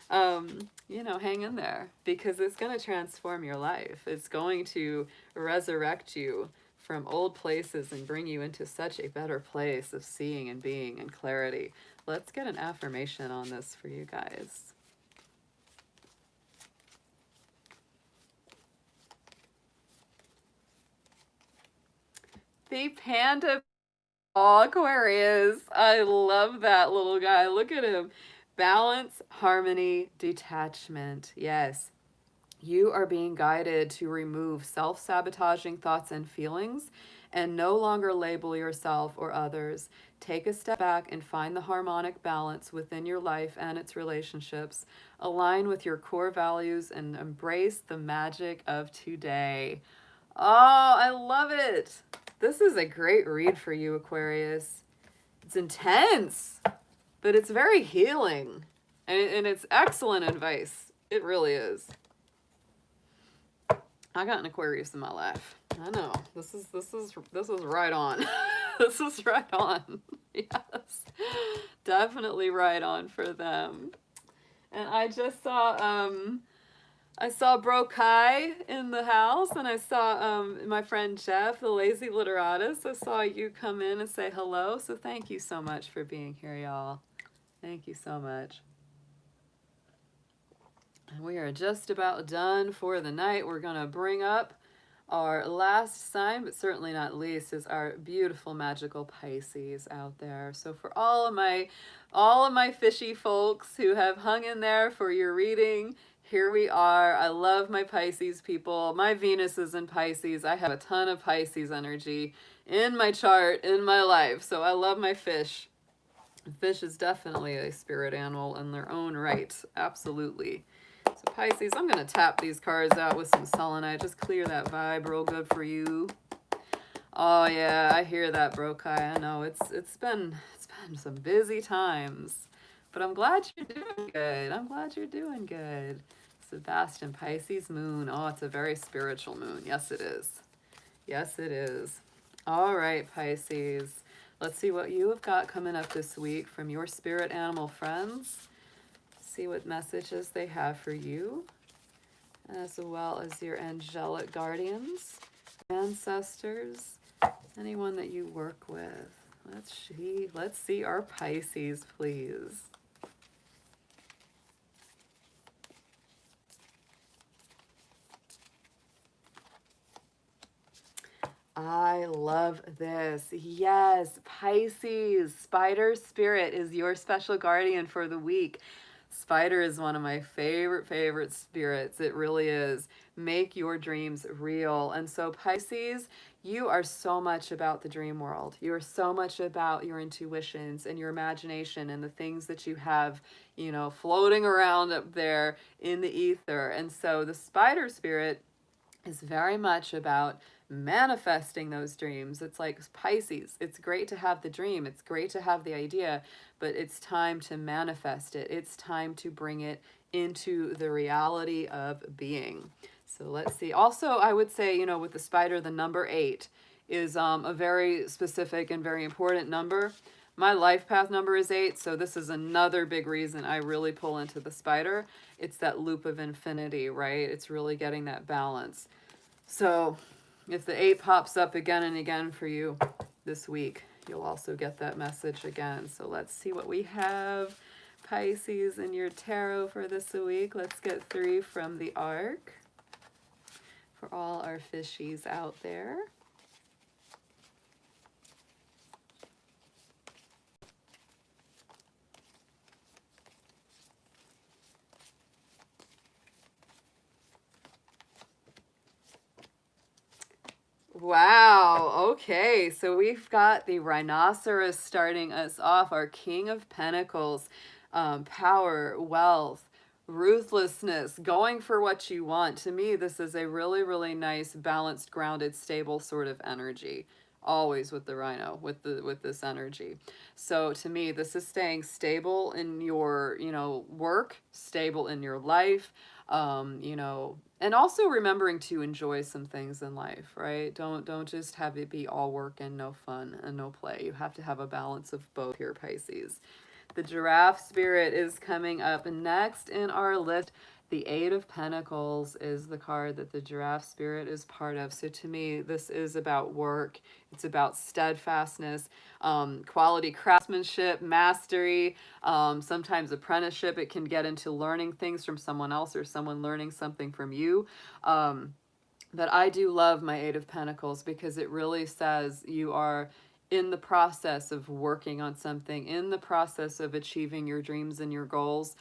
You know, hang in there, because it's going to transform your life. It's going to resurrect you from old places and bring you into such a better place of seeing and being and clarity. Let's get an affirmation on this for you guys. The panda. Oh, Aquarius. I love that little guy. Look at him. Balance, harmony, detachment. Yes. You are being guided to remove self-sabotaging thoughts and feelings and no longer label yourself or others. Take a step back and find the harmonic balance within your life and its relationships. Align with your core values and embrace the magic of today. Oh, I love it. This is a great read for you, Aquarius. It's intense, but it's very healing. And it's excellent advice. It really is. I got an Aquarius in my life. I know. This is right on. This is right on. Yes. Definitely right on for them. And I just saw Bro Kai in the house, and I saw my friend Jeff, the Lazy Literatus. I saw you come in and say hello. So thank you so much for being here, y'all. Thank you so much. And we are just about done for the night. We're going to bring up our last sign, but certainly not least, is our beautiful magical Pisces out there. So for all of my fishy folks who have hung in there for your reading, here we are. I love my Pisces people. My Venus is in Pisces. I have a ton of Pisces energy in my chart, in my life. So I love my fish. Fish is definitely a spirit animal in their own right. Absolutely. So Pisces, I'm going to tap these cards out with some selenite. Just clear that vibe real good for you. Oh yeah, I hear that, Bro Kai. I know it's been some busy times, but I'm glad you're doing good. I'm glad you're doing good. Sebastian, Pisces moon. Oh, it's a very spiritual moon. Yes, it is. Yes, it is. All right, Pisces. Let's see what you have got coming up this week from your spirit animal friends. See what messages they have for you, as well as your angelic guardians, ancestors, anyone that you work with. Let's see our Pisces, please. I love this. Yes, Pisces, spider spirit is your special guardian for the week. Spider is one of my favorite spirits. It really is. Make your dreams real. And so, Pisces, you are so much about the dream world. You are so much about your intuitions and your imagination and the things that you have, floating around up there in the ether. And so, the spider spirit is very much about manifesting those dreams. It's like Pisces. It's great to have the dream. It's great to have the idea, but it's time to manifest it. It's time to bring it into the reality of being. So let's see. Also, I would say, with the spider, the number 8 is a very specific and very important number. My life path number is 8, so this is another big reason I really pull into the spider. It's that loop of infinity, right? It's really getting that balance. So if the 8 pops up again and again for you this week, you'll also get that message again. So let's see what we have, Pisces, in your tarot for this week. Let's get 3 from the Ark for all our fishies out there. Wow, okay, so we've got the rhinoceros starting us off, our King of Pentacles, power, wealth, ruthlessness, going for what you want. To me, this is a really nice, balanced, grounded, stable sort of energy. Always with the rhino, with this energy. So to me, this is staying stable in your, work, stable in your life, and also remembering to enjoy some things in life, right? Don't just have it be all work and no fun and no play. You have to have a balance of both here, Pisces. The giraffe spirit is coming up next in our list. The 8 of Pentacles is the card that the giraffe spirit is part of. So to me, this is about work. It's about steadfastness, quality craftsmanship, mastery, sometimes apprenticeship. It can get into learning things from someone else or someone learning something from you. But I do love my 8 of Pentacles because it really says you are in the process of working on something, in the process of achieving your dreams and your goals,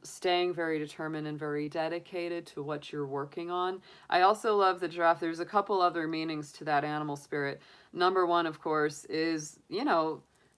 staying very determined and very dedicated to what you're working on. I also love the giraffe. There's a couple other meanings to that animal spirit. Number 1, of course, is,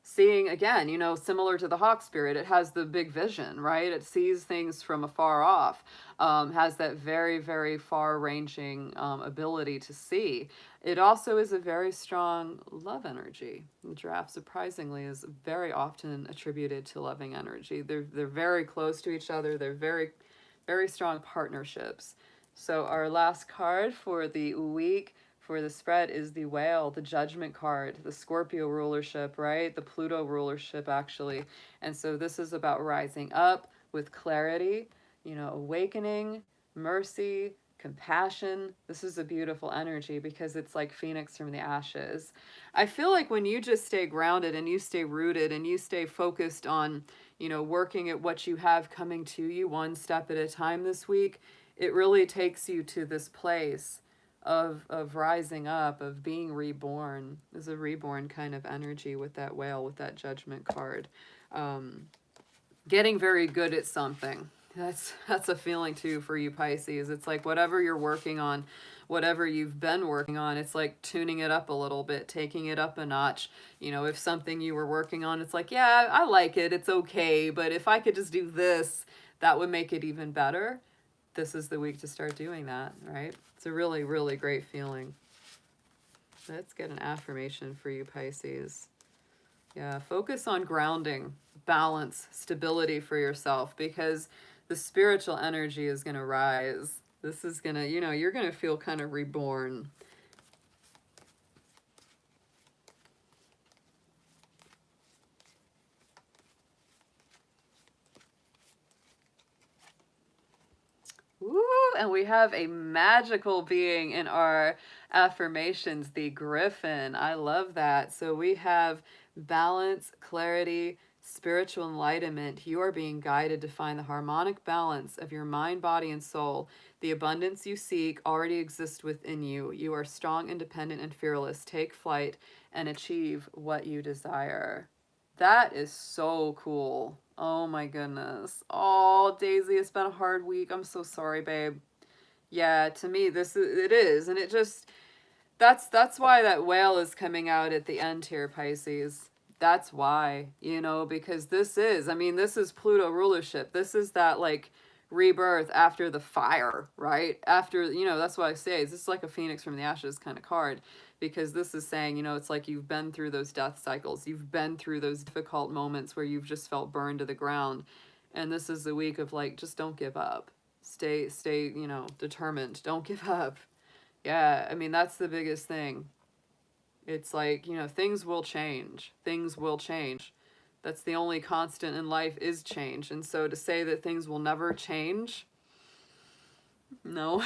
seeing again, similar to the hawk spirit, it has the big vision, right? It sees things from afar off, has that very far-ranging ability to see. It also is a very strong love energy. The giraffe, surprisingly, is very often attributed to loving energy. They're very close to each other. They're very strong partnerships. So our last card for the week for the spread is the whale, the judgment card, the Scorpio rulership, right? The Pluto rulership, actually. And so this is about rising up with clarity, awakening, mercy, compassion. This is a beautiful energy because it's like Phoenix from the ashes. I feel like when you just stay grounded and you stay rooted and you stay focused on, working at what you have coming to you one step at a time this week, it really takes you to this place of rising up, of being reborn. There's a reborn kind of energy with that whale, with that judgment card. Getting very good at something. That's a feeling too for you, Pisces. It's like whatever you're working on, whatever you've been working on, it's like tuning it up a little bit, taking it up a notch. If something you were working on, it's like, yeah, I like it, it's okay, but if I could just do this, that would make it even better. This is the week to start doing that, right? It's a really great feeling. Let's get an affirmation for you, Pisces. Yeah, focus on grounding, balance, stability for yourself, because the spiritual energy is going to rise. This is going to, you're going to feel kind of reborn. Woo! And we have a magical being in our affirmations, the Griffin. I love that. So we have balance, clarity, spiritual enlightenment. You are being guided to find the harmonic balance of your mind, body, and soul. The abundance you seek already exists within you. You are strong, independent, and fearless. Take flight and achieve what you desire. That is so cool. Oh my goodness. Oh, Daisy, it's been a hard week. I'm so sorry, babe. Yeah, to me it is, and it just that's why that whale is coming out at the end here, Pisces. That's why, because this is Pluto rulership. This is that like rebirth after the fire, right? After, that's why I say this is like a phoenix from the ashes kind of card, because this is saying, it's like you've been through those death cycles. You've been through those difficult moments where you've just felt burned to the ground. And this is the week of like, just don't give up. Stay, determined. Don't give up. Yeah, that's the biggest thing. It's like, things will change. Things will change. That's the only constant in life is change. And so to say that things will never change, no.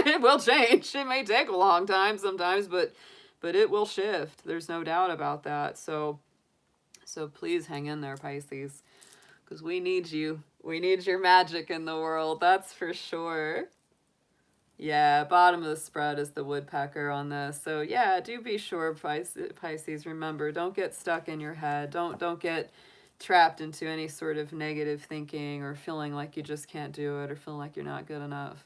It will change. It may take a long time sometimes, but it will shift. There's no doubt about that. So please hang in there, Pisces, because we need you. We need your magic in the world. That's for sure. Yeah, bottom of the spread is the woodpecker on this. So yeah, do be sure, Pisces, remember, don't get stuck in your head. Don't get trapped into any sort of negative thinking or feeling like you just can't do it or feeling like you're not good enough.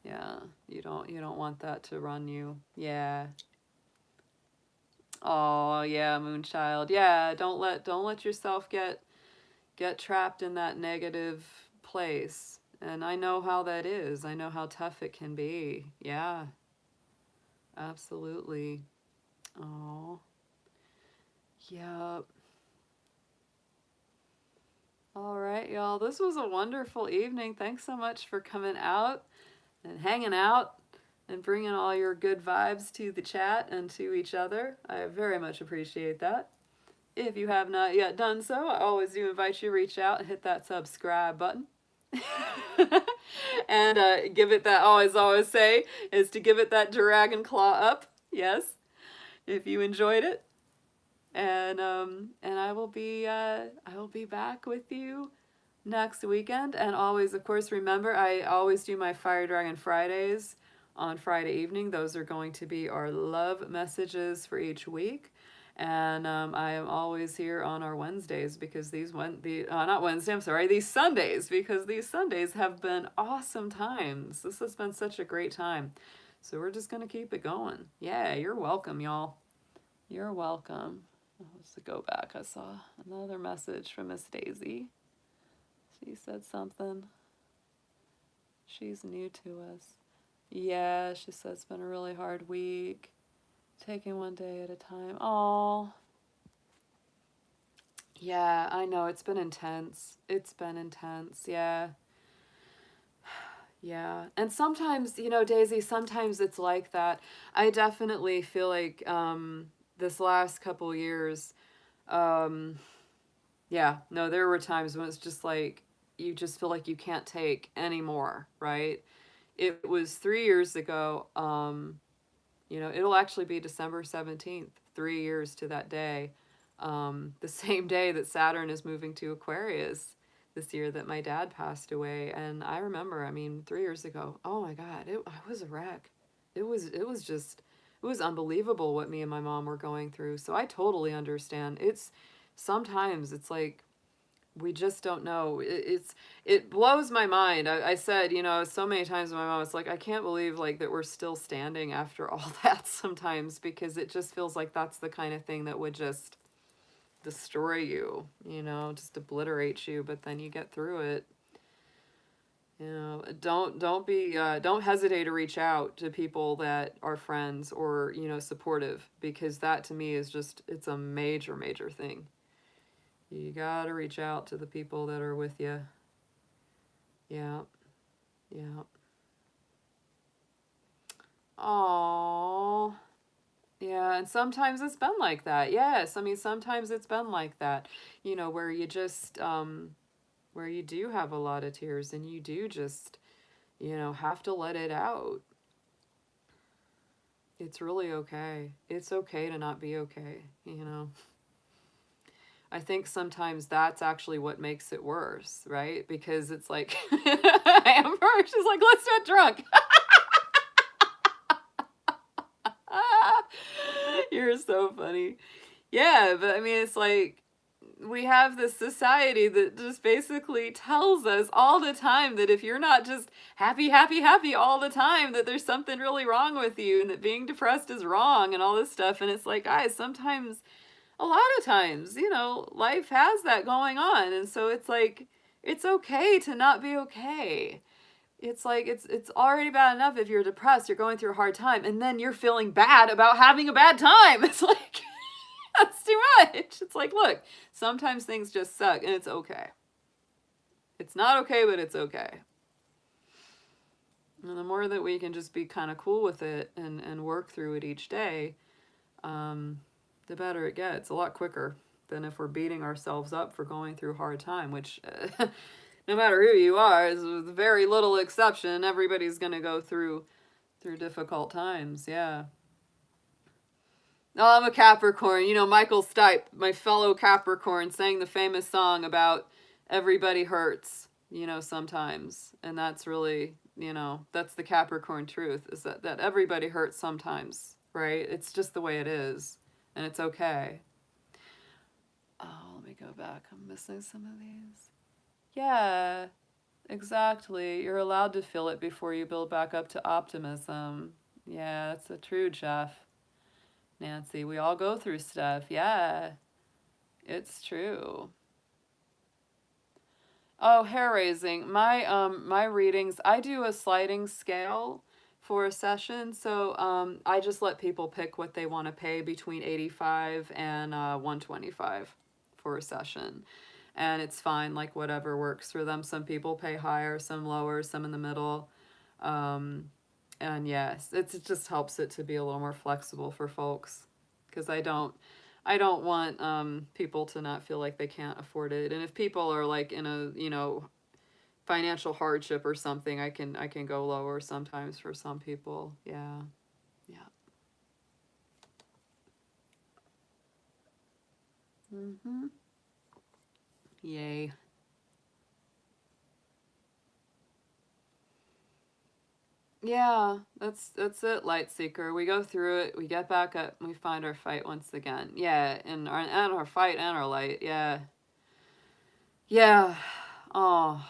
Yeah, you don't want that to run you. Yeah. Oh, yeah, Moonchild. Yeah, don't let yourself get trapped in that negative place. And I know how that is. I know how tough it can be. Yeah. Absolutely. Oh. Yep. All right, y'all. This was a wonderful evening. Thanks so much for coming out and hanging out and bringing all your good vibes to the chat and to each other. I very much appreciate that. If you have not yet done so, I always do invite you to reach out and hit that subscribe button. And give it that, always say, is to give it that dragon claw up. Yes, if you enjoyed it. And I will be back with you next weekend. And always, of course, remember, I always do my Fire Dragon Fridays on Friday evening. Those are going to be our love messages for each week. And I am always here on our Wednesdays because these Sundays, because these Sundays have been awesome times. This has been such a great time. So we're just going to keep it going. Yeah, you're welcome, y'all. You're welcome. Let's go back. I saw another message from Miss Daisy. She said something. She's new to us. Yeah, she said it's been a really hard week. Taking one day at a time. Oh. Yeah, I know. It's been intense. It's been intense. Yeah. Yeah. And sometimes, Daisy, sometimes it's like that. I definitely feel like this last couple years, yeah, no, there were times when it's just like, you just feel like you can't take anymore, right? It was 3 years ago. It'll actually be December 17th, 3 years to that day. The same day that Saturn is moving to Aquarius this year that my dad passed away. And I remember, 3 years ago, oh my God, I was a wreck. It was unbelievable what me and my mom were going through. So I totally understand. Sometimes it's like, we just don't know. It blows my mind. I said, so many times to my mom, it's like, I can't believe like that we're still standing after all that sometimes, because it just feels like that's the kind of thing that would just destroy you, just obliterate you, but then you get through it. Don't hesitate to reach out to people that are friends or, supportive, because that to me is just, it's a major, major thing. You gotta reach out to the people that are with you. Yeah. Yeah. Aww. Yeah, and sometimes it's been like that. Yes, sometimes it's been like that. Where you just, where you do have a lot of tears and you do just, have to let it out. It's really okay. It's okay to not be okay, I think sometimes that's actually what makes it worse, right? Because it's like, Amber, she's like, let's get drunk. You're so funny. Yeah, but I mean, it's like, we have this society that just basically tells us all the time that if you're not just happy, happy, happy all the time, that there's something really wrong with you and that being depressed is wrong and all this stuff. And it's like, guys, sometimes, a lot of times, you know, life has that going on. And so it's like, it's okay to not be okay. It's like, it's already bad enough if you're depressed, you're going through a hard time, and then you're feeling bad about having a bad time. It's like, that's too much. It's like, look, sometimes things just suck and it's okay. It's not okay, but it's okay. And the more that we can just be kind of cool with it and work through it each day, the better it gets. A lot quicker than if we're beating ourselves up for going through a hard time, which no matter who you are, is with very little exception, everybody's going to go through difficult times. Yeah. Oh, I'm a Capricorn. You know, Michael Stipe, my fellow Capricorn, sang the famous song about everybody hurts, you know, sometimes. And that's really, you know, that's the Capricorn truth, is that everybody hurts sometimes, right? It's just the way it is. And it's okay. Oh, let me go back. I'm missing some of these. Yeah, exactly. You're allowed to feel it before you build back up to optimism. Yeah, that's a true, Jeff. Nancy, we all go through stuff. Yeah, it's true. Oh, hair raising. My readings, I do a sliding scale for a session, so I just let people pick what they want to pay between 85 and 125 for a session. And it's fine, like whatever works for them. Some people pay higher, some lower, some in the middle. And yes, it just helps it to be a little more flexible for folks, because I don't want people to not feel like they can't afford it. And if people are like in a, you know, financial hardship or something, I can go lower sometimes for some people. Yeah. Yeah. Mhm. Yay. Yeah, that's it, Light Seeker. We go through it, we get back up, and we find our fight once again. Yeah, and our fight and our light. Yeah. Yeah. Oh.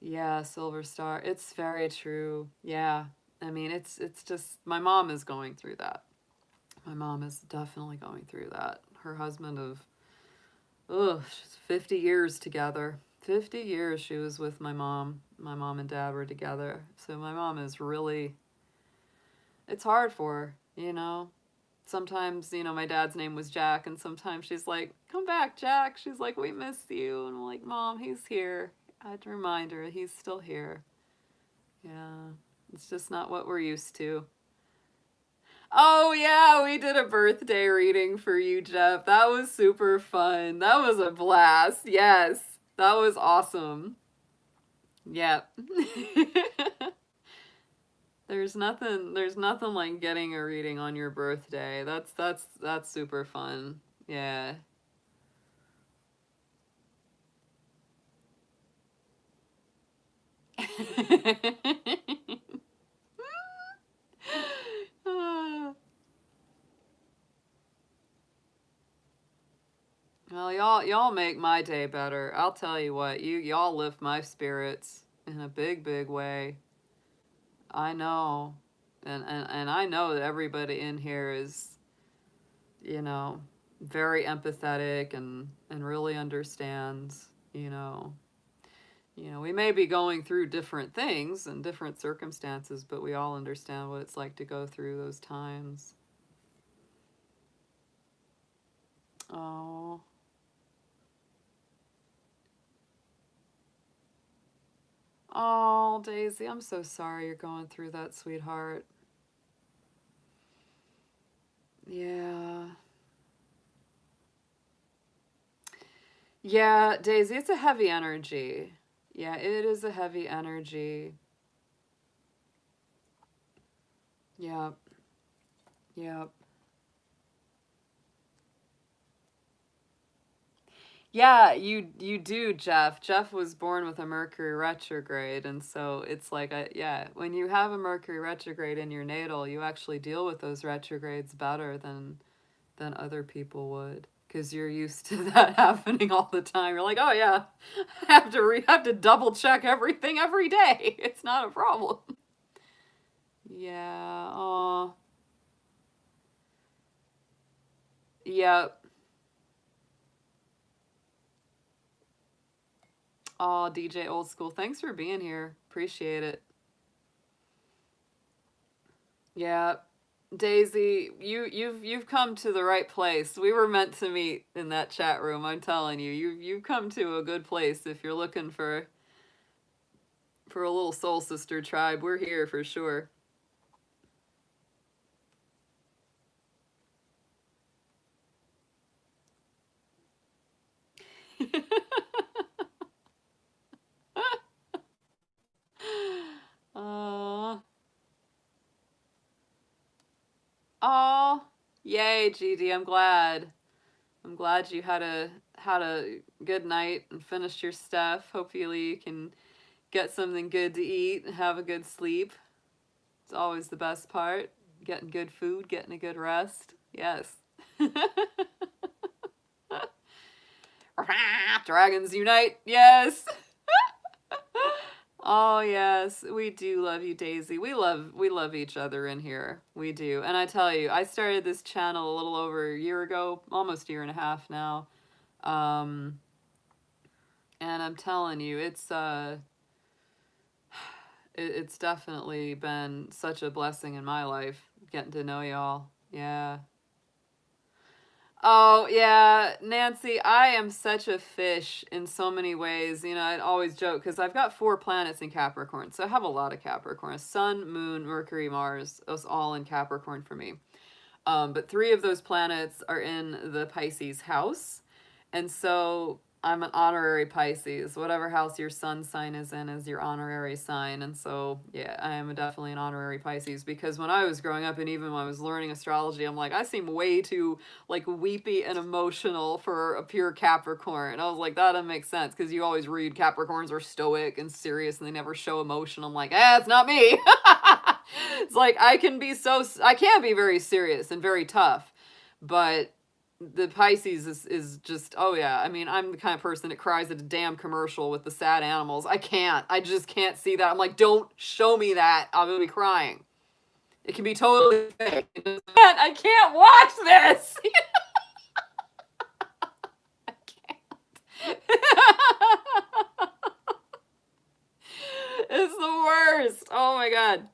Yeah, Silver Star. It's very true. Yeah. I mean, it's just, my mom is going through that. My mom is definitely going through that. Her husband of, 50 years together. 50 years she was with my mom. My mom and dad were together. So my mom is really, it's hard for her, you know. Sometimes, you know, my dad's name was Jack, and sometimes she's like, come back, Jack. She's like, we miss you. And I'm like, Mom, he's here. I had to remind her he's still here. Yeah, it's just not what we're used to. Oh, yeah, we did a birthday reading for you, Jeff. That was super fun. That was a blast. Yes, that was awesome. Yep. There's nothing like getting a reading on your birthday. That's super fun. Yeah. Well, y'all make my day better. I'll tell you what, y'all lift my spirits in a big, big way. I know. And I know that everybody in here is, you know, very empathetic and really understands, you know. You know, we may be going through different things and different circumstances, but we all understand what it's like to go through those times. Oh. Oh, Daisy, I'm so sorry you're going through that, sweetheart. Yeah. Yeah, Daisy, it's a heavy energy. Yeah, it is a heavy energy. Yep. Yep. Yeah, you do, Jeff. Jeff was born with a Mercury retrograde, and so it's like yeah, when you have a Mercury retrograde in your natal, you actually deal with those retrogrades better than other people would, because you're used to that happening all the time. You're like, oh yeah, have to double check everything every day. It's not a problem. Yeah. Oh. Yep. Oh, DJ Old School. Thanks for being here. Appreciate it. Yeah. Daisy, you've come to the right place. We were meant to meet in that chat room. I'm telling you, you've come to a good place if you're looking for a little soul sister tribe. We're here for sure. Oh, oh, yay, GD. I'm glad. I'm glad you had a good night and finished your stuff. Hopefully you can get something good to eat and have a good sleep. It's always the best part. Getting good food, getting a good rest. Yes. Dragons unite. Yes. Oh yes, we do love you, Daisy. We love each other in here. We do. And I tell you, I started this channel a little over a year ago, almost a year and a half now. Um and I'm telling you, it's definitely been such a blessing in my life getting to know y'all. Yeah. Oh, yeah, Nancy, I am such a fish in so many ways. You know, I'd always joke because I've got 4 planets in Capricorn. So I have a lot of Capricorn. Sun, Moon, Mercury, Mars, those all in Capricorn for me. But 3 of those planets are in the Pisces house. And so I'm an honorary Pisces. Whatever house your sun sign is in is your honorary sign. And so, yeah, I am definitely an honorary Pisces, because when I was growing up and even when I was learning astrology, I'm like, I seem way too like weepy and emotional for a pure Capricorn. And I was like, that doesn't make sense, because you always read Capricorns are stoic and serious and they never show emotion. I'm like, it's not me. It's like I can be very serious and very tough, but the Pisces is just, oh yeah. I mean, I'm the kind of person that cries at a damn commercial with the sad animals. I just can't see that. I'm like, don't show me that. I'm gonna be crying. It can be totally fake. I can't watch this. I can't. It's the worst. Oh my god.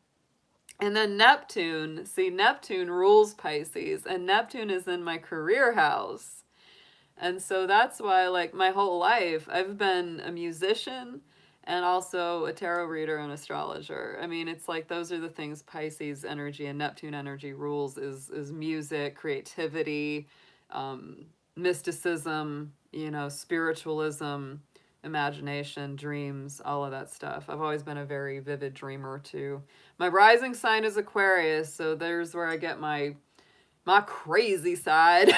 And then Neptune, see, Neptune rules Pisces, and Neptune is in my career house. And so that's why, like, my whole life, I've been a musician and also a tarot reader and astrologer. I mean, it's like those are the things Pisces energy and Neptune energy rules is music, creativity, mysticism, you know, spiritualism, imagination, dreams, all of that stuff. I've always been a very vivid dreamer too. My rising sign is Aquarius, so there's where I get my crazy side.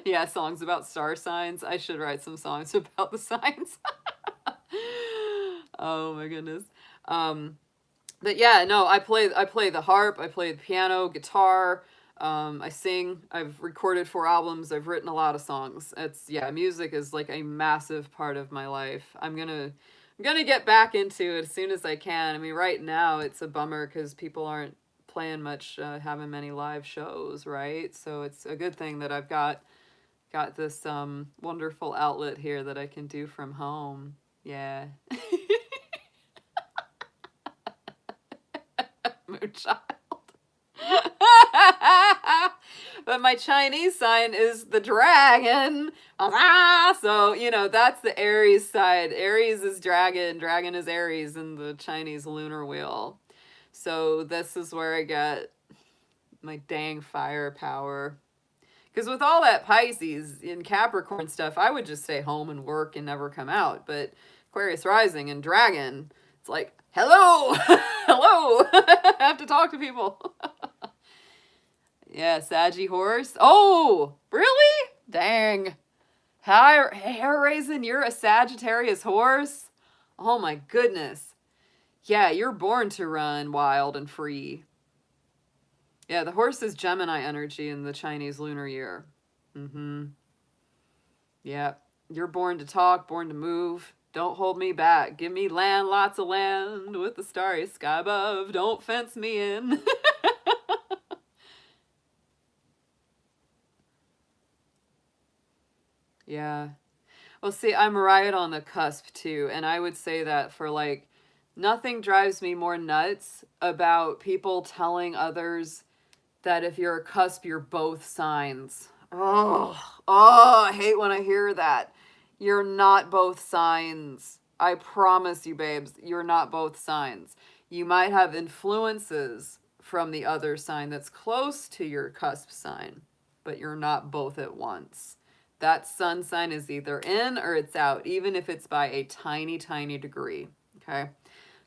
Yeah, songs about star signs. I should write some songs about the signs. Oh my goodness. But yeah, no, I play the harp, I play the piano, guitar, I sing. I've recorded 4 albums. I've written a lot of songs. It's, yeah, music is like a massive part of my life. I'm gonna get back into it as soon as I can. I mean, right now it's a bummer because people aren't playing much, having many live shows, right? So it's a good thing that I've got this wonderful outlet here that I can do from home. Yeah. Moonchild. But my Chinese sign is the dragon. So, you know, that's the Aries side. Aries is dragon, dragon is Aries in the Chinese lunar wheel. So this is where I get my dang firepower. Because with all that Pisces and Capricorn stuff, I would just stay home and work and never come out. But Aquarius rising and dragon, it's like, hello, hello, I have to talk to people. Yeah, Saggy horse. Oh, really? Dang. Hair raising, you're a Sagittarius horse? Oh my goodness. Yeah, you're born to run wild and free. Yeah, the horse is Gemini energy in the Chinese lunar year. Mm-hmm. Yeah. You're born to talk, born to move. Don't hold me back. Give me land, lots of land, with the starry sky above. Don't fence me in. Yeah. Well, see, I'm right on the cusp too, and I would say that for like nothing drives me more nuts about people telling others that if you're a cusp, you're both signs. Oh, I hate when I hear that. You're not both signs. I promise you, babes, you're not both signs. You might have influences from the other sign that's close to your cusp sign, but you're not both at once. That sun sign is either in or it's out, even if it's by a tiny, tiny degree. Okay?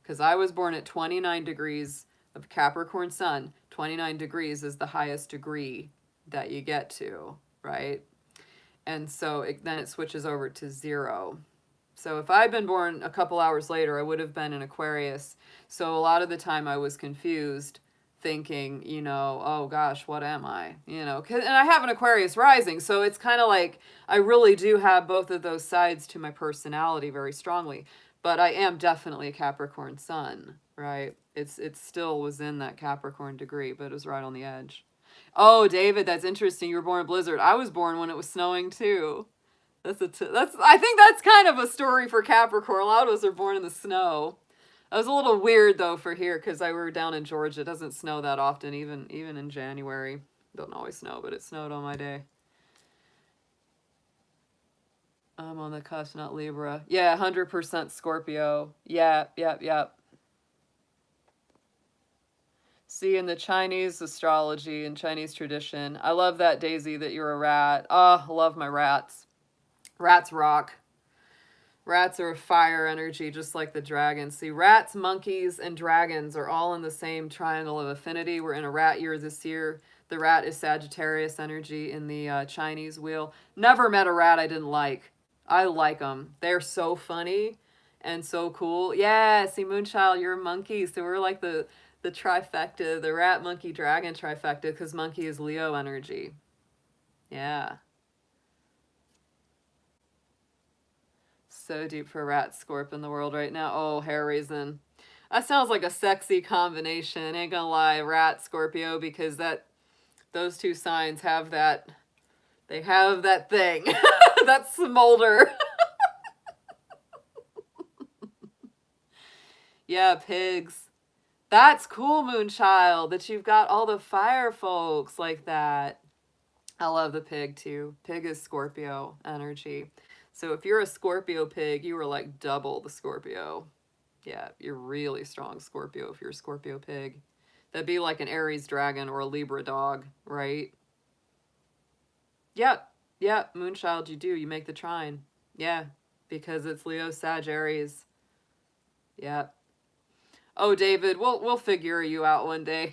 Because I was born at 29 degrees of Capricorn sun. 29 degrees is the highest degree that you get to, right? And so then it switches over to 0. So if I'd been born a couple hours later, I would have been in Aquarius. So a lot of the time I was confused, thinking, oh gosh, what am I? And I have an Aquarius rising, so it's kind of like I really do have both of those sides to my personality very strongly. But I am definitely a Capricorn sun, right? It still was in that Capricorn degree, but it was right on the edge. Oh, David, that's interesting. You were born in blizzard. I was born when it was snowing too. I think that's kind of a story for Capricorn. A lot of us are born in the snow. That was a little weird though for here because I were down in Georgia. It doesn't snow that often, even in January. It don't always snow, but it snowed on my day. I'm on the cusp, not Libra. Yeah, 100% Scorpio. Yeah, yep, yep. See, in the Chinese astrology and Chinese tradition, I love that, Daisy, that you're a rat. Oh, I love my rats. Rats rock. Rats are a fire energy, just like the dragons. See, rats, monkeys, and dragons are all in the same triangle of affinity. We're in a rat year this year. The rat is Sagittarius energy in the Chinese wheel. Never met a rat I didn't like. I like them. They're so funny and so cool. Yeah, see, Moonchild, you're a monkey. So we're like the trifecta, the rat, monkey, dragon trifecta, because monkey is Leo energy. Yeah. So deep for rat scorp in the world right now. Oh, hair raising. That sounds like a sexy combination. Ain't gonna lie, rat Scorpio, because those two signs have that. They have that thing, that smolder. Yeah, pigs. That's cool, Moonchild, that you've got all the fire folks like that. I love the pig too. Pig is Scorpio energy. So if you're a Scorpio pig, you are like double the Scorpio. Yeah, you're really strong Scorpio if you're a Scorpio pig. That'd be like an Aries dragon or a Libra dog, right? Yep, yep, Moonchild, you do. You make the trine. Yeah, because it's Leo, Sag, Aries. Yep. Oh, David, we'll figure you out one day.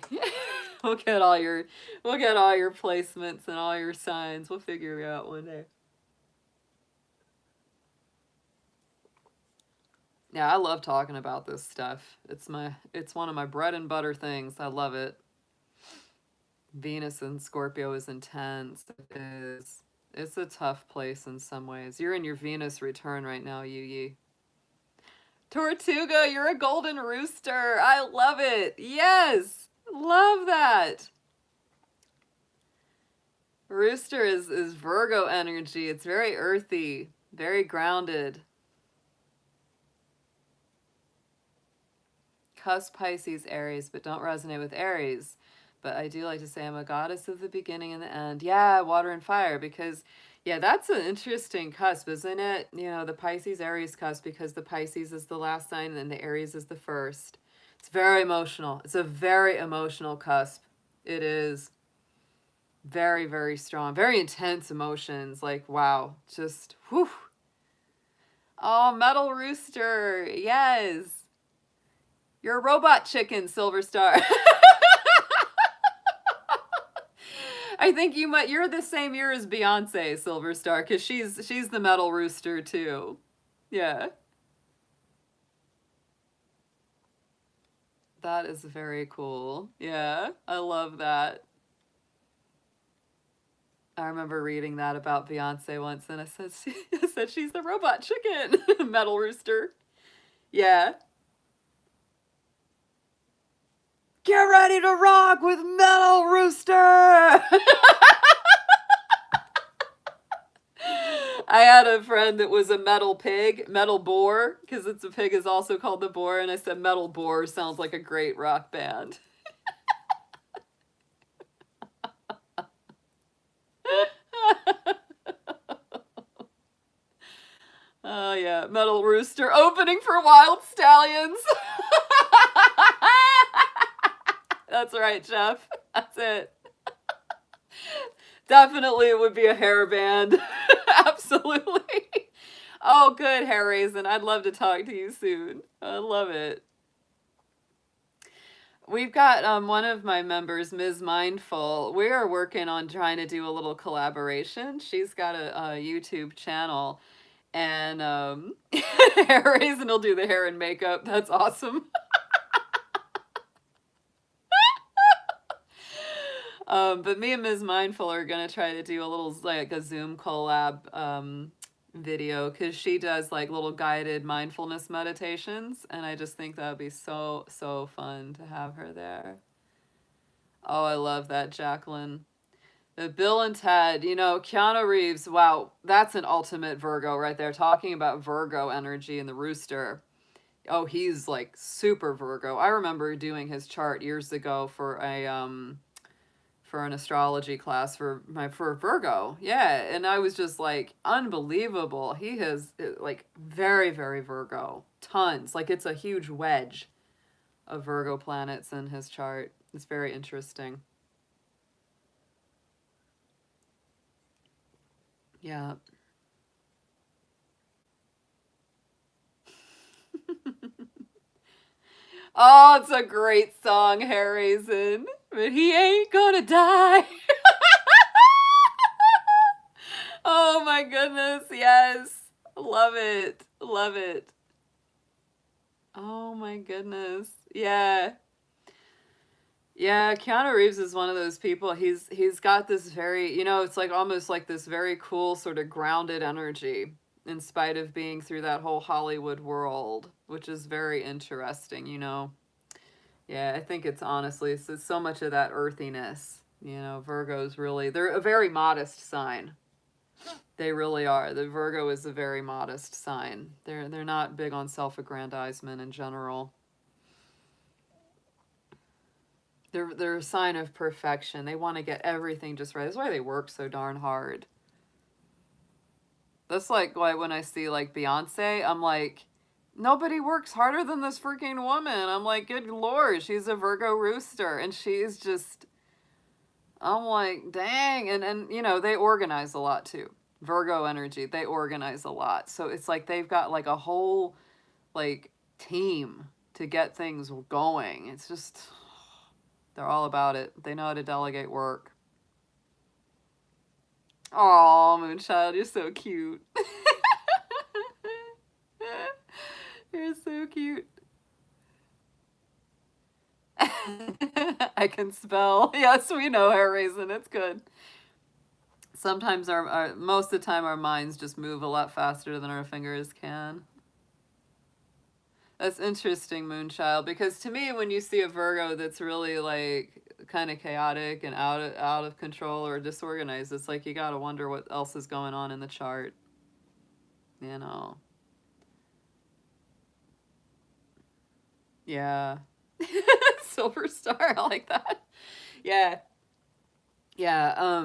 we'll get all your placements and all your signs. We'll figure you out one day. Yeah, I love talking about this stuff. It's one of my bread and butter things. I love it. Venus in Scorpio is intense. It's a tough place in some ways. You're in your Venus return right now, Yu. Tortuga, you're a golden rooster. I love it. Yes. Love that. Rooster is Virgo energy. It's very earthy, very grounded. Cusp, Pisces, Aries, but don't resonate with Aries. But I do like to say I'm a goddess of the beginning and the end. Yeah, water and fire, because, yeah, that's an interesting cusp, isn't it? The Pisces, Aries cusp, because the Pisces is the last sign and the Aries is the first. It's very emotional. It's a very emotional cusp. It is very, very strong, very intense emotions. Like, wow, just, whew. Oh, metal rooster. Yes. You're a robot chicken, Silver Star. I think you're the same year as Beyonce, Silver Star, because she's the metal rooster too. Yeah. That is very cool. Yeah, I love that. I remember reading that about Beyonce once, and I said she's the robot chicken, metal rooster. Yeah. Get ready to rock with Metal Rooster! I had a friend that was a metal pig, metal boar, because it's a pig is also called the boar, and I said metal boar sounds like a great rock band. Oh yeah, Metal Rooster opening for Wild Stallions. That's right, Jeff. That's it. Definitely it would be a hair band. Absolutely. Oh, good, hair raisin. I'd love to talk to you soon. I love it. We've got one of my members, Ms. Mindful. We are working on trying to do a little collaboration. She's got a YouTube channel, and hair raisin will do the hair and makeup. That's awesome. But me and Ms. Mindful are gonna try to do a little like a Zoom collab video, because she does like little guided mindfulness meditations, and I just think that would be so fun to have her there. Oh, I love that, Jacqueline. The Bill and Ted, Keanu Reeves, wow, that's an ultimate Virgo right there, talking about Virgo energy in the rooster. Oh, he's like super Virgo. I remember doing his chart years ago for an astrology class for Virgo. Yeah, and I was just like, unbelievable. He has like very, very Virgo. Tons. Like it's a huge wedge of Virgo planets in his chart. It's very interesting. Yeah. Oh, it's a great song, Harrison. But he ain't gonna die. Oh my goodness, yes. Love it. Love it. Oh my goodness. Yeah. Yeah, Keanu Reeves is one of those people. He's got this very, it's like almost like this very cool sort of grounded energy in spite of being through that whole Hollywood world, which is very interesting. Yeah, I think it's honestly, it's so much of that earthiness. Virgos really, they're a very modest sign. They really are. The Virgo is a very modest sign. They're not big on self-aggrandizement in general. They're a sign of perfection. They want to get everything just right. That's why they work so darn hard. That's like why when I see like Beyonce, I'm like, nobody works harder than this freaking woman. I'm like, good Lord, she's a Virgo rooster, and she's just, I'm like, dang. And they organize a lot too. Virgo energy, they organize a lot. So it's like they've got like a whole like team to get things going. It's just, they're all about it. They know how to delegate work. Aw, Moonchild, you're so cute. You're so cute. I can spell. Yes, we know, hair raisin. It's good. Sometimes most of the time our minds just move a lot faster than our fingers can. That's interesting, Moonchild, because to me, when you see a Virgo that's really like kind of chaotic and out of control or disorganized, it's like you gotta wonder what else is going on in the chart. Yeah. Silver Star, I like that. Yeah. Yeah.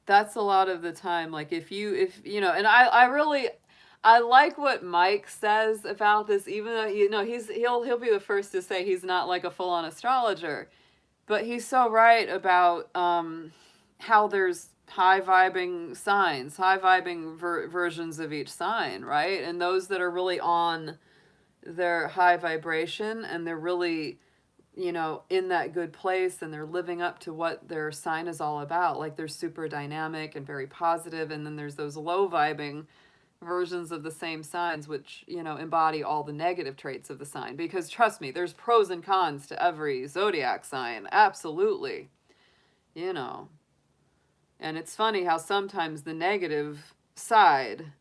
That's a lot of the time. Like if and I really, I like what Mike says about this, even though he'll be the first to say he's not like a full-on astrologer, but he's so right about how there's high vibing signs, high vibing versions of each sign, right? And those that are really on their high vibration and they're really you know, in that good place and they're living up to what their sign is all about. Like they're super dynamic and very positive, and then there's those low vibing versions of the same signs which, you know, embody all the negative traits of the sign. Because trust me, there's pros and cons to every zodiac sign. Absolutely. You know. And it's funny how sometimes the negative side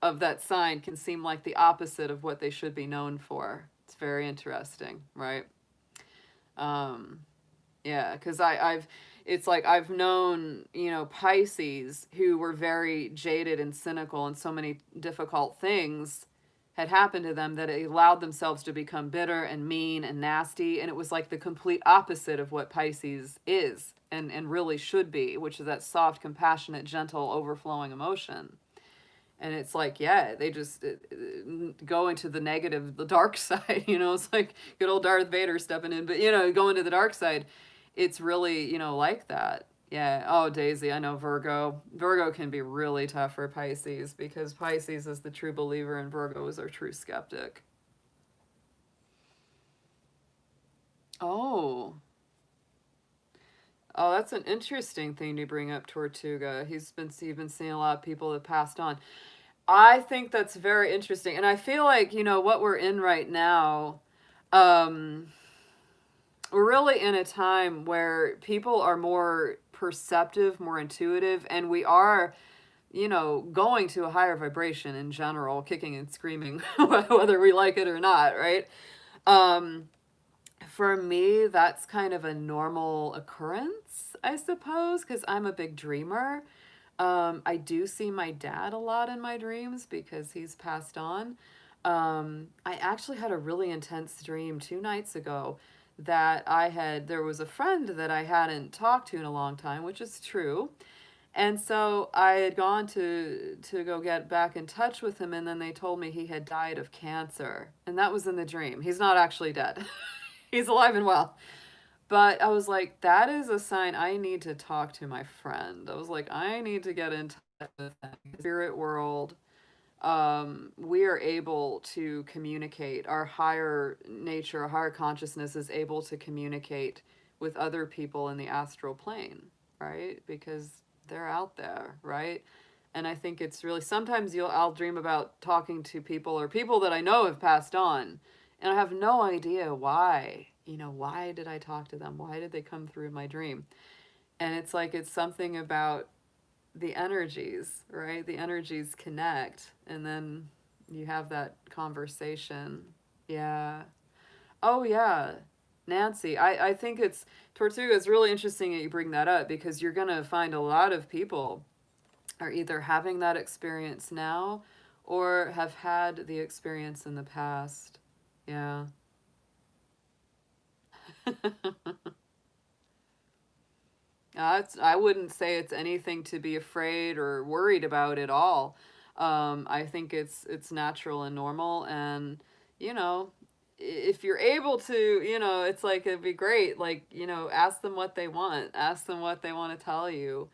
of that sign can seem like the opposite of what they should be known for. It's very interesting, right? Um, yeah, because it's like I've known, you know, Pisces who were very jaded and cynical, and so many difficult things had happened to them that it allowed themselves to become bitter and mean and nasty. And it was like the complete opposite of what Pisces is and really should be, which is that soft, compassionate, gentle, overflowing emotion. And it's like, yeah, they just go into the negative, the dark side, you know, it's like good old Darth Vader stepping in, but, you know, going to the dark side, it's really, you know, like that. Yeah. Oh, Daisy, I know Virgo. Virgo can be really tough for Pisces because Pisces is the true believer and Virgo is our true skeptic. Oh. Oh, that's an interesting thing to bring up, Tortuga. You've been seeing a lot of people that passed on. I think that's very interesting. And I feel like, you know, what we're in right now, um, we're really in a time where people are more perceptive, more intuitive, and we are, you know, going to a higher vibration in general, kicking and screaming, whether we like it or not, right? Um, for me, that's kind of a normal occurrence, I suppose, because I'm a big dreamer. I do see my dad a lot in my dreams because he's passed on. I actually had a really intense dream 2 nights ago that there was a friend that I hadn't talked to in a long time, which is true. And so I had gone to go get back in touch with him, and then they told me he had died of cancer. And that was in the dream. He's not actually dead. He's alive and well. But I was like, that is a sign I need to talk to my friend. I was like, I need to get in touch with them. Spirit world, we are able to communicate. Our higher nature, our higher consciousness is able to communicate with other people in the astral plane, right? Because they're out there, right? And I think it's really sometimes I'll dream about talking to people or people that I know have passed on, and I have no idea why. You know, why did I talk to them? Why did they come through my dream? And it's like it's something about the energies, right? The energies connect, and then you have that conversation. Yeah. Oh, yeah. Nancy, I think it's Tortuga. It's really interesting that you bring that up because you're going to find a lot of people are either having that experience now or have had the experience in the past. Yeah. I wouldn't say it's anything to be afraid or worried about at all. I think it's natural and normal, and you know, if you're able to, you know, it's like it'd be great. Like you know, ask them what they want. Ask them what they want to tell you.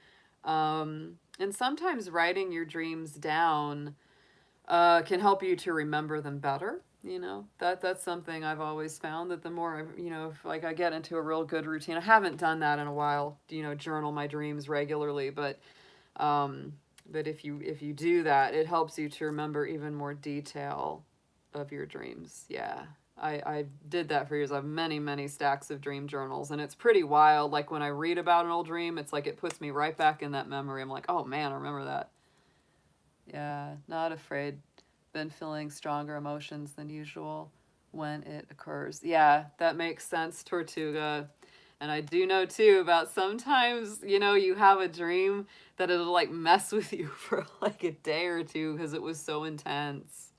And sometimes writing your dreams down can help you to remember them better. You know, that's something I've always found that the more you know, if like I get into a real good routine. I haven't done that in a while, you know, journal my dreams regularly, um but if you do that, it helps you to remember even more detail of your dreams. Yeah. I did that for years. I have many stacks of dream journals, and it's pretty wild. Like when I read about an old dream, it's like it puts me right back in that memory. I'm like, oh man, I remember that. Yeah, not afraid. Been feeling stronger emotions than usual when it occurs. Yeah, that makes sense, Tortuga. And I do know too about sometimes, you know, you have a dream that it'll like mess with you for like a day or two because it was so intense.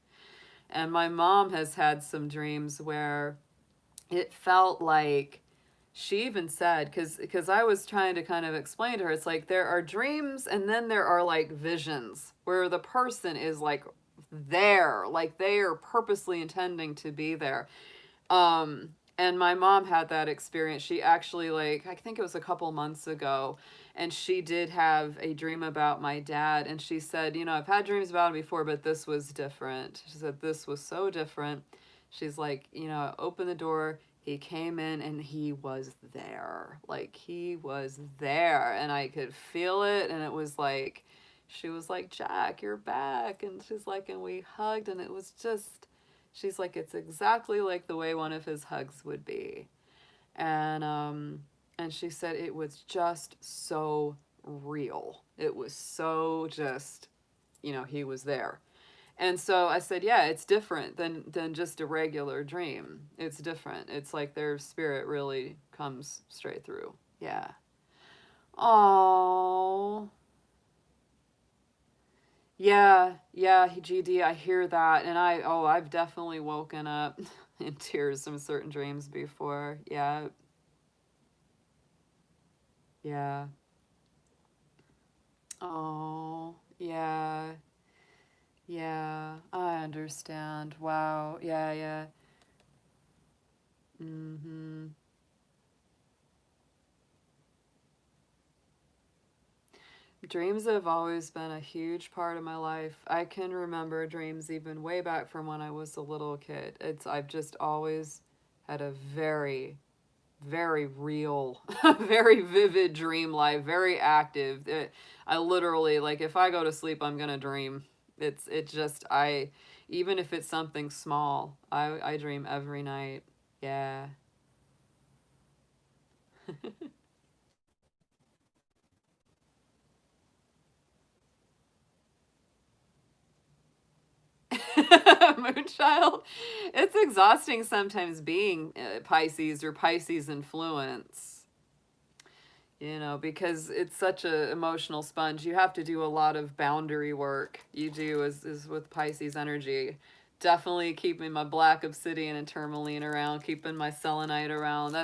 And my mom has had some dreams where it felt like she even said because I was trying to kind of explain to her, it's like there are dreams and then there are like visions where the person is there, like they are purposely intending to be there. And my mom had that experience. She actually, like, I think it was a couple months ago, and she did have a dream about my dad. And she said, you know, I've had dreams about him before, but this was different. She said, this was so different. She's like, you know, I opened the door. he came in and he was there. Like, he was there, and I could feel it, and it was like, she was like, Jack, you're back. And she's like, and we hugged, and it was just, she's like, it's exactly like the way one of his hugs would be. And she said it was just so real. It was so just, he was there. And so I said, yeah, it's different than just a regular dream. It's different. It's like their spirit really comes straight through. Yeah. Oh. Yeah, yeah, GD, I hear that. And I've definitely woken up in tears from certain dreams before. Yeah. Yeah. Oh, yeah. Yeah, I understand. Wow. Yeah, yeah. Mm-hmm. Dreams have always been a huge part of my life. I can remember dreams even way back from when I was a little kid. I've just always had a very, very real, very vivid dream life, very active. I literally, like, if I go to sleep, I'm gonna dream. It just, even if it's something small, I dream every night. Yeah. Moonchild. It's exhausting sometimes being Pisces or Pisces influence, because it's such a emotional sponge. You have to do a lot of boundary work. You do, is with Pisces energy. Definitely keeping my black obsidian and tourmaline around, keeping my selenite around.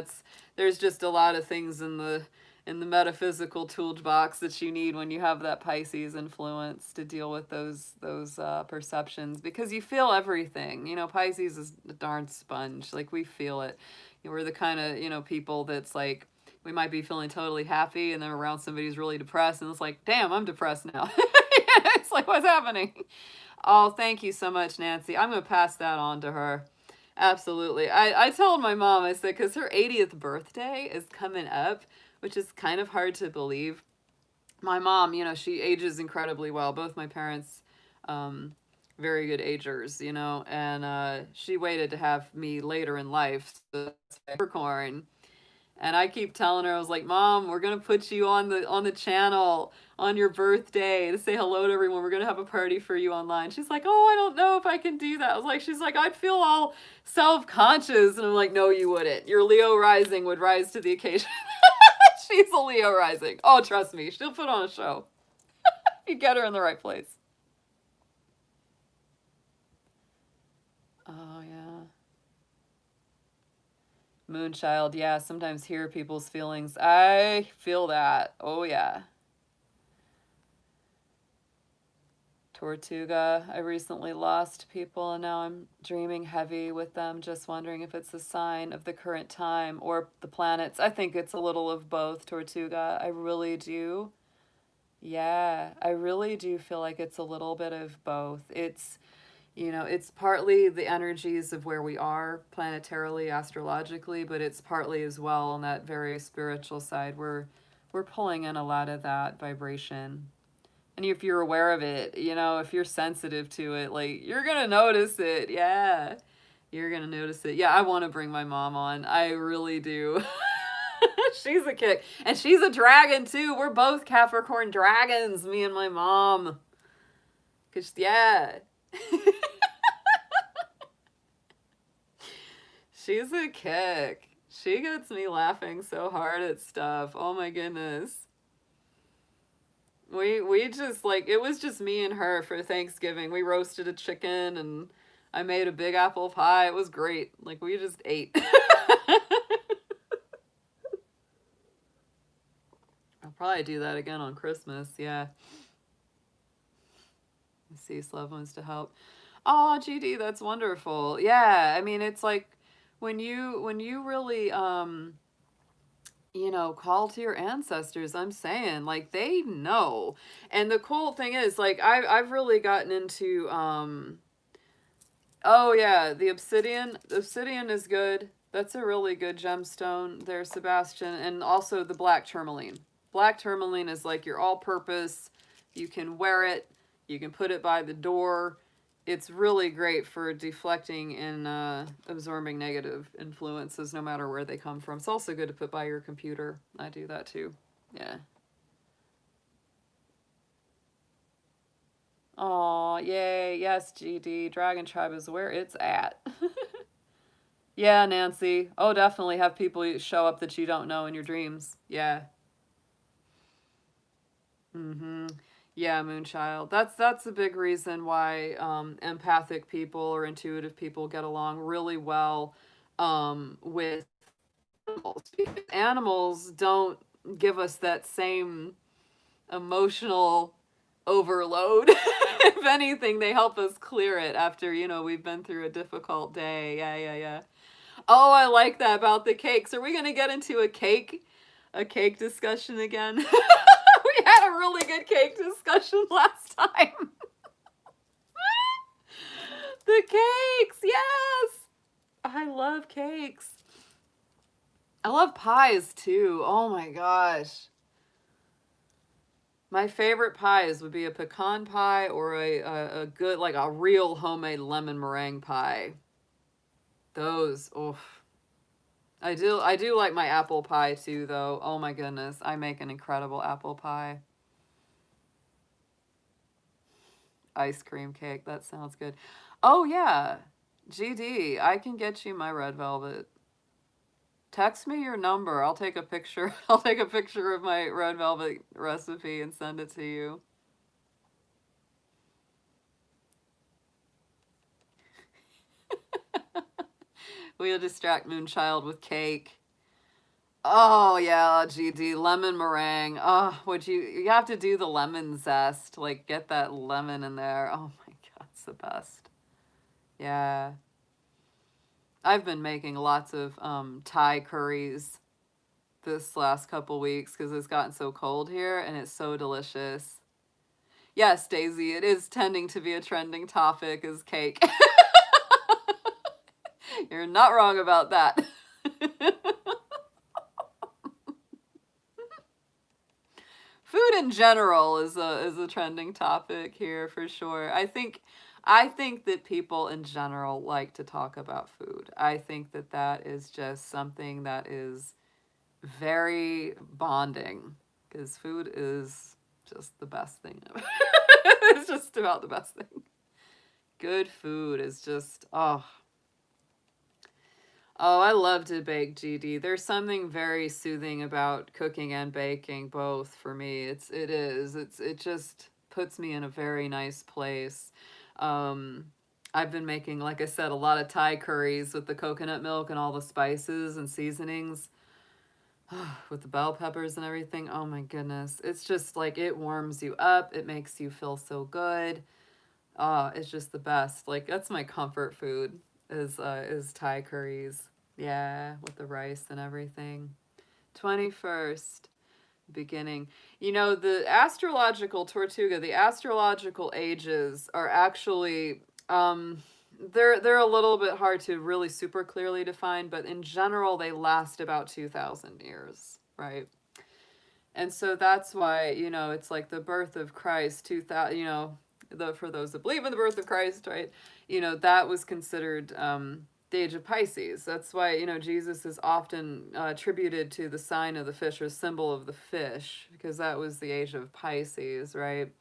There's just a lot of things in the metaphysical toolbox that you need when you have that Pisces influence to deal with those perceptions, because you feel everything. Pisces is a darn sponge. Like, we feel it. We're the kind of people that's like, we might be feeling totally happy, and then around somebody who's really depressed, and it's like, damn, I'm depressed now. It's like, what's happening? Oh, thank you so much, Nancy. I'm going to pass that on to her. Absolutely. I told my mom, I said, because her 80th birthday is coming up, which is kind of hard to believe. My mom, she ages incredibly well. Both my parents, very good agers, and she waited to have me later in life. So that's Capricorn. And I keep telling her, I was like, Mom, we're gonna put you on the channel on your birthday to say hello to everyone. We're gonna have a party for you online. She's like, oh, I don't know if I can do that. I was like, she's like, I'd feel all self-conscious. And I'm like, no, you wouldn't. Your Leo rising would rise to the occasion. She's a Leo rising. Oh, trust me, she'll put on a show. You get her in the right place. Oh, yeah. Moonchild, yeah, sometimes hear people's feelings. I feel that. Oh, yeah. Tortuga, I recently lost people and now I'm dreaming heavy with them, just wondering if it's a sign of the current time or the planets. I think it's a little of both, Tortuga. I really do. Yeah, I really do feel like it's a little bit of both. It's partly the energies of where we are planetarily, astrologically, but it's partly as well on that very spiritual side. We're pulling in a lot of that vibration. And if you're aware of it, if you're sensitive to it, like, you're gonna notice it. Yeah. You're gonna notice it. Yeah, I want to bring my mom on. I really do. She's a kick. And she's a dragon too. We're both Capricorn dragons, me and my mom. Cause yeah. She's a kick. She gets me laughing so hard at stuff. Oh my goodness. We just, like, it was just me and her for Thanksgiving. We roasted a chicken and I made a big apple pie. It was great. Like, we just ate. I'll probably do that again on Christmas. Yeah. Cease loved ones to help. Oh, GD, that's wonderful. Yeah, I mean, it's like when you really call to your ancestors. I'm saying, like, they know. And the cool thing is, like, I've really gotten into oh yeah, the obsidian is good. That's a really good gemstone there, Sebastian. And also the black tourmaline. Black tourmaline is like your all-purpose. You can wear it. You can put it by the door. It's really great for deflecting and absorbing negative influences no matter where they come from. It's also good to put by your computer. I do that too. Yeah. Oh, yay. Yes, GD. Dragon Tribe is where it's at. Yeah, Nancy. Oh, definitely have people show up that you don't know in your dreams. Yeah. Mm-hmm. Yeah, Moonchild. That's a big reason why empathic people or intuitive people get along really well with animals. Because animals don't give us that same emotional overload. If anything, they help us clear it after, we've been through a difficult day. Yeah, yeah, yeah. Oh, I like that about the cakes. Are we going to get into a cake discussion again? We had a really good cake discussion last time. The cakes, yes. I love cakes. I love pies too. Oh my gosh. My favorite pies would be a pecan pie or a good, like a real homemade lemon meringue pie. Those, oof. I do like my apple pie too, though. Oh my goodness, I make an incredible apple pie. Ice cream cake, that sounds good. Oh yeah, GD, I can get you my red velvet. Text me your number. I'll take a picture. I'll take a picture of my red velvet recipe and send it to you. We'll distract Moonchild with cake. Oh yeah, GD, lemon meringue. Oh, you have to do the lemon zest, like get that lemon in there. Oh my god, it's the best. Yeah. I've been making lots of Thai curries this last couple weeks because it's gotten so cold here and it's so delicious. Yes, Daisy, it is tending to be a trending topic is cake. You're not wrong about that. Food in general is a trending topic here for sure. I think that people in general like to talk about food. I think that that is just something that is very bonding because food is just the best thing ever. It's just about the best thing. Good food is just Oh, I love to bake, GD. There's something very soothing about cooking and baking both for me. It just puts me in a very nice place. Um, I've been making, like I said, a lot of Thai curries with the coconut milk and all the spices and seasonings with the bell peppers and everything. Oh my goodness. It's just like it warms you up. It makes you feel so good. It's just the best. Like that's my comfort food is Thai curries. Yeah, with the rice and everything. 21st beginning. The astrological Tortuga, the astrological ages are actually they're a little bit hard to really super clearly define, but in general they last about 2000 years, right? And so that's why, it's like the birth of Christ, 2000, for those that believe in the birth of Christ, right? That was considered the age of Pisces. That's why, Jesus is often attributed to the sign of the fish or symbol of the fish, because that was the age of Pisces, right?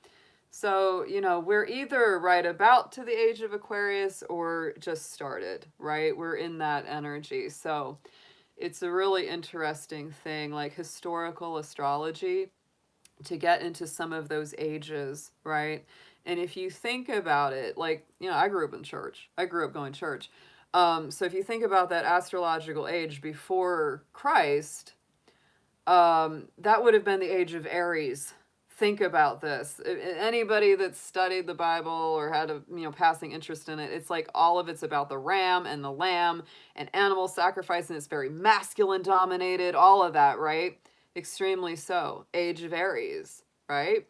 So, we're either right about to the age of Aquarius or just started, right? We're in that energy. So it's a really interesting thing, like historical astrology, to get into some of those ages, right? And if you think about it, like, I grew up in church. I grew up going to church. So if you think about that astrological age before Christ, that would have been the age of Aries. Think about this. Anybody that studied the Bible or had a passing interest in it, it's like all of it's about the ram and the lamb and animal sacrifice, and it's very masculine dominated, all of that, right? Extremely so. Age of Aries, right?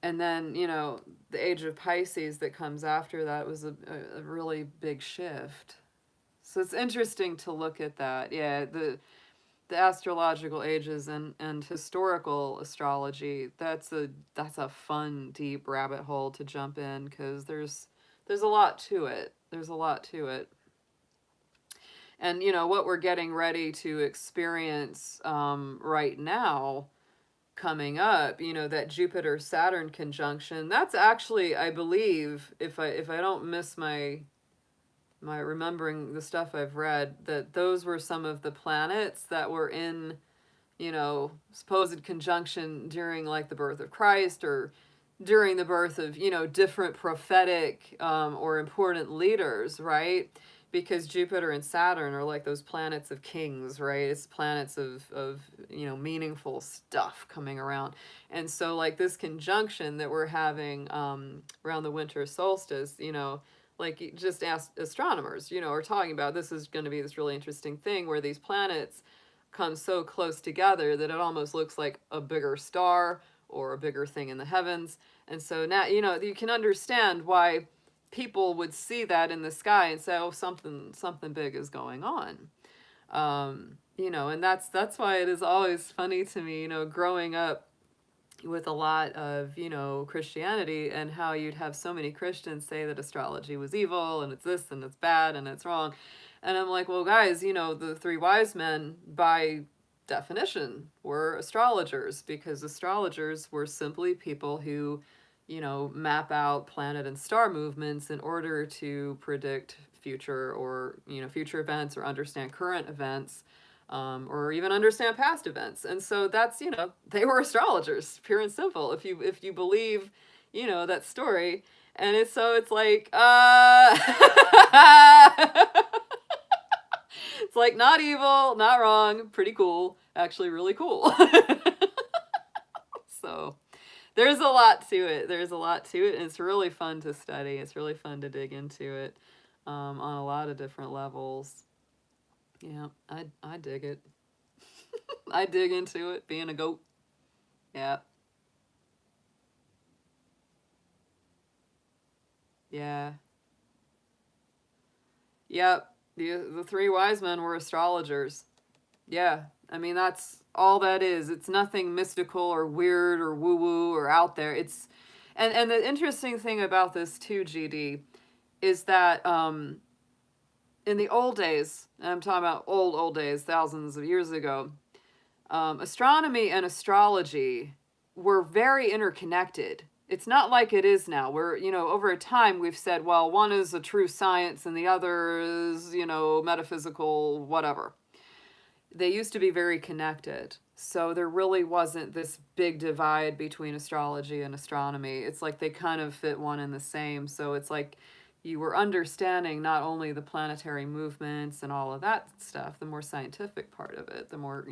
And then, the age of Pisces that comes after that was a really big shift. So it's interesting to look at that. Yeah, the astrological ages and historical astrology, that's a fun deep rabbit hole to jump in, because there's a lot to it. There's a lot to it. And what we're getting ready to experience right now, coming up, that Jupiter Saturn conjunction, that's actually, I believe, if I don't miss my remembering the stuff I've read, that those were some of the planets that were in, supposed conjunction during like the birth of Christ, or during the birth of, different prophetic or important leaders, right? Because Jupiter and Saturn are like those planets of kings, right? It's planets of meaningful stuff coming around. And so like this conjunction that we're having around the winter solstice, like just ask astronomers, are talking about, this is going to be this really interesting thing where these planets come so close together that it almost looks like a bigger star or a bigger thing in the heavens. And so now, you can understand why people would see that in the sky and say, oh, something big is going on. And that's why it is always funny to me, growing up with a lot of, Christianity, and how you'd have so many Christians say that astrology was evil and it's this and it's bad and it's wrong. And I'm like, well, guys, the three wise men, by definition, were astrologers, because astrologers were simply people who, map out planet and star movements in order to predict future, or, future events, or understand current events, or even understand past events. And so that's, they were astrologers, pure and simple. If you believe, that story. And it's like, it's like not evil, not wrong, pretty cool, actually really cool. So there's a lot to it. There's a lot to it, and it's really fun to study. It's really fun to dig into it on a lot of different levels. Yeah, I dig it. I dig into it, being a goat. Yeah. Yeah. Yep. The three wise men were astrologers. Yeah. I mean, that's all that is. It's nothing mystical or weird or woo-woo or out there. And the interesting thing about this too, GD, is that in the old days, and I'm talking about old days, thousands of years ago, astronomy and astrology were very interconnected. It's not like it is now, where, over time we've said, well, one is a true science and the other is, metaphysical, whatever. They used to be very connected. So there really wasn't this big divide between astrology and astronomy. It's like they kind of fit one in the same. So it's like you were understanding not only the planetary movements and all of that stuff, the more scientific part of it, the more,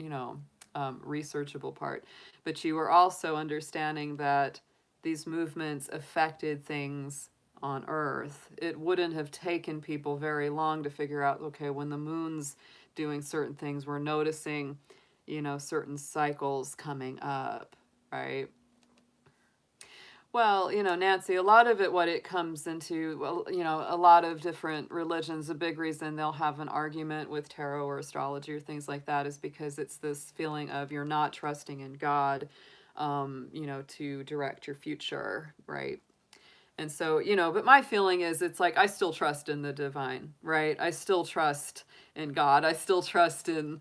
researchable part, but you were also understanding that these movements affected things on Earth. It wouldn't have taken people very long to figure out, okay, when the moon's doing certain things, we're noticing, certain cycles coming up, right? Well, Nancy, a lot of it, what it comes into, well, a lot of different religions, a big reason they'll have an argument with tarot or astrology or things like that is because it's this feeling of you're not trusting in God, to direct your future, right? And so, but my feeling is it's like I still trust in the divine, right? I still trust in God. I still trust in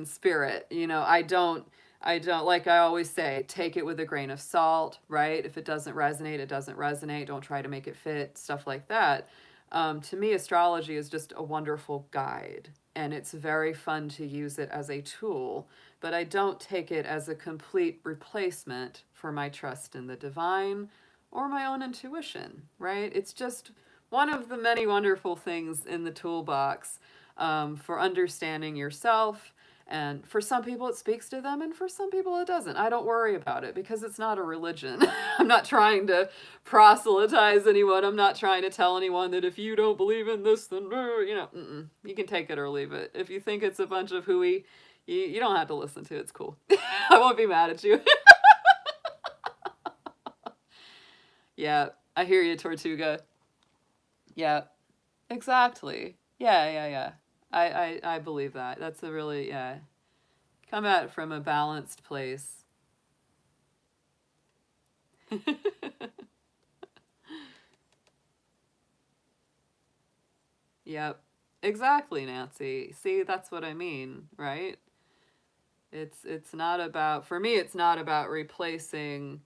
spirit. I don't, like I always say, take it with a grain of salt, right? If it doesn't resonate, it doesn't resonate. Don't try to make it fit, stuff like that. To me, astrology is just a wonderful guide, and it's very fun to use it as a tool, but I don't take it as a complete replacement for my trust in the divine or my own intuition, right? It's just one of the many wonderful things in the toolbox for understanding yourself. And for some people it speaks to them, and for some people it doesn't. I don't worry about it because it's not a religion. I'm not trying to proselytize anyone. I'm not trying to tell anyone that if you don't believe in this, then, you can take it or leave it. If you think it's a bunch of hooey, you don't have to listen to it. It's cool. I won't be mad at you. Yeah, I hear you, Tortuga. Yeah, exactly. Yeah. I believe that. That's a really, yeah. Come at it from a balanced place. Yep. Exactly, Nancy. See, that's what I mean, right? It's not about, for me, it's not about replacing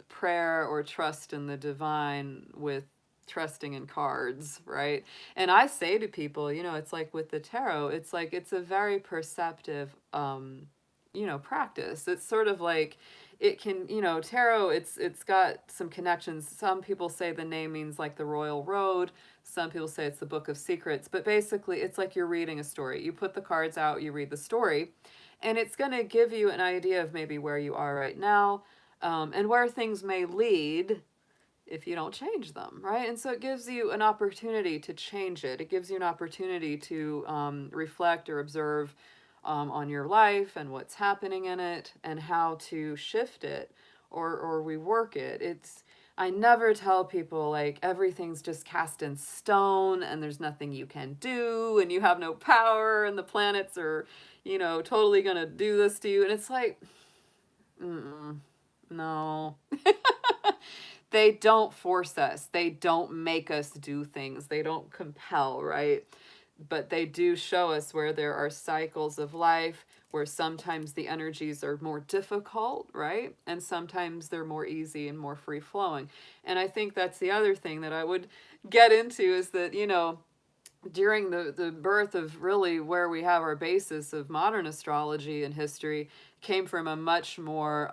prayer or trust in the divine with trusting in cards, right? And I say to people, it's like with the tarot, it's like it's a very perceptive practice. It's sort of like it can, tarot, it's got some connections. Some people say the name means like the royal road. Some people say it's the book of secrets, but basically it's like you're reading a story. You put the cards out, you read the story, and it's going to give you an idea of maybe where you are right now, and where things may lead if you don't change them, right? And so it gives you an opportunity to change it. It gives you an opportunity to reflect or observe on your life and what's happening in it and how to shift it or rework it. I never tell people like everything's just cast in stone and there's nothing you can do and you have no power and the planets are, totally gonna do this to you. And it's like, no. They don't force us. They don't make us do things. They don't compel, right? But they do show us where there are cycles of life, where sometimes the energies are more difficult, right? And sometimes they're more easy and more free flowing. And I think that's the other thing that I would get into is that, during the birth of really where we have our basis of modern astrology and history came from a much more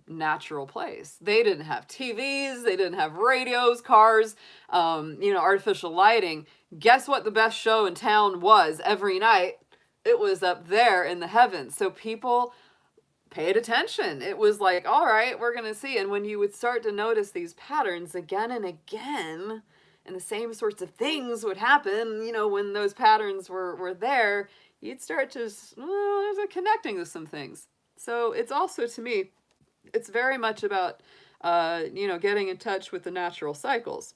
natural place. They didn't have TVs, they didn't have radios, cars, artificial lighting. Guess what the best show in town was every night? It was up there in the heavens. So people paid attention. It was like, all right, we're going to see. And when you would start to notice these patterns again and again, and the same sorts of things would happen, when those patterns were there, you'd start to, there's a connecting to some things. So it's also, to me, it's very much about, getting in touch with the natural cycles,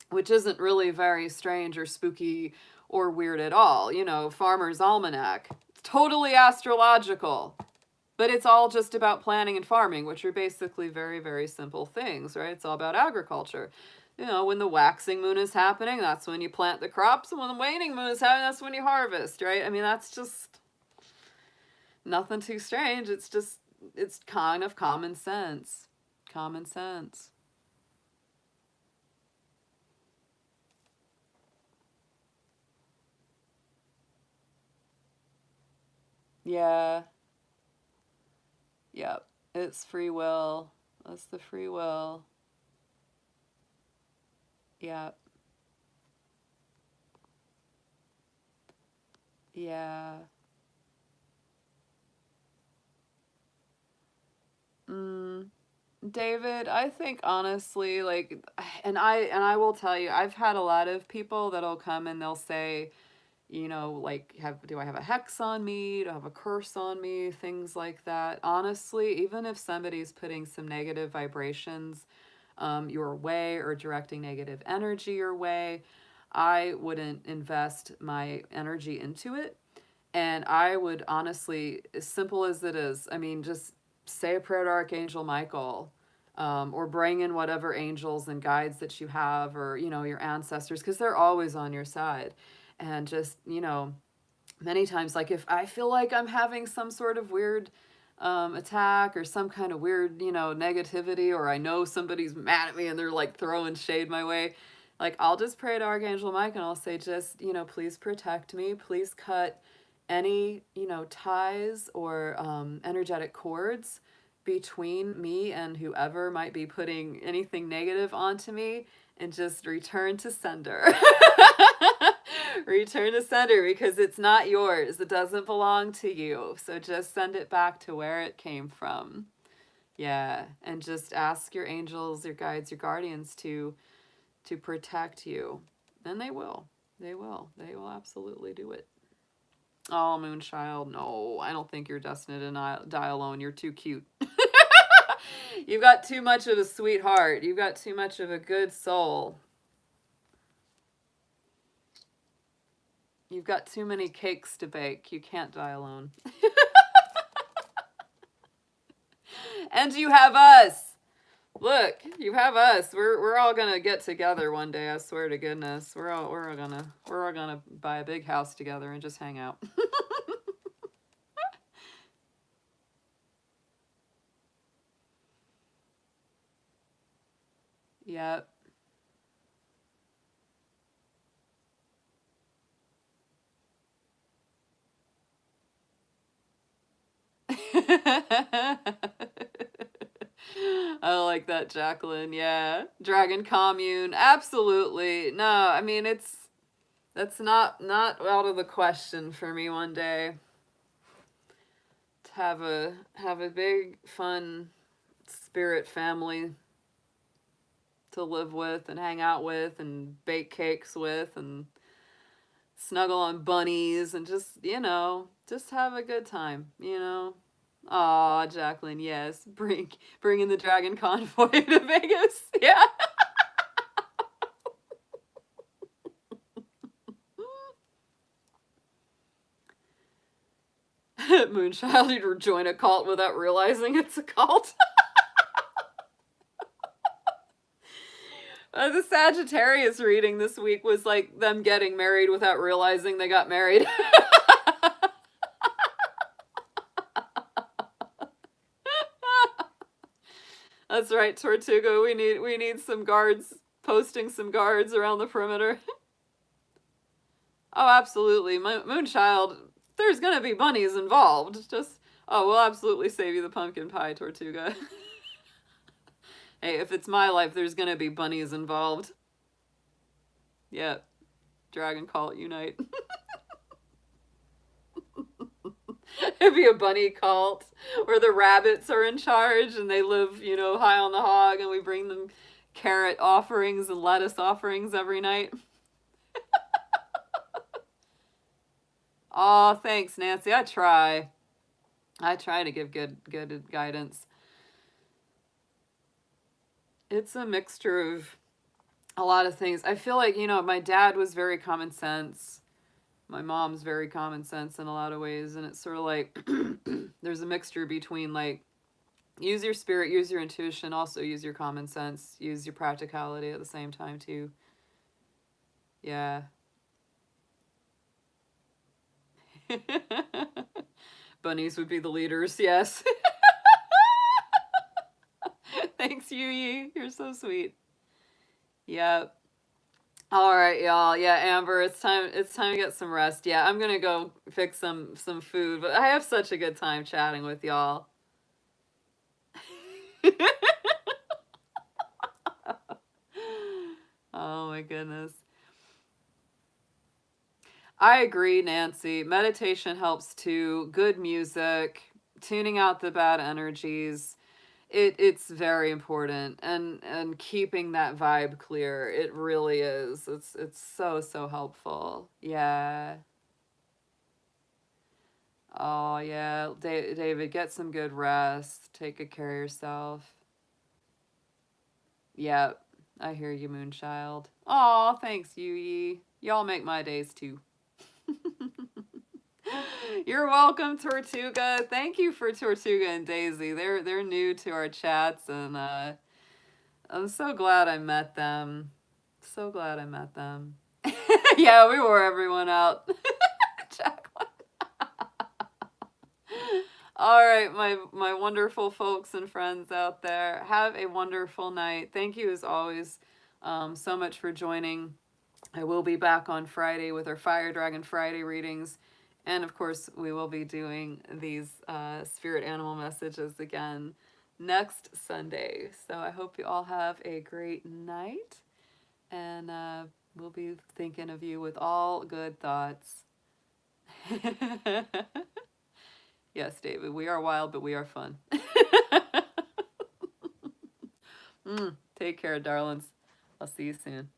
which isn't really very strange or spooky or weird at all. Farmer's Almanac, totally astrological. But it's all just about planning and farming, which are basically very, very simple things, right? It's all about agriculture. When the waxing moon is happening, that's when you plant the crops. And when the waning moon is happening, that's when you harvest, right? I mean, that's just nothing too strange. It's kind of common sense. Common sense. Yeah. Yep. It's free will. That's the free will. Yep. Yeah. Mm. David, I think honestly, like, and I will tell you, I've had a lot of people that'll come and they'll say, like, do I have a hex on me? Do I have a curse on me? Things like that. Honestly, even if somebody's putting some negative vibrations your way or directing negative energy your way, I wouldn't invest my energy into it. And I would honestly, as simple as it is, I mean, just say a prayer to Archangel Michael, or bring in whatever angels and guides that you have, or, your ancestors, because they're always on your side. And just, many times, like if I feel like I'm having some sort of weird attack or some kind of weird, negativity, or I know somebody's mad at me and they're like throwing shade my way, like I'll just pray to Archangel Mike and I'll say, just, please protect me. Please cut any, ties or energetic cords between me and whoever might be putting anything negative onto me, and just return to sender. Return to sender, because it's not yours. It doesn't belong to you. So just send it back to where it came from. Yeah, and just ask your angels, your guides, your guardians to protect you. And they will. They will. They will absolutely do it. Oh, Moonchild, no, I don't think you're destined to die alone. You're too cute. You've got too much of a sweetheart. You've got too much of a good soul. You've got too many cakes to bake. You can't die alone. And you have us. Look, you have us. We're all gonna get together one day. I swear to goodness. We're all gonna buy a big house together and just hang out. Yep. I like that, Jacqueline. Yeah. Dragon commune. Absolutely. No, I mean that's not out of the question for me one day. To have a big fun spirit family to live with and hang out with and bake cakes with and snuggle on bunnies and just, just have a good time, Aw, Jacqueline, yes. Bring in the dragon convoy to Vegas. Yeah. Moonchild, you'd join a cult without realizing it's a cult. The Sagittarius reading this week was like them getting married without realizing they got married. That's right, Tortuga. We need some guards, posting some guards around the perimeter. Oh, absolutely. Moonchild, there's gonna be bunnies involved. We'll absolutely save you the pumpkin pie, Tortuga. Hey, if it's my life, there's gonna be bunnies involved. Yeah. Dragon cult unite. It'd be a bunny cult where the rabbits are in charge and they live, high on the hog, and we bring them carrot offerings and lettuce offerings every night. Oh, thanks, Nancy. I try to give good guidance. It's a mixture of a lot of things. I feel like, my dad was very common sense. My mom's very common sense in a lot of ways, and it's sort of like there's a mixture between like use your spirit, use your intuition, also use your common sense, use your practicality at the same time too. Yeah. Bunnies would be the leaders, yes. Thanks, Yuyi. You're so sweet. Yep. All right, y'all. Yeah, Amber, it's time to get some rest. Yeah, I'm gonna go fix some food, but I have such a good time chatting with y'all. Oh my goodness. I agree, Nancy. Meditation helps too. Good music, tuning out the bad energies. It's very important, and keeping that vibe clear. It really is. It's so helpful. Yeah. Oh yeah, David, get some good rest. Take good care of yourself. Yep, I hear you, Moonchild. Aw, thanks, Yuyi. Y'all make my days too. You're welcome, Tortuga. Thank you for Tortuga and Daisy. They're new to our chats, and I'm so glad I met them. So glad I met them. Yeah, we wore everyone out. Jacqueline. All right, my wonderful folks and friends out there. Have a wonderful night. Thank you as always so much for joining. I will be back on Friday with our Fire Dragon Friday readings. And of course, we will be doing these spirit animal messages again next Sunday. So I hope you all have a great night. And we'll be thinking of you with all good thoughts. Yes, David, we are wild, but we are fun. Take care, darlings. I'll see you soon.